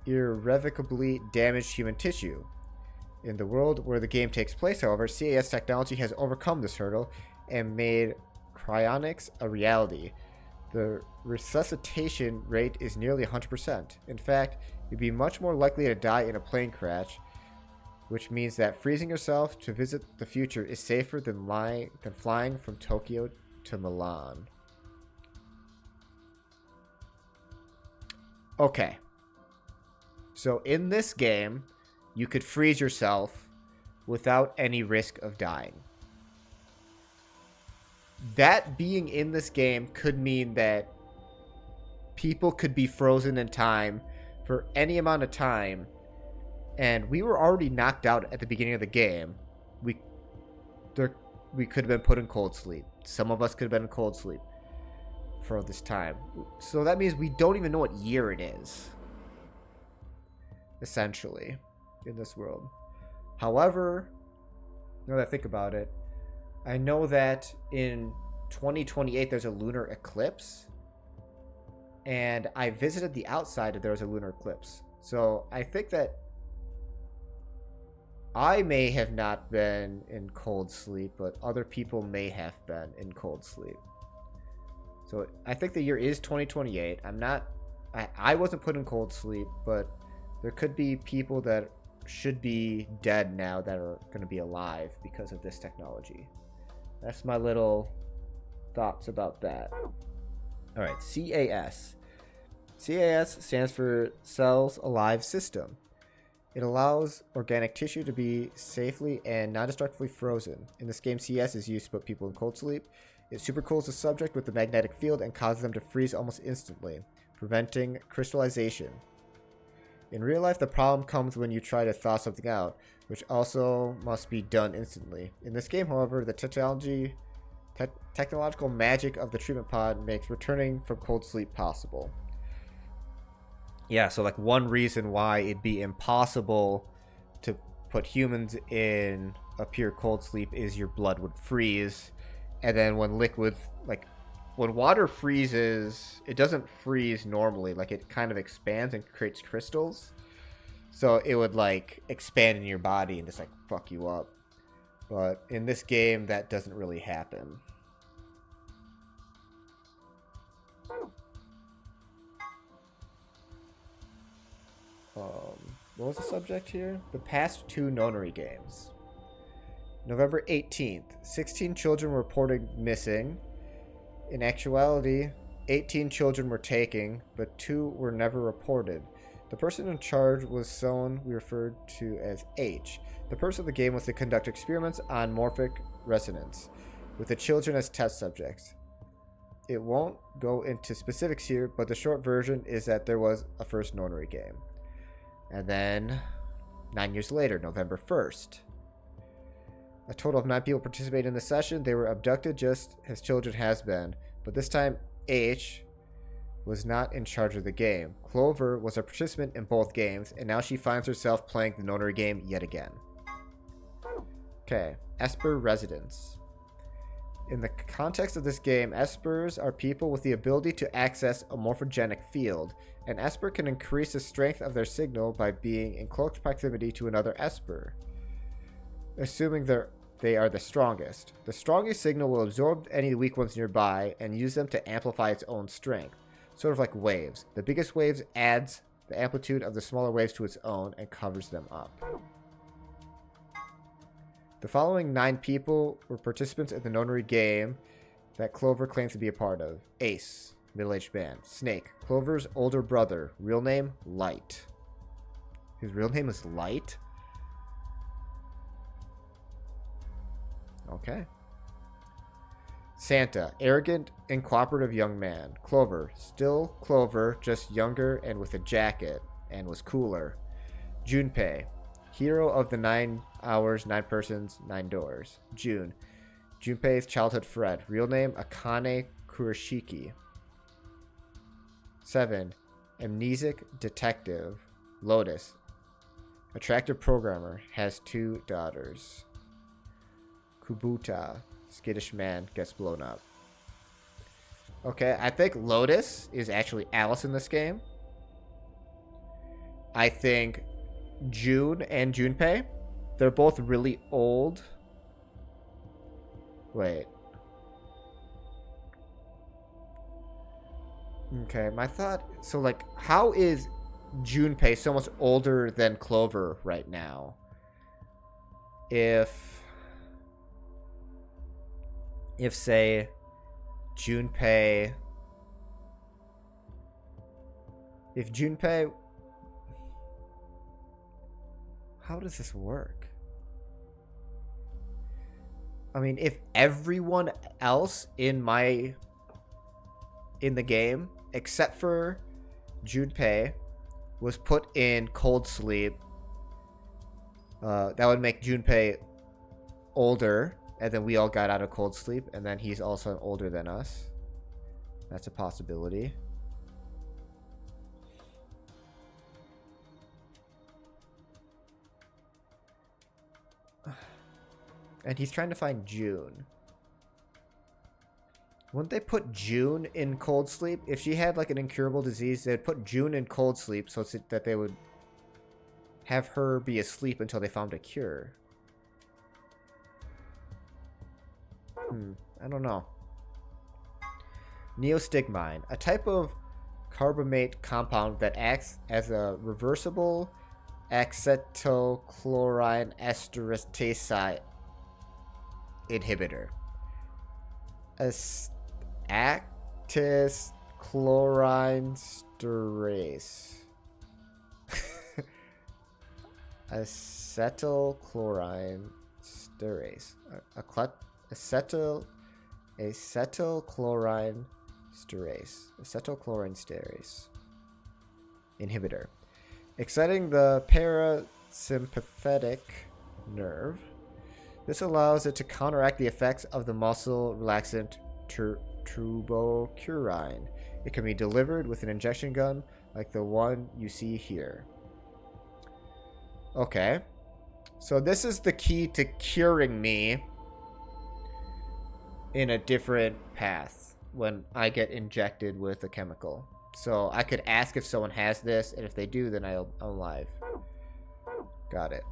irrevocably damaged human tissue. In the world where the game takes place, however, CAS technology has overcome this hurdle and made cryonics a reality. The resuscitation rate is nearly 100%. In fact, you'd be much more likely to die in a plane crash which means that freezing yourself to visit the future is safer than flying from Tokyo to Milan. Okay. So in this game, you could freeze yourself without any risk of dying. That being in this game could mean that people could be frozen in time for any amount of time, and we were already knocked out at the beginning of the game. We could have been put in cold sleep. Some of us could have been in cold sleep for this time. So that means we don't even know what year it is, essentially, in this world. However, now that I think about it, I know that in 2028 there's a lunar eclipse, and I visited the outside and there was a lunar eclipse. So I think that I may have not been in cold sleep, but other people may have been in cold sleep. So I think the year is 2028. I wasn't put in cold sleep, but there could be people that should be dead now that are going to be alive because of this technology. That's my little thoughts about that. All right, CAS. CAS stands for Cells Alive System. It allows organic tissue to be safely and non-destructively frozen. In this game, CS is used to put people in cold sleep. It supercools the subject with the magnetic field and causes them to freeze almost instantly, preventing crystallization. In real life, the problem comes when you try to thaw something out, which also must be done instantly. In this game, however, the technological magic of the treatment pod makes returning from cold sleep possible. Yeah, so like one reason why it'd be impossible to put humans in a pure cold sleep is your blood would freeze. And then when when water freezes, it doesn't freeze normally. Like it kind of expands and creates crystals. So it would like expand in your body and just like fuck you up. But in this game, that doesn't really happen. What was the subject here? The past 2 nonary games. November 18th, 16 children were reported missing. In actuality, 18 children were taken, but 2 were never reported. The person in charge was someone we referred to as H. The purpose of the game was to conduct experiments on morphic resonance, with the children as test subjects. It won't go into specifics here, but the short version is that there was a first nonary game. And then, 9 years later, November 1st. A total of 9 people participated in the session. They were abducted just as children has been. But this time, H was not in charge of the game. Clover was a participant in both games, and now she finds herself playing the nonary game yet again. Okay, Esper Residents. In the context of this game, Espers are people with the ability to access a morphogenic field. An Esper can increase the strength of their signal by being in close proximity to another Esper, assuming they are the strongest. The strongest signal will absorb any weak ones nearby and use them to amplify its own strength, sort of like waves. The biggest waves adds the amplitude of the smaller waves to its own and covers them up. The following 9 people were participants in the nonary game that Clover claims to be a part of. Ace, middle-aged man. Snake, Clover's older brother. Real name, Light. His real name is Light? Okay. Santa, arrogant and cooperative young man. Clover, still Clover, just younger and with a jacket, and was cooler. Junpei, hero of the 9 hours, 9 persons, 9 doors. June, Junpei's childhood friend. Real name, Akane Kurashiki. 7, amnesic detective. Lotus, attractive programmer, has 2 daughters. Kubuta, skittish man, gets blown up. Okay, I think Lotus is actually Alice in this game. I think June and Junpei, they're both really old. Wait. Okay, my thought... So, like, how is Junpei so much older than Clover right now? if say Junpei, how does this work? I mean, if everyone else in the game except for Junpei was put in cold sleep, that would make Junpei older, and then we all got out of cold sleep, and then he's also older than us. That's a possibility. And he's trying to find June. Wouldn't they put June in cold sleep? If she had like an incurable disease, they'd put June in cold sleep so that they would have her be asleep until they found a cure. I don't know. Neostigmine, a type of carbamate compound that acts as a reversible acetylchlorine esterase inhibitor. Actis chlorine sterase. Acetylchlorine sterase. Acetylchlorine sterase. Acetylchlorine sterase inhibitor. Exciting the parasympathetic nerve. This allows it to counteract the effects of the muscle relaxant turbocurine. It can be delivered with an injection gun like the one you see here. Okay. So this is the key to curing me in a different path when I get injected with a chemical. So I could ask if someone has this, and if they do, then I'm alive. Got it.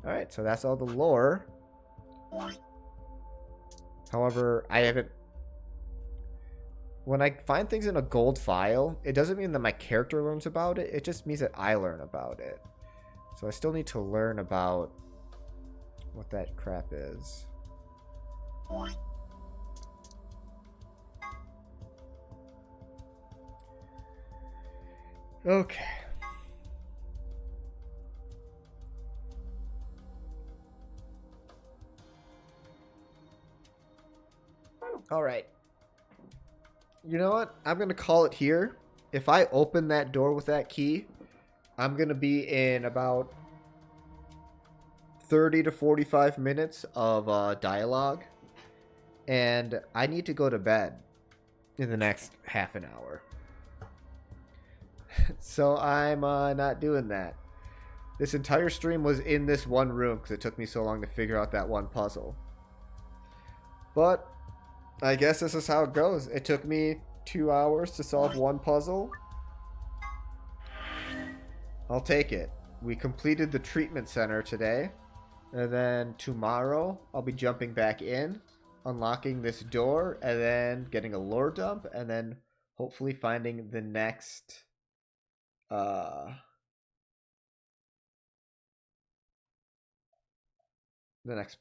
Alright, so that's all the lore. However, I haven't... When I find things in a gold file, it doesn't mean that my character learns about it. It just means that I learn about it. So I still need to learn about what that crap is. Okay. All right. You know what? I'm going to call it here. If I open that door with that key, I'm going to be in about 30 to 45 minutes of dialogue. And I need to go to bed in the next half an hour. So I'm not doing that. This entire stream was in this one room because it took me so long to figure out that one puzzle. But I guess this is how it goes. It took me 2 hours to solve one puzzle. I'll take it. We completed the treatment center today. And then tomorrow I'll be jumping back in, unlocking this door, and then getting a lore dump, and then hopefully finding the next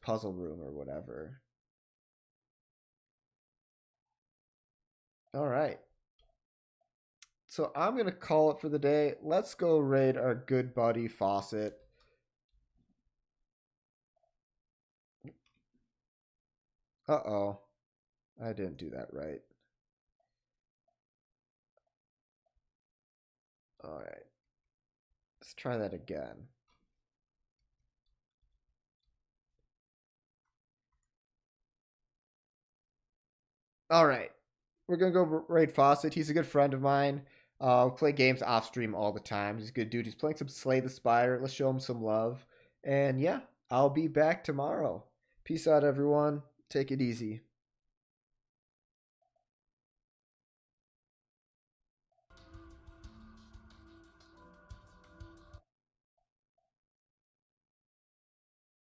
puzzle room or whatever. All right. So I'm going to call it for the day. Let's go raid our good buddy Fawcett. Uh-oh. I didn't do that right. All right. Let's try that again. All right. We're going to go raid Fawcett. He's a good friend of mine. We play games off stream all the time. He's a good dude. He's playing some Slay the Spire. Let's show him some love. And yeah, I'll be back tomorrow. Peace out, everyone. Take it easy.